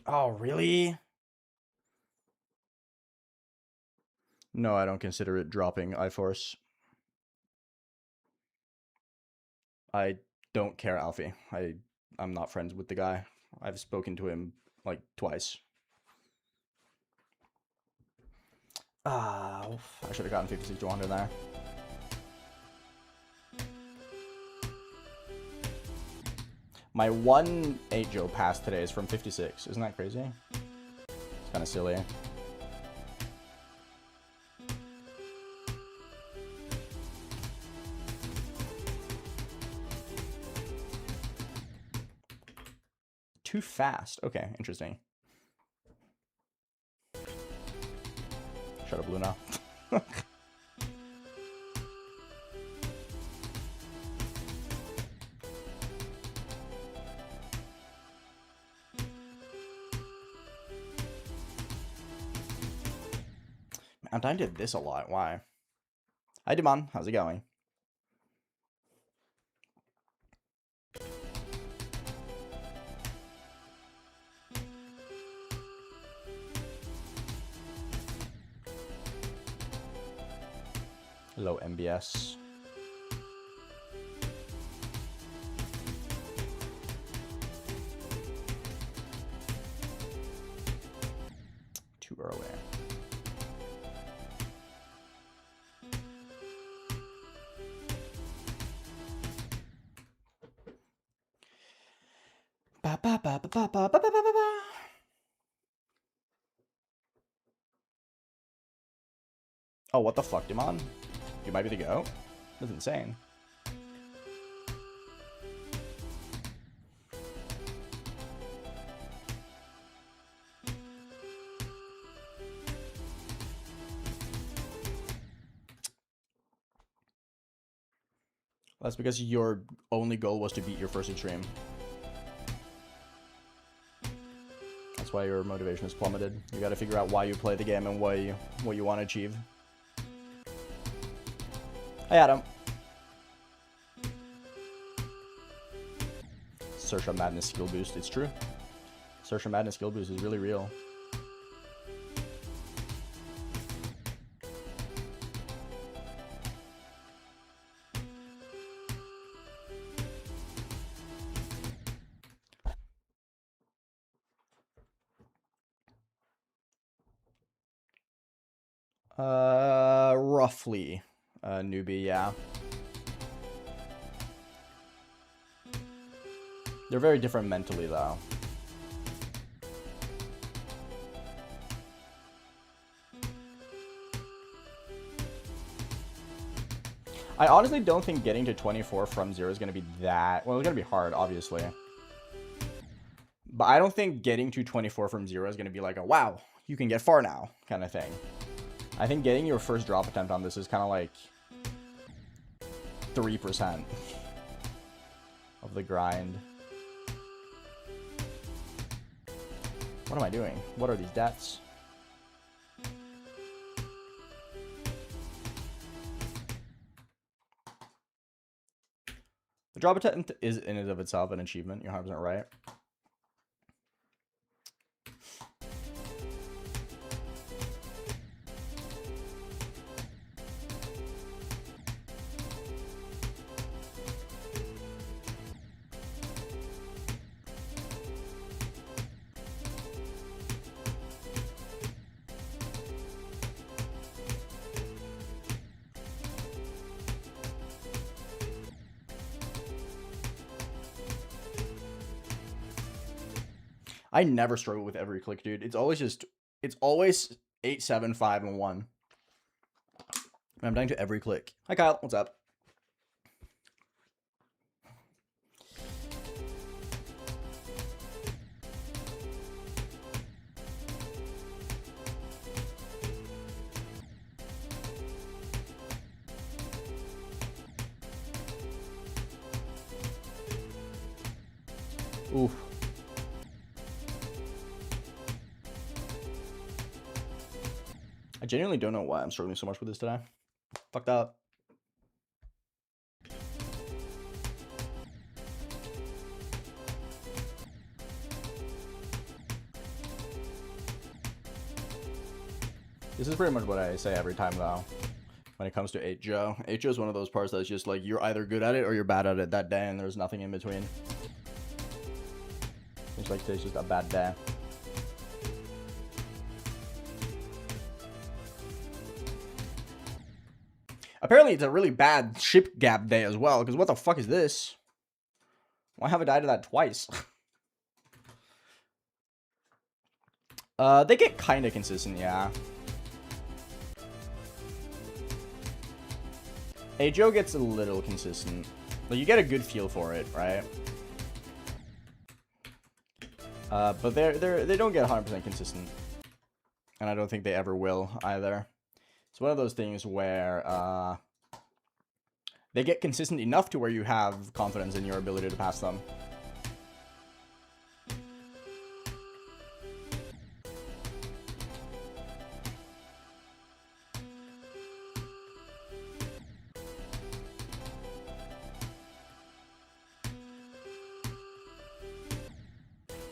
Oh, really? No, I don't consider it dropping iForce. I don't care, Alfie. I'm not friends with the guy. I've spoken to him like twice. Ah, I should have gotten 56 to 100 there. My one 8-Joe pass today is from 56. Isn't that crazy? It's kind of silly. Too fast. Okay, interesting. Shut up, Luna. I did this a lot. Why? Hi, Demon. How's it going? Hello, MBS. Too early. Ba ba ba ba ba ba ba ba ba ba. Oh, what the fuck, Demon? You might be the go. That's insane. That's because your only goal was to beat your first extreme. That's why your motivation is plummeted. You gotta figure out why you play the game and what you want to achieve. Hey, Adam. Sersha Madness skill boost. It's true. Sersha Madness skill boost is really real. Roughly. Newbie, yeah. They're very different mentally, though. I honestly don't think getting to 24 from 0 is going to be that... Well, it's going to be hard, obviously. But I don't think getting to 24 from 0 is going to be like a, wow, you can get far now, kind of thing. I think getting your first drop attempt on this is kind of like 3%. of the grind. What am I doing? What are these deaths? The drop attempt is in and of itself an achievement. You're 100% right. I never struggle with every click, dude. It's always 8, 7, 5, and 1. I'm dying to every click. Hi, Kyle. What's up? Oof. I genuinely don't know why I'm struggling so much with this today. Fucked up. This is pretty much what I say every time, though, when it comes to 8 Joe. 8 Joe is one of those parts that's just like, you're either good at it or you're bad at it that day, and there's nothing in between. It's like today's just a bad day. Apparently, it's a really bad ship gap day as well, because what the fuck is this? Why have I died to that twice? They get kind of consistent, yeah. Hey, Joe gets a little consistent. Like, you get a good feel for it, right? But they don't get 100% consistent. And I don't think they ever will, either. It's one of those things where they get consistent enough to where you have confidence in your ability to pass them.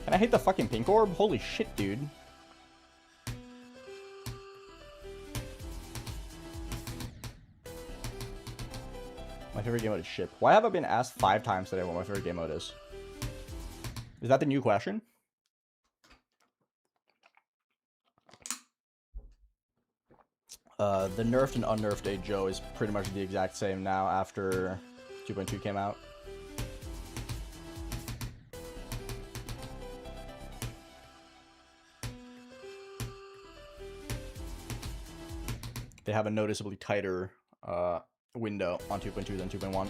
And I hate the fucking pink orb. Holy shit, dude. My favorite game mode is ship. Why have I been asked 5 times today what my favorite game mode is? Is that the new question? The nerfed and unnerfed 8 Joe is pretty much the exact same now after 2.2 came out. They have a noticeably tighter window on 2.2 than 2.1.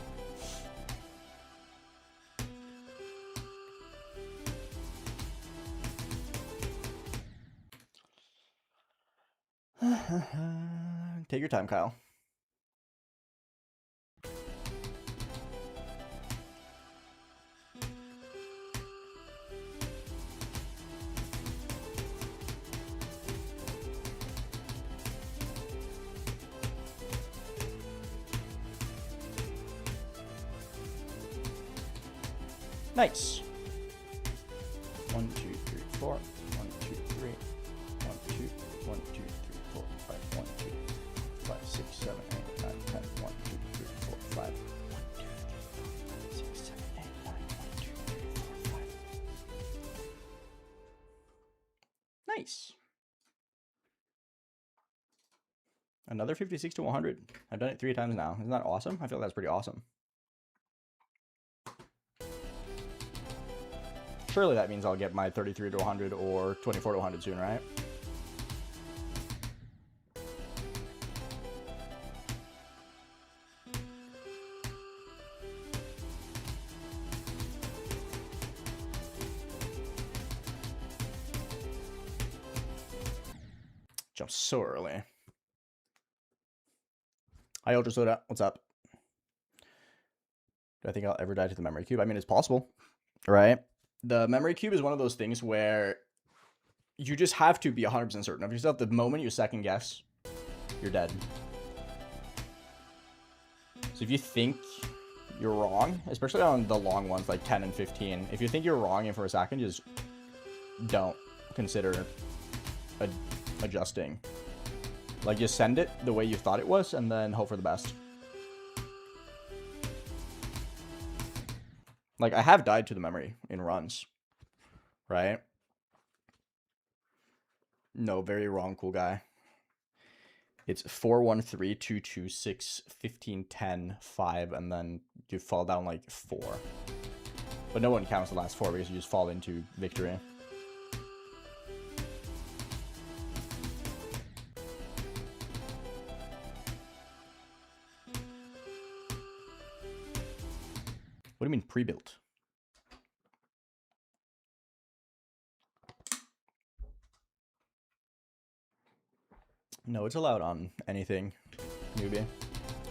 Take your time, Kyle. Nice. 1, 2, 3, 4. 1, 2, 3. 1, 2. 1, 2, 3, 4, 5. 1, 2, 5, 6, 7, 8, 9, 10. 1, 2, 3, 4, 5. 1, 2, 3, 4, 5, 6, 7, 8, 9. 1, 2, 3, 4, 5. Nice. Another 56 to 100. I've done it 3 times now. Isn't that awesome? I feel like that's pretty awesome. Surely that means I'll get my 33 to 100 or 24 to 100 soon, right? Jump so early. Hi, Ultra Soda. What's up? Do I think I'll ever die to the memory cube? I mean, it's possible, right? The memory cube is one of those things where you just have to be 100% certain of yourself. The moment you second guess, you're dead. So if you think you're wrong, especially on the long ones like 10 and 15, if you think you're wrong and for a second, just don't consider adjusting. Like, just send it the way you thought it was and then hope for the best. Like, I have died to the memory in runs, right? No, very wrong, cool guy. It's 4, 1, 3, 2, 2, 6, 15, 10, 5, and then you fall down like 4. But no one counts the last 4 because you just fall into victory. What do you mean pre-built? No, it's allowed on anything, newbie.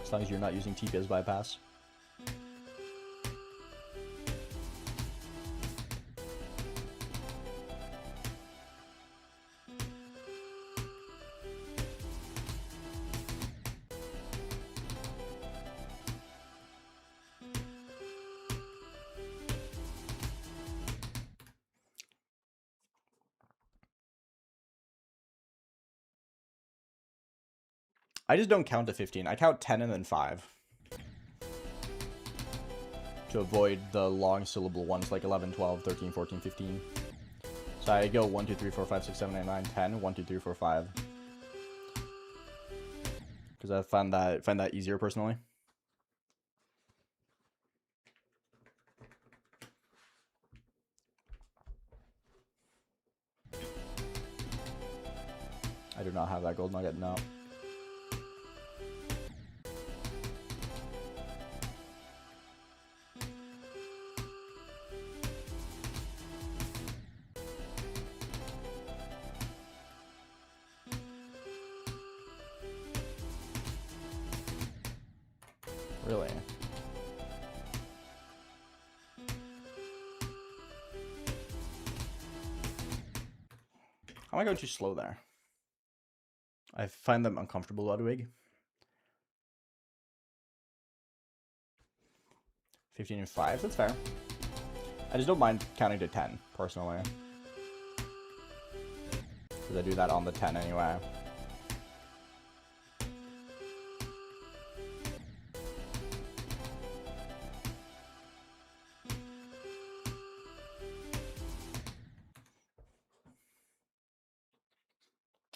As long as you're not using TP as bypass. I just don't count to 15. I count 10 and then 5. To avoid the long syllable ones like 11, 12, 13, 14, 15. So I go 1, 2, 3, 4, 5, 6, 7, 8, 9, 10. 1, 2, 3, 4, 5. Because I find that easier personally. I do not have that gold nugget, no. Really? How am I going too slow there? I find them uncomfortable, Ludwig. 15 and 5, that's fair. I just don't mind counting to 10, personally. Because I do that on the 10 anyway.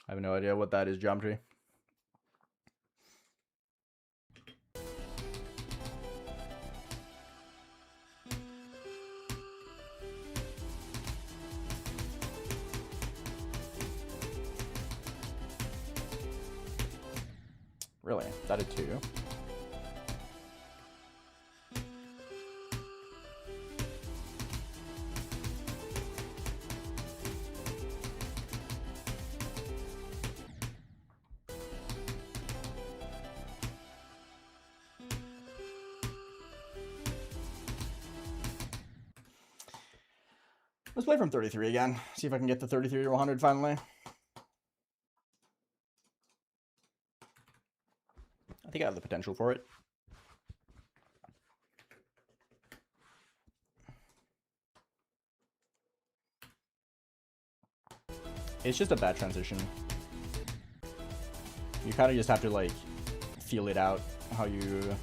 I have no idea what that is, geometry. Really? That did 2. Let's play from 33 again. See if I can get the 33 to 100 finally. I think I have the potential for it. It's just a bad transition. You kind of just have to like feel it out how you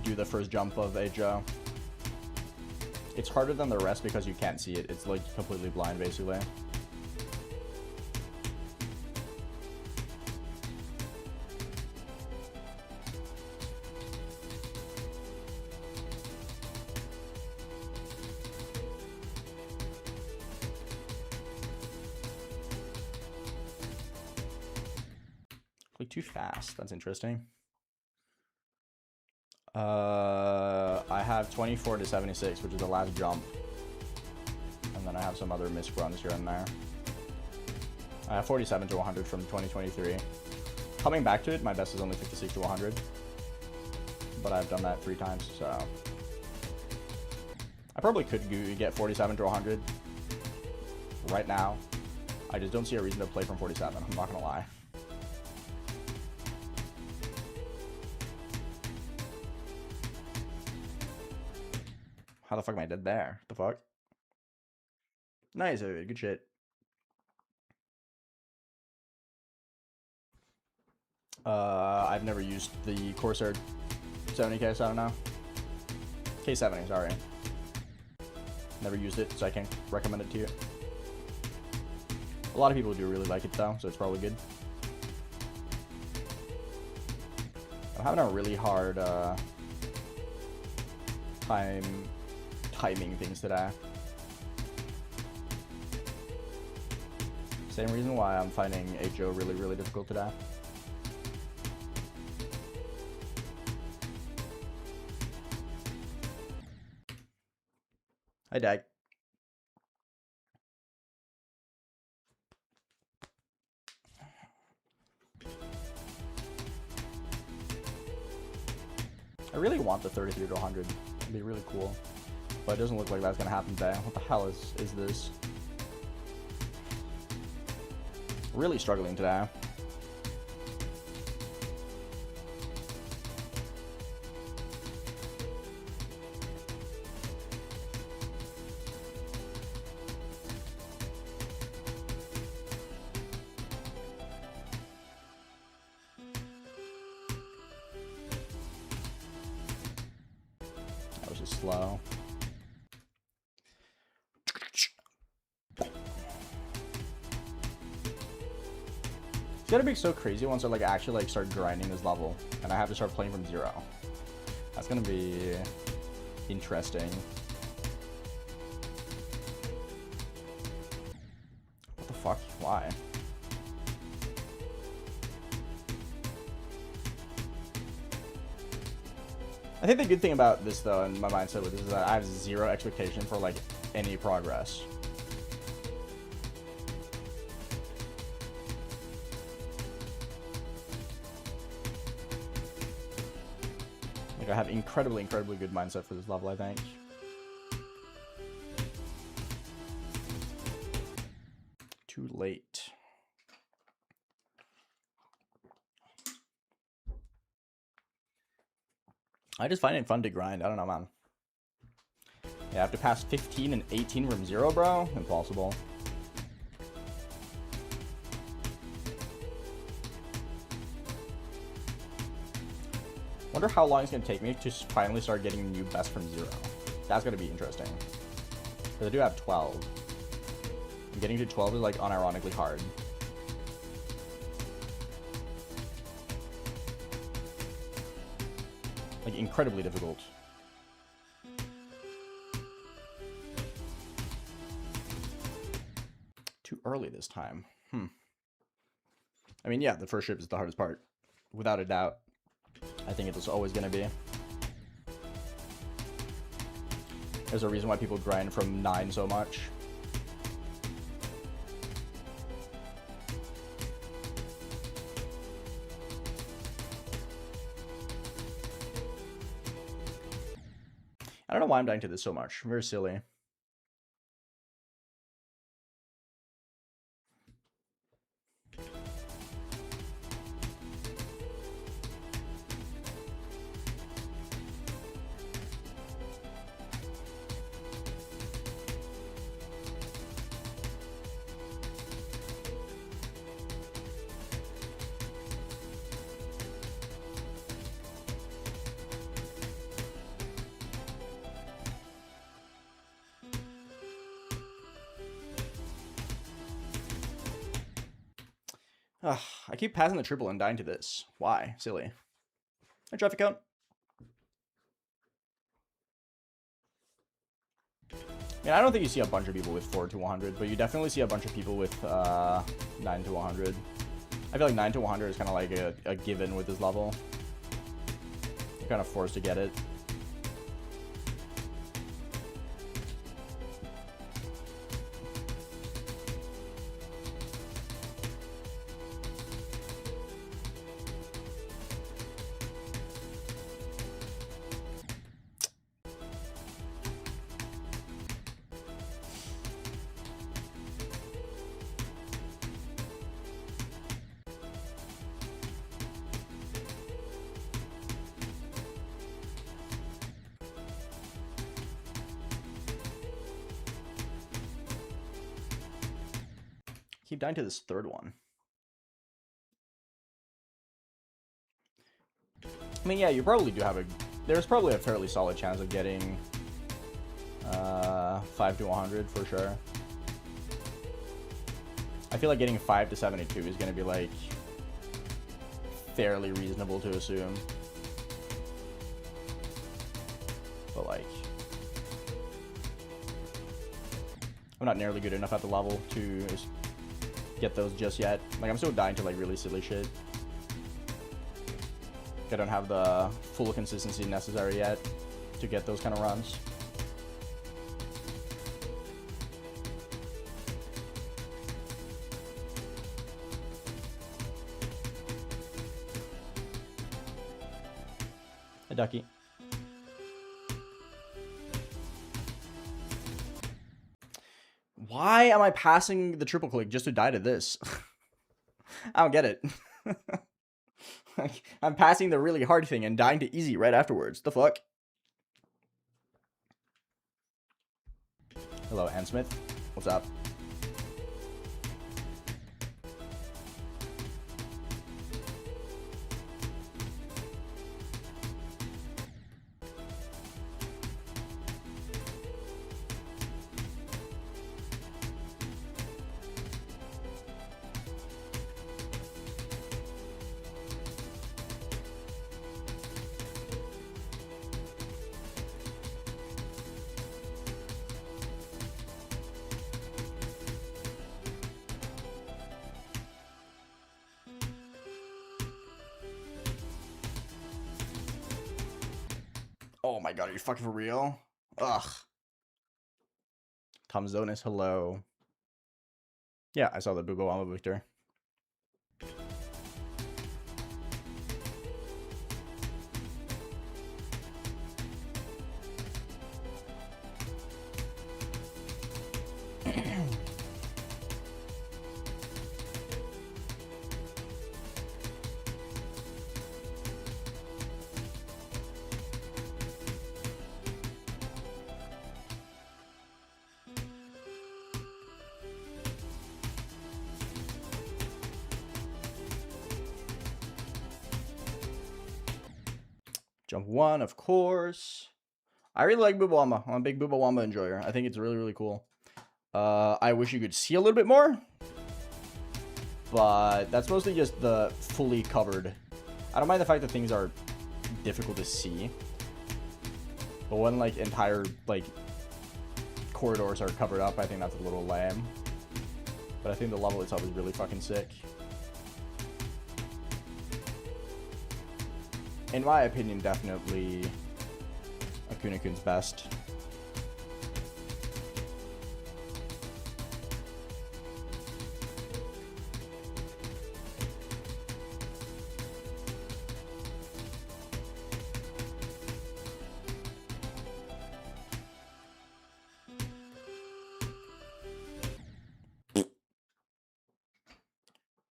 do the first jump of a Joe. It's harder than the rest because you can't see it. It's like completely blind basically. Like too fast. That's interesting. I have 24 to 76, which is the last jump. And then I have some other missed runs here and there. I have 47 to 100 from 2023. Coming back to it, my best is only 56 to 100. But I've done that 3 times, so probably could get 47 to 100 right now. I just don't see a reason to play from 47. I'm not gonna lie. How the fuck am I dead there? What the fuck? Nice, good shit. I've never used the Corsair 70K, so I don't know. K70, sorry. Never used it, so I can't recommend it to you. A lot of people do really like it though, so it's probably good. I'm having a really hard time timing things today. Same reason why I'm finding HO really, really difficult today. Hi, Dag. I really want the 33 to 100. It'd be really cool. But it doesn't look like that's gonna happen today. What the hell is this? Really struggling today. That was just slow. It's gonna be so crazy once I like actually like start grinding this level and I have to start playing from 0. That's gonna be interesting. What the fuck? Why? I think the good thing about this though, and my mindset with this, is that I have 0 expectation for like any progress. Like I have incredibly good mindset for this level, I think. Too late. I just find it fun to grind. I don't know, man. Yeah, I have to pass 15 and 18 from 0, bro. Impossible. Wonder how long it's gonna take me to finally start getting new best from 0. That's gonna be interesting. Because I do have 12. And getting to 12 is like unironically hard. Like incredibly difficult. Too early this time. I mean, yeah, the first ship is the hardest part, without a doubt. I think it's always going to be. There's a reason why people grind from 9 so much. I don't know why I'm dying to this so much. Very silly. I keep passing the triple and dying to this. Why? Silly. Hi, traffic count. I mean, I don't think you see a bunch of people with 4 to 100, but you definitely see a bunch of people with 9 to 100. I feel like 9 to 100 is kind of like a given with this level. You're kind of forced to get it. keep dying to this third one. I mean, yeah, you probably do have a... There's probably a fairly solid chance of getting 5 to 100 for sure. I feel like getting 5 to 72 is going to be, like, fairly reasonable to assume. But, like, I'm not nearly good enough at the level to get those just yet. Like, I'm still dying to, like, really silly shit. I don't have the full consistency necessary yet to get those kind of runs. Hey, Ducky. Why am I passing the triple click just to die to this? I don't get it. Like, I'm passing the really hard thing and dying to easy right afterwards. The fuck? Hello, Ann Smith. What's up? Oh my god, are you fucking for real? Ugh. Tom Zonas, hello. Yeah, I saw the Boobo Alma Victor. Jump 1, of course. I really like Bubawamba. I'm a big Bubawamba enjoyer. I think it's really, really cool. I wish you could see a little bit more. But that's mostly just the fully covered. I don't mind the fact that things are difficult to see. But when, like, entire, like, corridors are covered up, I think that's a little lame. But I think the level itself is really fucking sick. In my opinion, definitely Akuna-kun's best.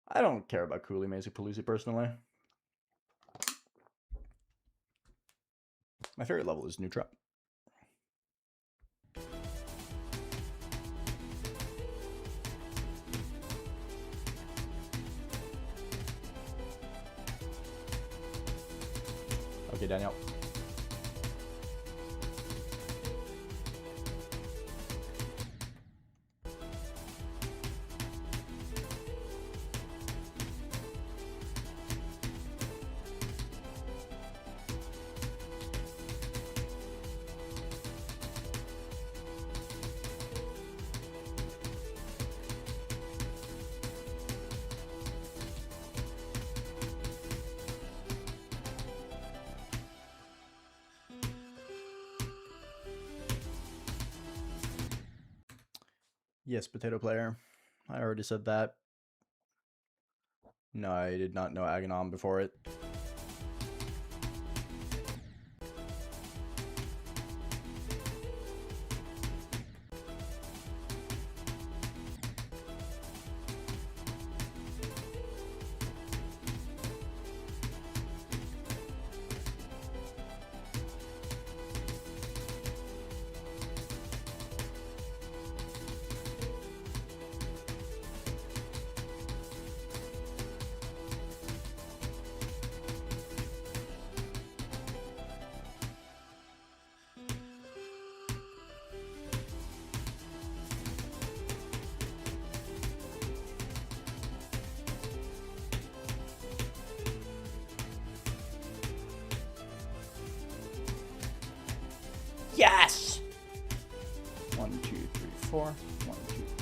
I don't care about Cooley Macy Palooza personally. My favorite level is Neutra. Okay, Daniel. Yes, potato player. I already said that. No, I did not know Aghanom before it.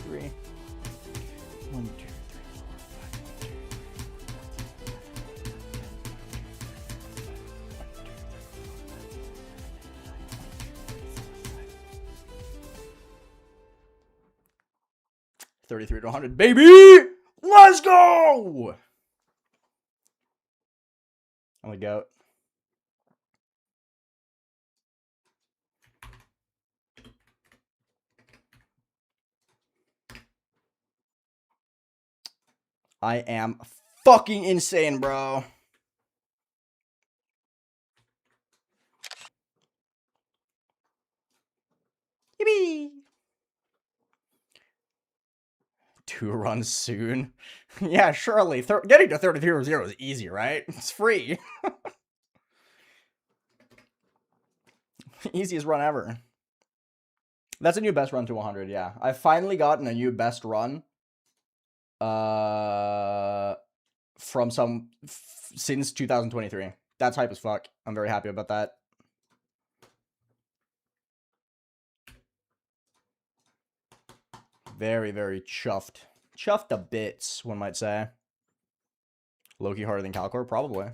3. 1, 2, 3, 33 to 100, baby! Let's go! I'm a goat. I am fucking insane, bro. Yippee! 2 runs soon. Yeah, surely. Getting to 33-0 is easy, right? It's free. Easiest run ever. That's a new best run to 100, yeah. I've finally gotten a new best run. From since 2023. That's hype as fuck. I'm very happy about that. Very, very chuffed. Chuffed to bits, one might say. Low-key harder than Calcor? Probably.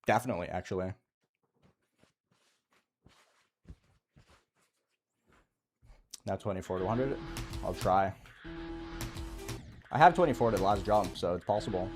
Definitely, actually. Now 24 to 100. I'll try. I have 24 to the last jump, so it's possible.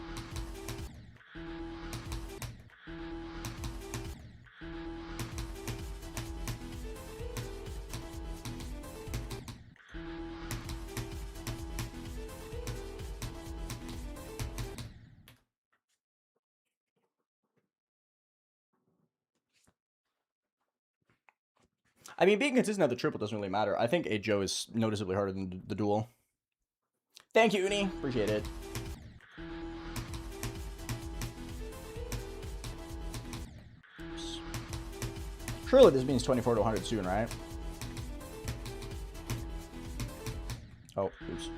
I mean, being consistent at the triple doesn't really matter. I think 8 Joe is noticeably harder than the duel. Thank you, Uni. Appreciate it. Oops. Surely this means 24 to 100 soon, right? Oh, oops.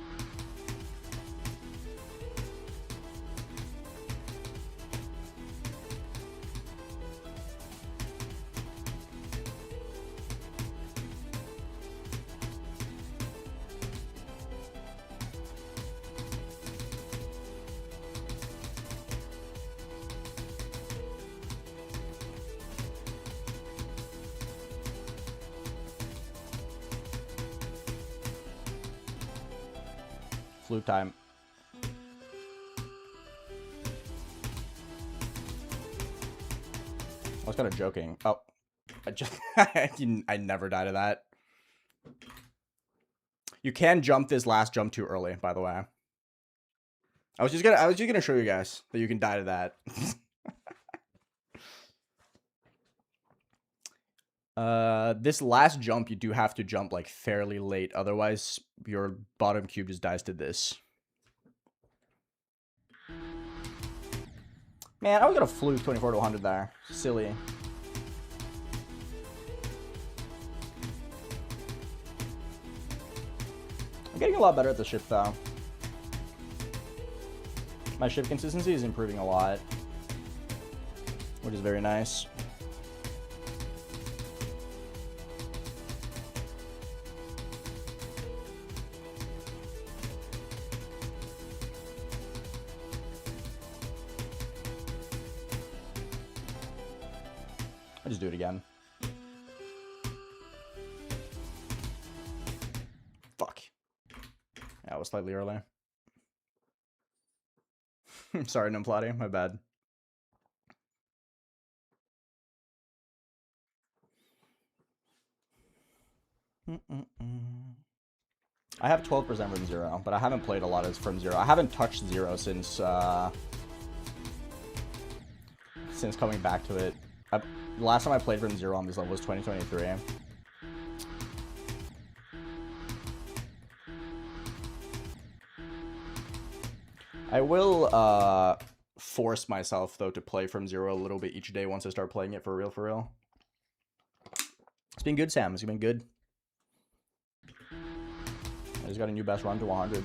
Fluke time. I was kind of joking. Oh, I never died of that. You can jump this last jump too early, by the way. I was just gonna show you guys that you can die to that. This last jump you do have to jump like fairly late, otherwise your bottom cube just dies to this. Man, I was gonna fluke 24 to 100 there. Silly. I'm getting a lot better at the shift though. My shift consistency is improving a lot, which is very nice. I'll just do it again. Fuck. Yeah, I was slightly early. Sorry, Numplati. My bad. I have 12% from 0, but I haven't played a lot as from 0. I haven't touched 0 since coming back to it. The last time I played from 0 on this level was 2023. I will force myself though to play from 0 a little bit each day once I start playing it for real, for real. It's been good, Sam. It's been good. I just got a new best run to 100.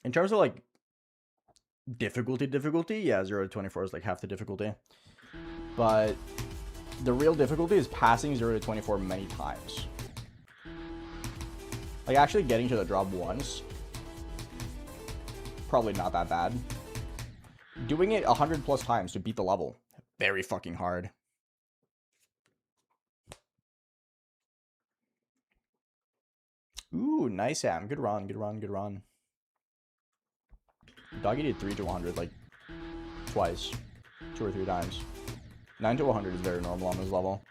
In terms of like difficulty, yeah, 0 to 24 is like half the difficulty. But the real difficulty is passing 0 to 24 many times. Like, actually getting to the drop once, probably not that bad. Doing it 100 plus times to beat the level, very fucking hard. Ooh, nice, Sam. Good run, good run, good run. Doggy did 3 to 100, like, twice. 2 or 3 times. 9 to 100 is very normal on this level.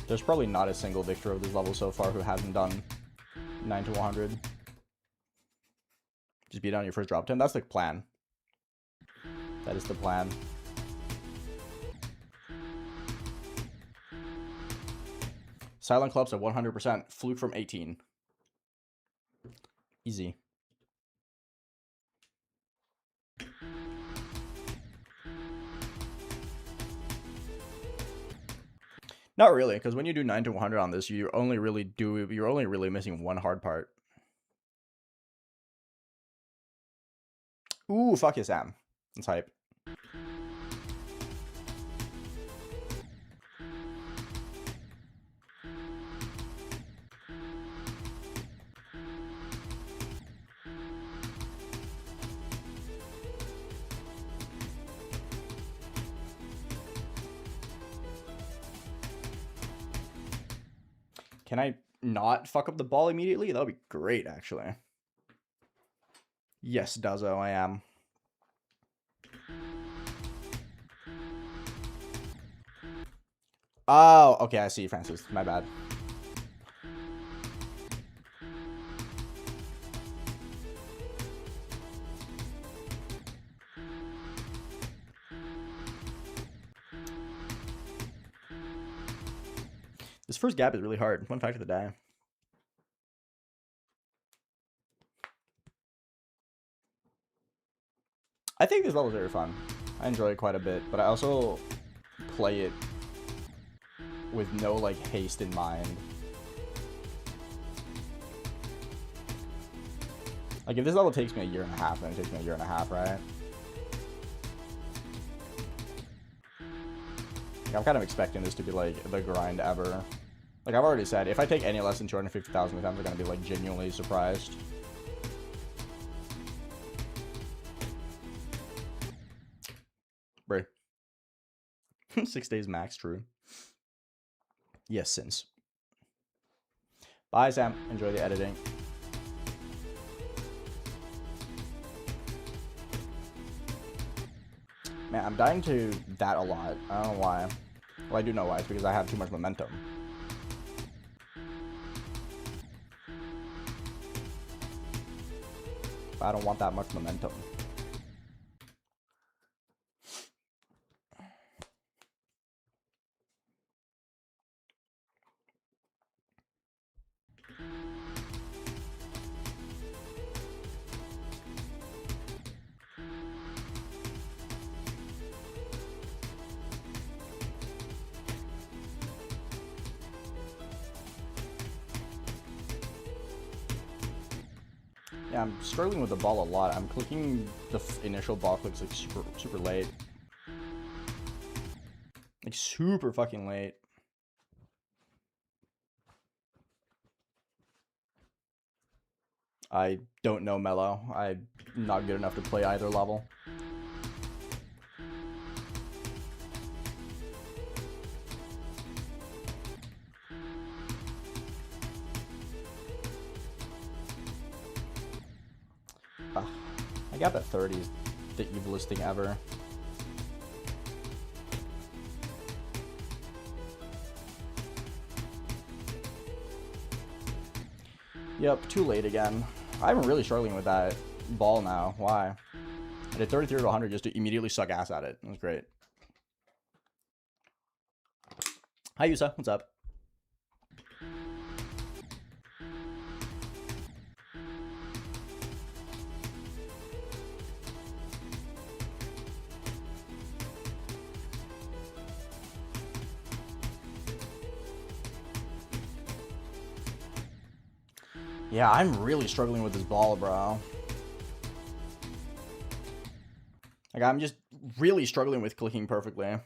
There's probably not a single victor of this level so far who hasn't done 9 to 100. Just beat on your first drop 10. That's the plan. That is the plan. Silent clubs at 100%. Fluke from 18. Easy. Not really, because when you do 9 to 100 on this, you're only really missing one hard part. Ooh, fuck you, Sam. That's hype. Can I not fuck up the ball immediately? That would be great, actually. Yes, Dazzo, I am. Oh, okay, I see, Francis. My bad. This first gap is really hard. Fun fact of the day. I think this level is very fun. I enjoy it quite a bit, but I also play it with no, like, haste in mind. Like, if this level takes me a year and a half, then it takes me a year and a half, right? Like, I'm kind of expecting this to be, like, the grind ever. Like, I've already said, if I take any less than 250,000 attempts, I'm going to be, like, genuinely surprised. Bro. 6 days max, true. Yes, since. Bye, Sam. Enjoy the editing. Man, I'm dying to that a lot. I don't know why. Well, I do know why. It's because I have too much momentum. But I don't want that much momentum. Yeah, I'm struggling with the ball a lot. I'm clicking the initial ball clicks like super late. Like super fucking late. I don't know Mellow. I'm not good enough to play either level. I got that 30 is the evilest thing ever. Yep, too late again. I'm really struggling with that ball now. Why? I did 33 to 100 just to immediately suck ass at it. It was great. Hi, Yusa. What's up? Yeah, I'm really struggling with this ball, bro. Like, I'm just really struggling with clicking perfectly.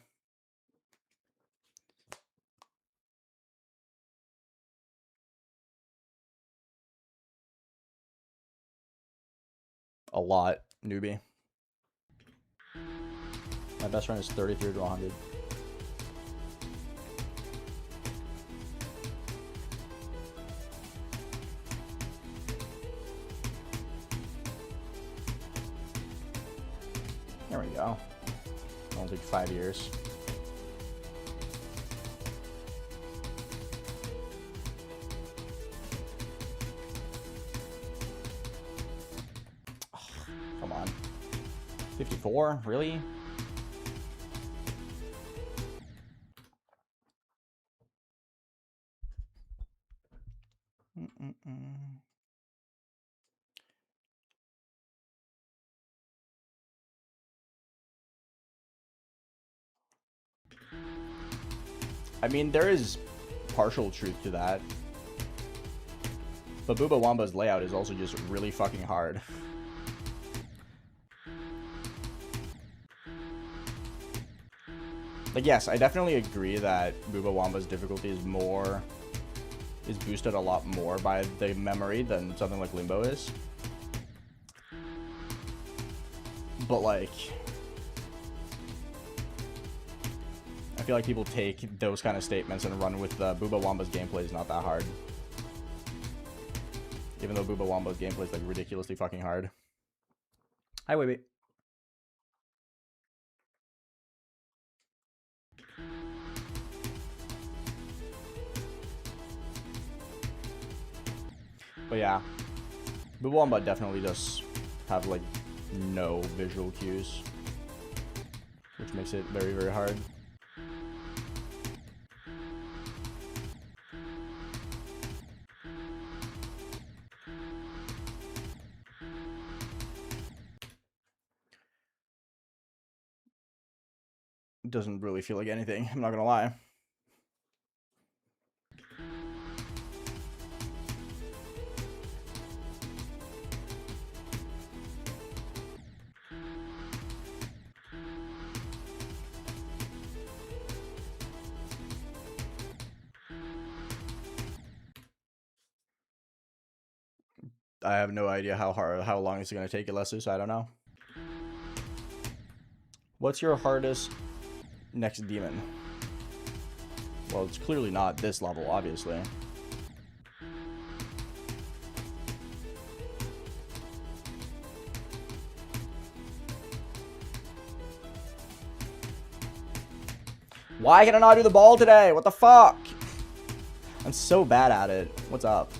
A lot, newbie. My best friend is 33 to 100. There we go. Only took 5 years. Oh, come on. 54? Really? I mean, there is partial truth to that. But Booba Wamba's layout is also just really fucking hard. Like, yes, I definitely agree that Booba Wamba's difficulty is boosted a lot more by the memory than something like Limbo is. But, like, I feel like people take those kind of statements and run with Booba Wamba's gameplay is not that hard. Even though Booba Wamba's gameplay is, like, ridiculously fucking hard. Hi, wait. But yeah, Booba Wamba definitely does have, like, no visual cues, which makes it very, very hard. It doesn't really feel like anything, I'm not gonna lie. I have no idea how long it's gonna take, Alessu, so I don't know. What's your hardest next demon? Well, it's clearly not this level, obviously. Why can I not do the ball today? What the fuck? I'm so bad at it. What's up?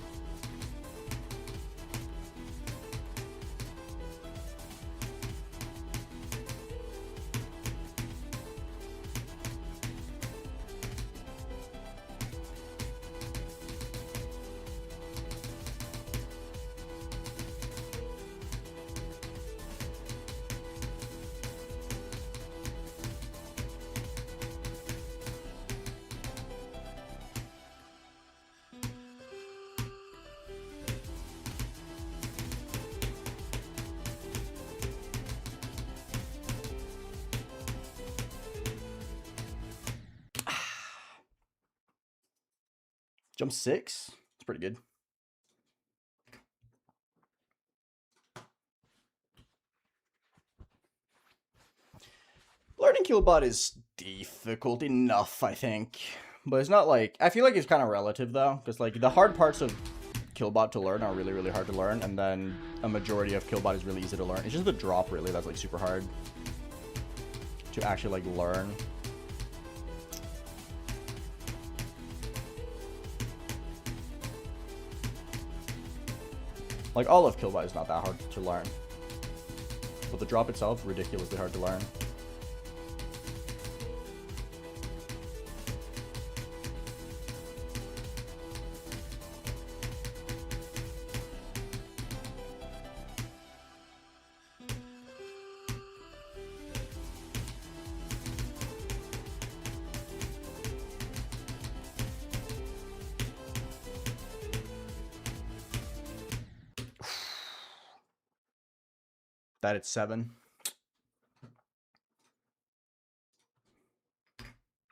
Jump 6? It's pretty good. Learning Killbot is difficult enough, I think. But it's not like... I feel like it's kind of relative, though. Because, like, the hard parts of Killbot to learn are really, really hard to learn. And then a majority of Killbot is really easy to learn. It's just the drop, really, that's, like, super hard to actually, like, learn. Like, all of Killbot is not that hard to learn. But the drop itself, ridiculously hard to learn. that it's 7.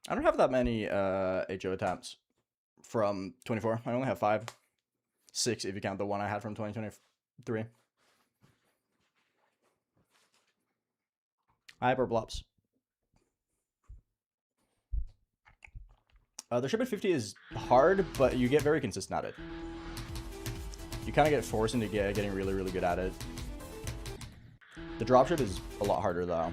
I don't have that many HO attempts from 24. I only have 5. 6 if you count the one I had from 2023. Hyperblops. The ship at 50 is hard, but you get very consistent at it. You kind of get forced into getting really, really good at it. The dropship is a lot harder, though.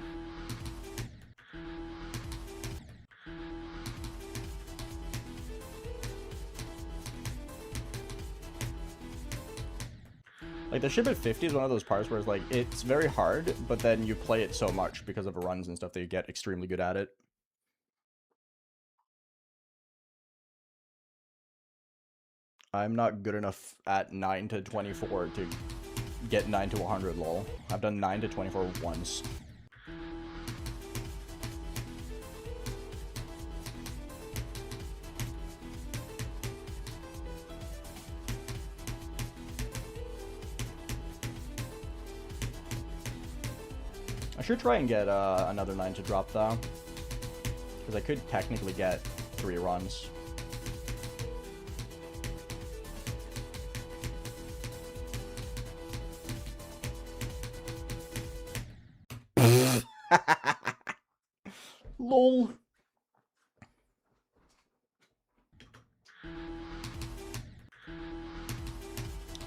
Like, the ship at 50 is one of those parts where it's like, it's very hard, but then you play it so much because of runs and stuff that you get extremely good at it. I'm not good enough at 9 to 24 to get 9 to 100, lol. I've done 9 to 24 once. I should try and get another 9 to drop, though. Because I could technically get 3 runs. Lol.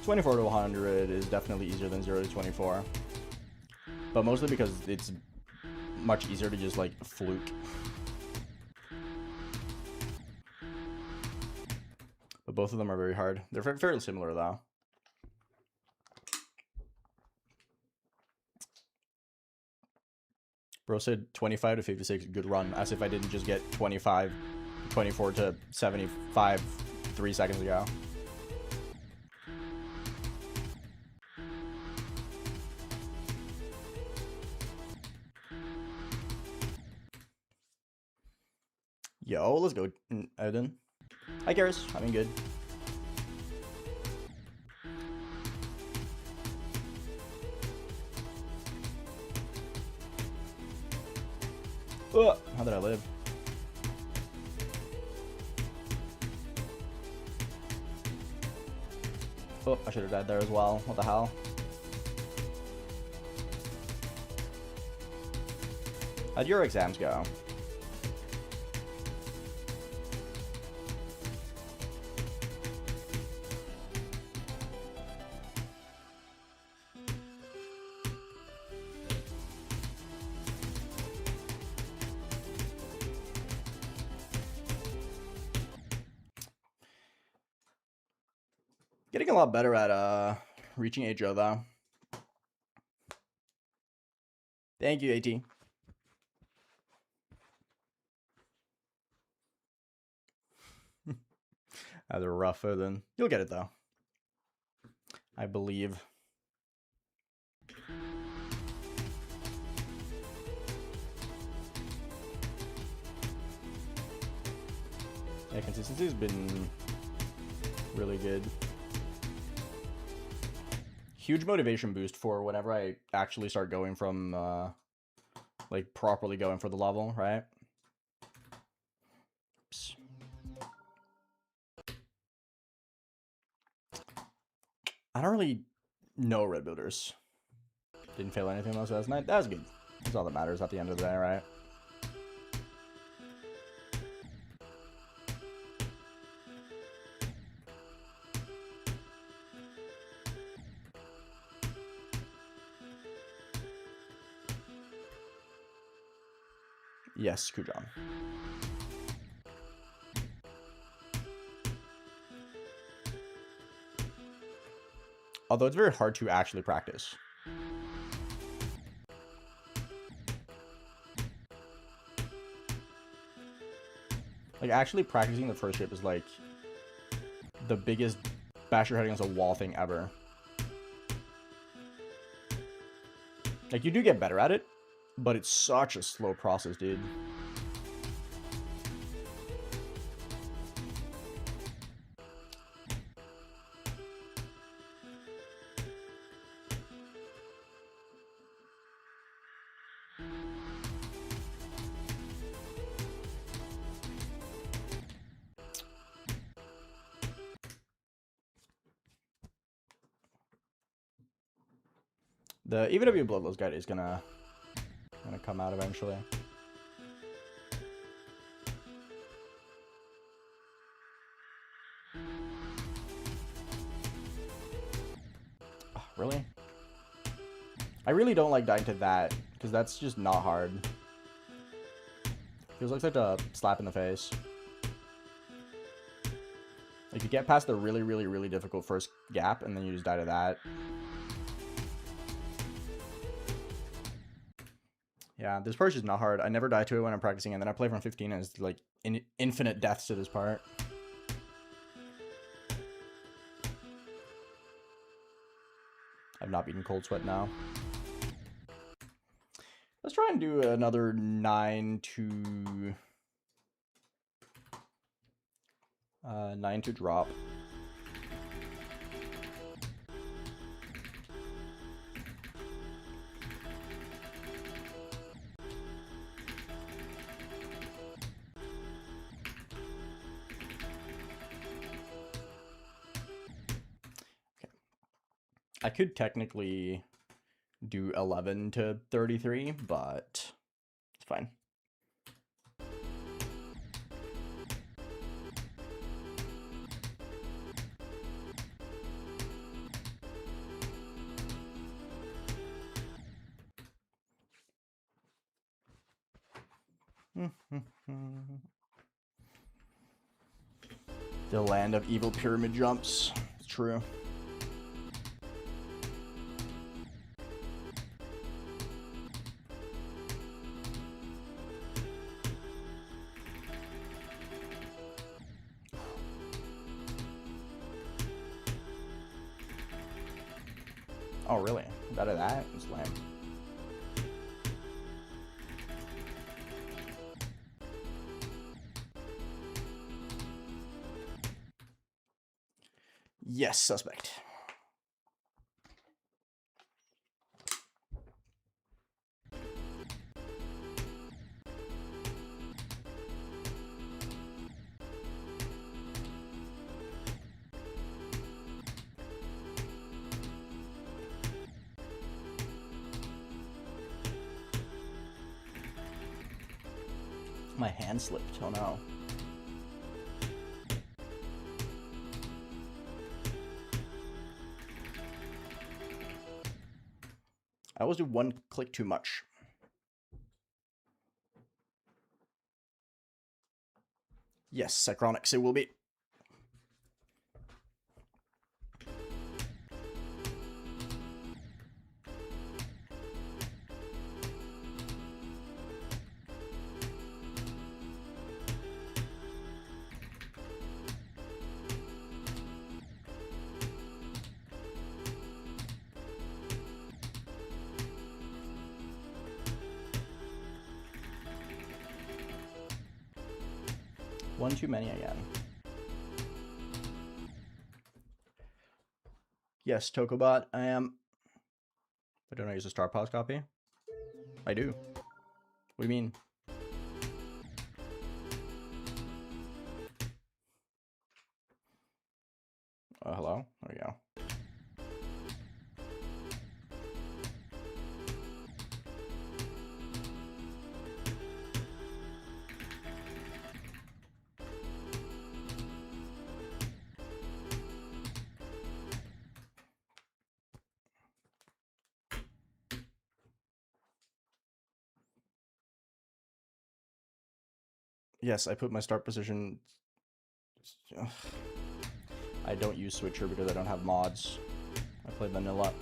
$24 to 100 is definitely easier than 0 to 24. But mostly because it's much easier to just, like, fluke. But both of them are very hard. They're fairly similar, though. Bro said 25 to 56, good run. As if I didn't just get 24 to 75 3 seconds ago. Yo, let's go, Odin. Hi, Karis. I mean, good. Ugh, how did I live? Oh, I should have died there as well. What the hell? How'd your exams go? Getting a lot better at reaching HO, though. Thank you, AT. Either rougher than... You'll get it, though. I believe. Yeah, consistency has been really good. Huge motivation boost for whenever I actually start going from, like, properly going for the level, right? Oops. I don't really know red builders. Didn't fail anything else last night. That was good. That's all that matters at the end of the day, right? Yes, Kujan. Although it's very hard to actually practice. Like, actually practicing the first ship is, like, the biggest bash your head against a wall thing ever. Like, you do get better at it, but it's such a slow process, dude. The EVW Bloodlust guide is gonna come out eventually. Oh, really? I really don't like dying to that, because that's just not hard. Feels like such a slap in the face. Like, you get past the really, really, really difficult first gap, and then you just die to that. Yeah, this part is just not hard. I never die to it when I'm practicing, and then I play from 15, and it's like infinite deaths to this part. I've not beaten Cold Sweat now. Let's try and do another 9 to... 9 to drop. Okay. I could technically do 11 to 33, but it's fine. The land of evil pyramid jumps. It's true. Oh, really? Out of that? It's lame. Yes, suspect. My hand slipped. Oh no. I always do one click too much. Yes, Psychronics it will be. One too many again. Yes, Tokobot, I am. But don't I use a Star Pause copy? I do. What do you mean? Hello? There we go. Yes, I put my start position. I don't use Switcher because I don't have mods. I play vanilla.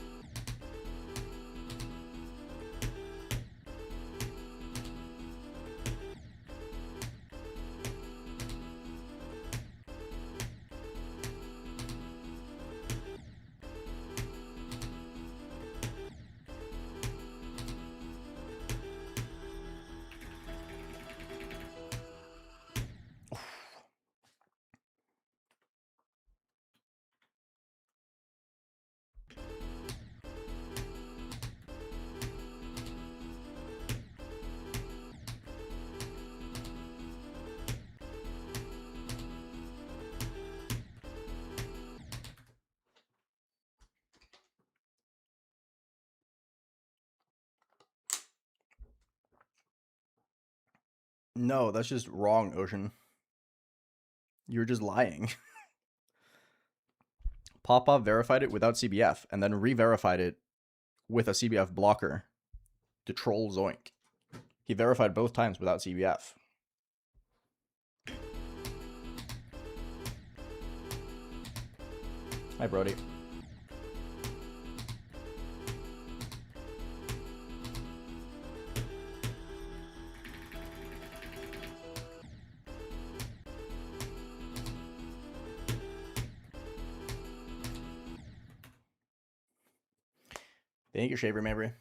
No, that's just wrong, Ocean. You're just lying. Popov verified it without CBF and then re-verified it with a CBF blocker to troll Zoink. He verified both times without CBF. Hi, Brody. Thank you, Shaver Mabry.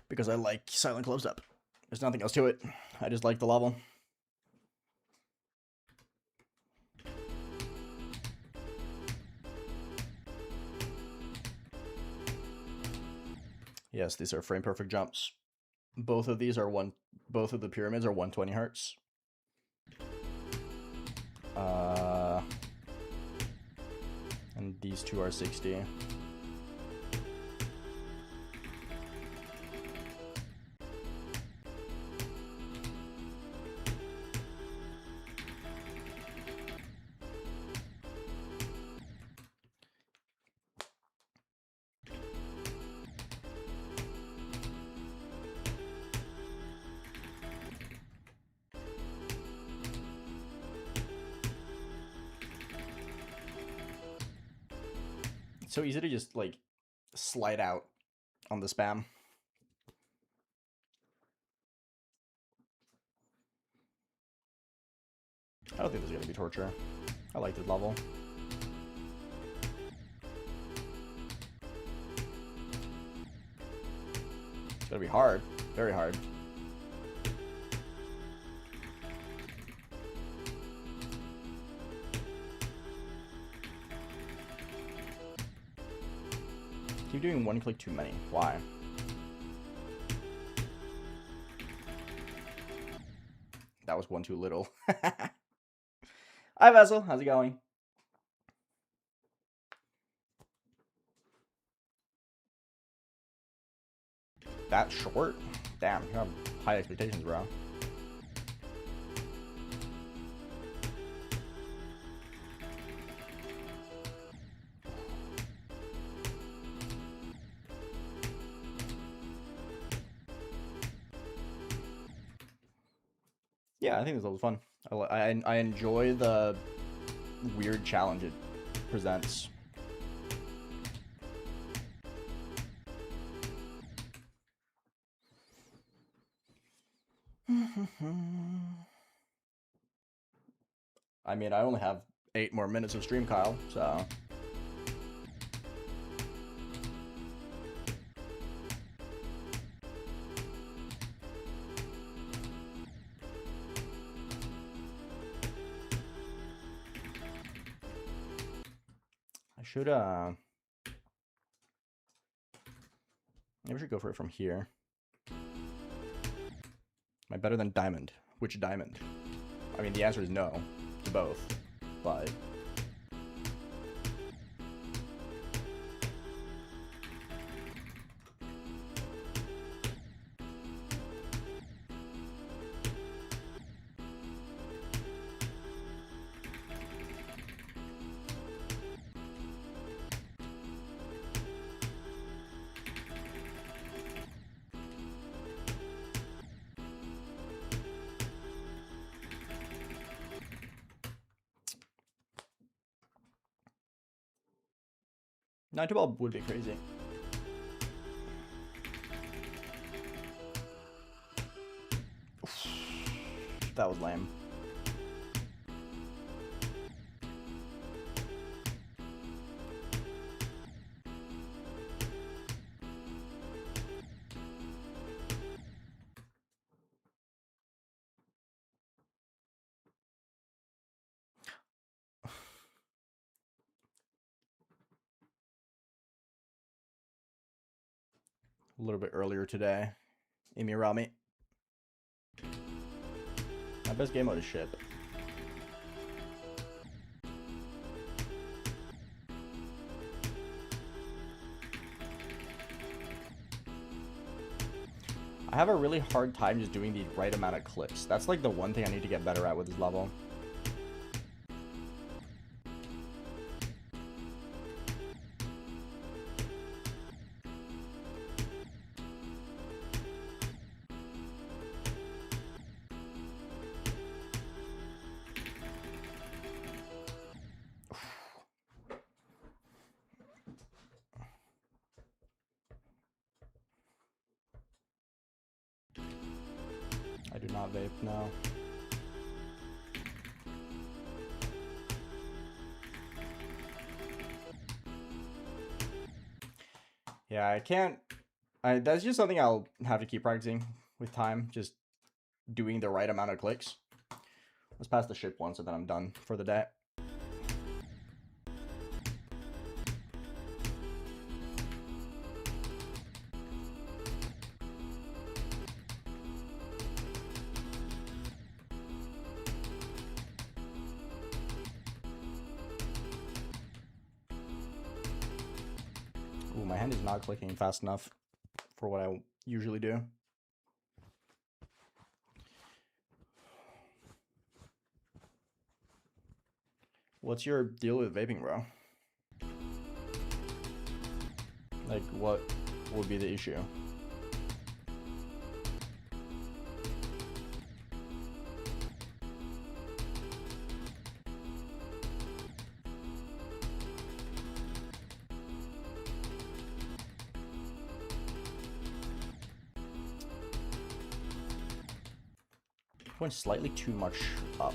Because I like Silent CLUBSTEP. There's nothing else to it. I just like the level. Yes, these are frame perfect jumps. Both of these are both of the pyramids are 120 hertz. And these two are 60. It's so easy to just like slide out on the spam. I don't think there's gonna be torture. I like this level. It's gonna be hard, very hard. Keep doing one click too many. Why? That was one too little. Hi, Vessel. How's it going? That short? Damn, you have high expectations, bro. Yeah, I think this level's fun. I enjoy the weird challenge it presents. I mean, I only have 8 more minutes of stream, Kyle, so... I should, maybe we should go for it from here. Am I better than Diamond? Which Diamond? I mean, the answer is no to both, but... Nine to ball would be crazy. That was lame. a little bit earlier today. Imirami. My best game mode is ship. I have a really hard time just doing the right amount of clips. That's like the one thing I need to get better at with this level. I do not vape now. Yeah, I can't. That's just something I'll have to keep practicing with time. Just doing the right amount of clicks. Let's pass the ship once and then I'm done for the day. Ooh, my hand is not clicking fast enough for what I usually do. What's your deal with vaping, bro? Like, what would be the issue? Went slightly too much up.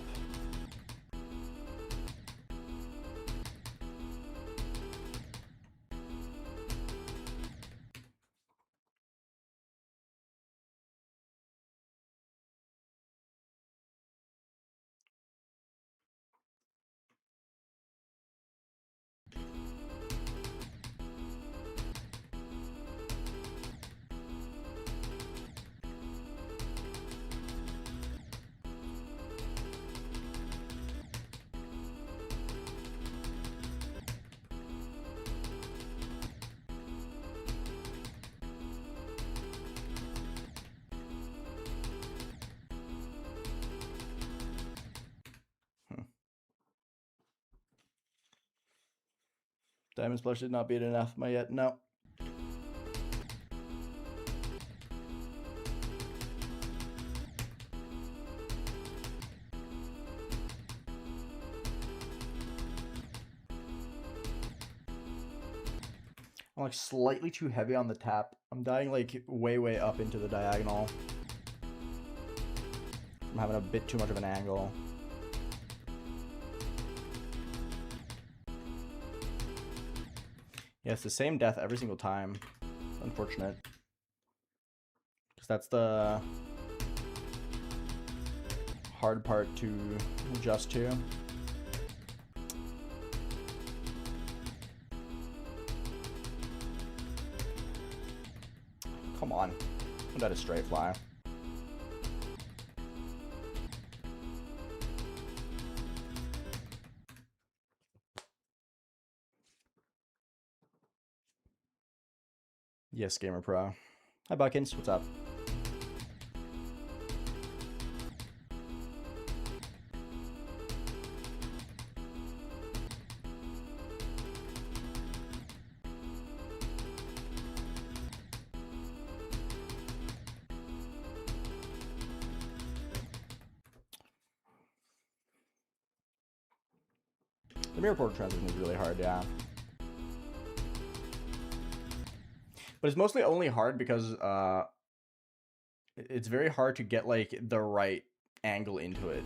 Diamond Splash did not beat anathema yet. No. I'm like slightly too heavy on the tap. I'm dying like way up into the diagonal. I'm having a bit too much of an angle. Yeah, it's the same death every single time. Unfortunate. Because that's the hard part to adjust to. Come on. I got a straight fly. Yes, Gamer Pro. Hi, Buckins. What's up? The mirror port transition is really hard, yeah. But it's mostly only hard because it's very hard to get like the right angle into it.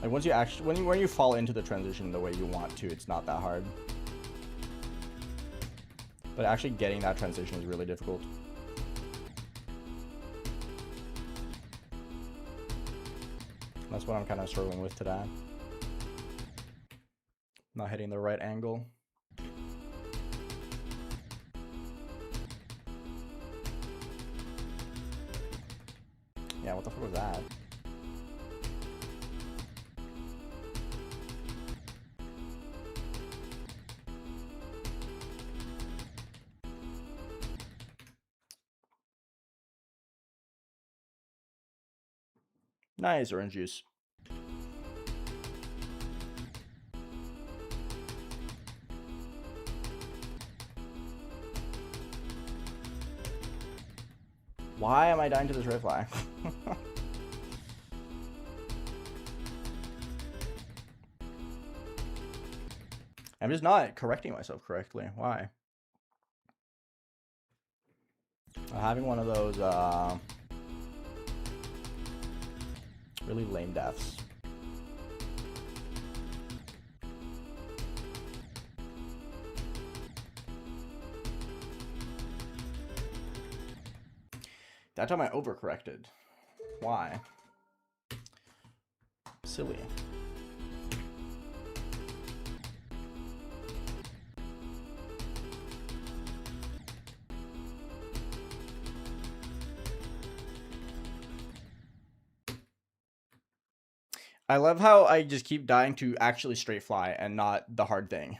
Like once you actually when you fall into the transition the way you want to, it's not that hard. But actually getting that transition is really difficult. That's what I'm kind of struggling with today. Not hitting the right angle. that. Nice orange juice. Why am I dying to this red fly? I'm just not correcting myself correctly. Why? I'm having one of those really lame deaths. That time I overcorrected. Why? Silly. I love how I just keep dying to actually straight fly and not the hard thing.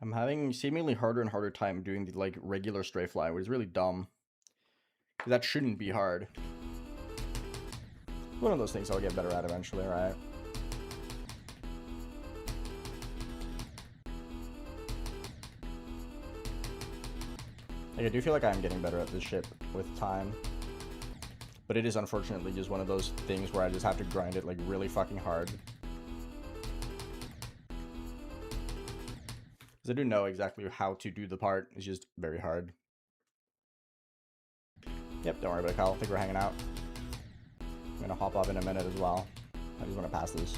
I'm having seemingly harder and harder time doing the like regular straight fly, which is really dumb. Because that shouldn't be hard. One of those things I'll get better at eventually, right? Like, I do feel like I'm getting better at this shit with time. But it is unfortunately just one of those things where I just have to grind it like really fucking hard. Because I do know exactly how to do the part. It's just very hard. Yep, don't worry about it, Kyle. I think we're hanging out. I'm gonna hop off in a minute as well. I just want to pass this.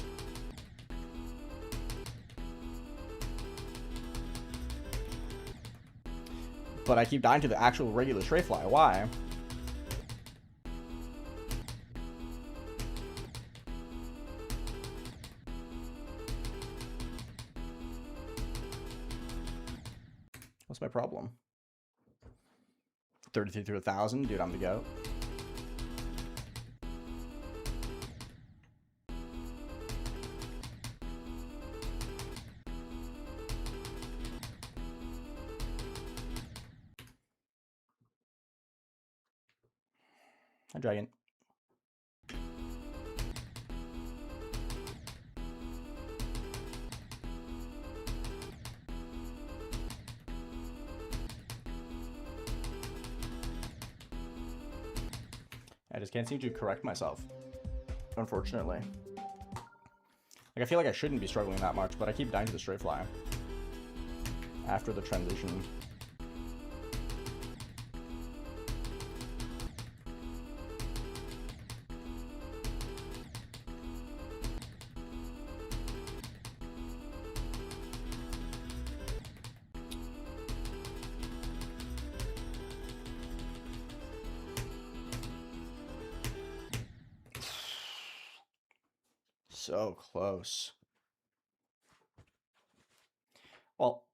But I keep dying to the actual regular straight fly. Why? What's my problem? 33 through 1,000? Dude, I'm the GOAT. Hi, Dragon. I just can't seem to correct myself, unfortunately. Like, I feel like I shouldn't be struggling that much, but I keep dying to the straight fly after the transition. So close. Well,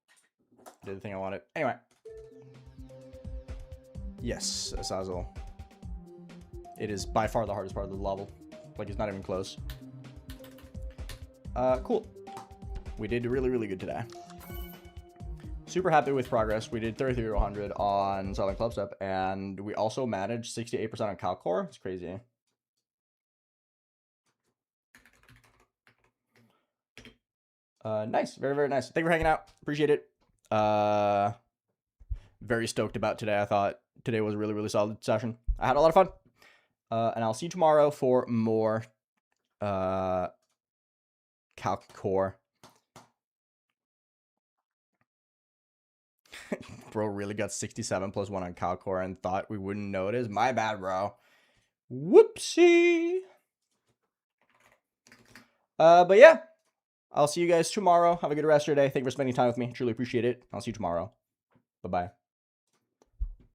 I did the thing I wanted. Anyway. Yes, Azazel. It is by far the hardest part of the level. Like, it's not even close. Cool. We did really, really good today. Super happy with progress. We did 33 to 100 on Southern CLUBSTEP, and we also managed 68% on Calc Core. It's crazy. Nice. Very, very nice. Thank you for hanging out. Appreciate it. Very stoked about today. I thought today was a really, really solid session. I had a lot of fun. And I'll see you tomorrow for more Calc Core. bro really got 67 plus 1 on Calcor and thought we wouldn't notice. My bad, bro. Whoopsie. But yeah, I'll see you guys tomorrow. Have a good rest of your day. Thank you for spending time with me. Truly appreciate it. I'll see you tomorrow. Bye-bye.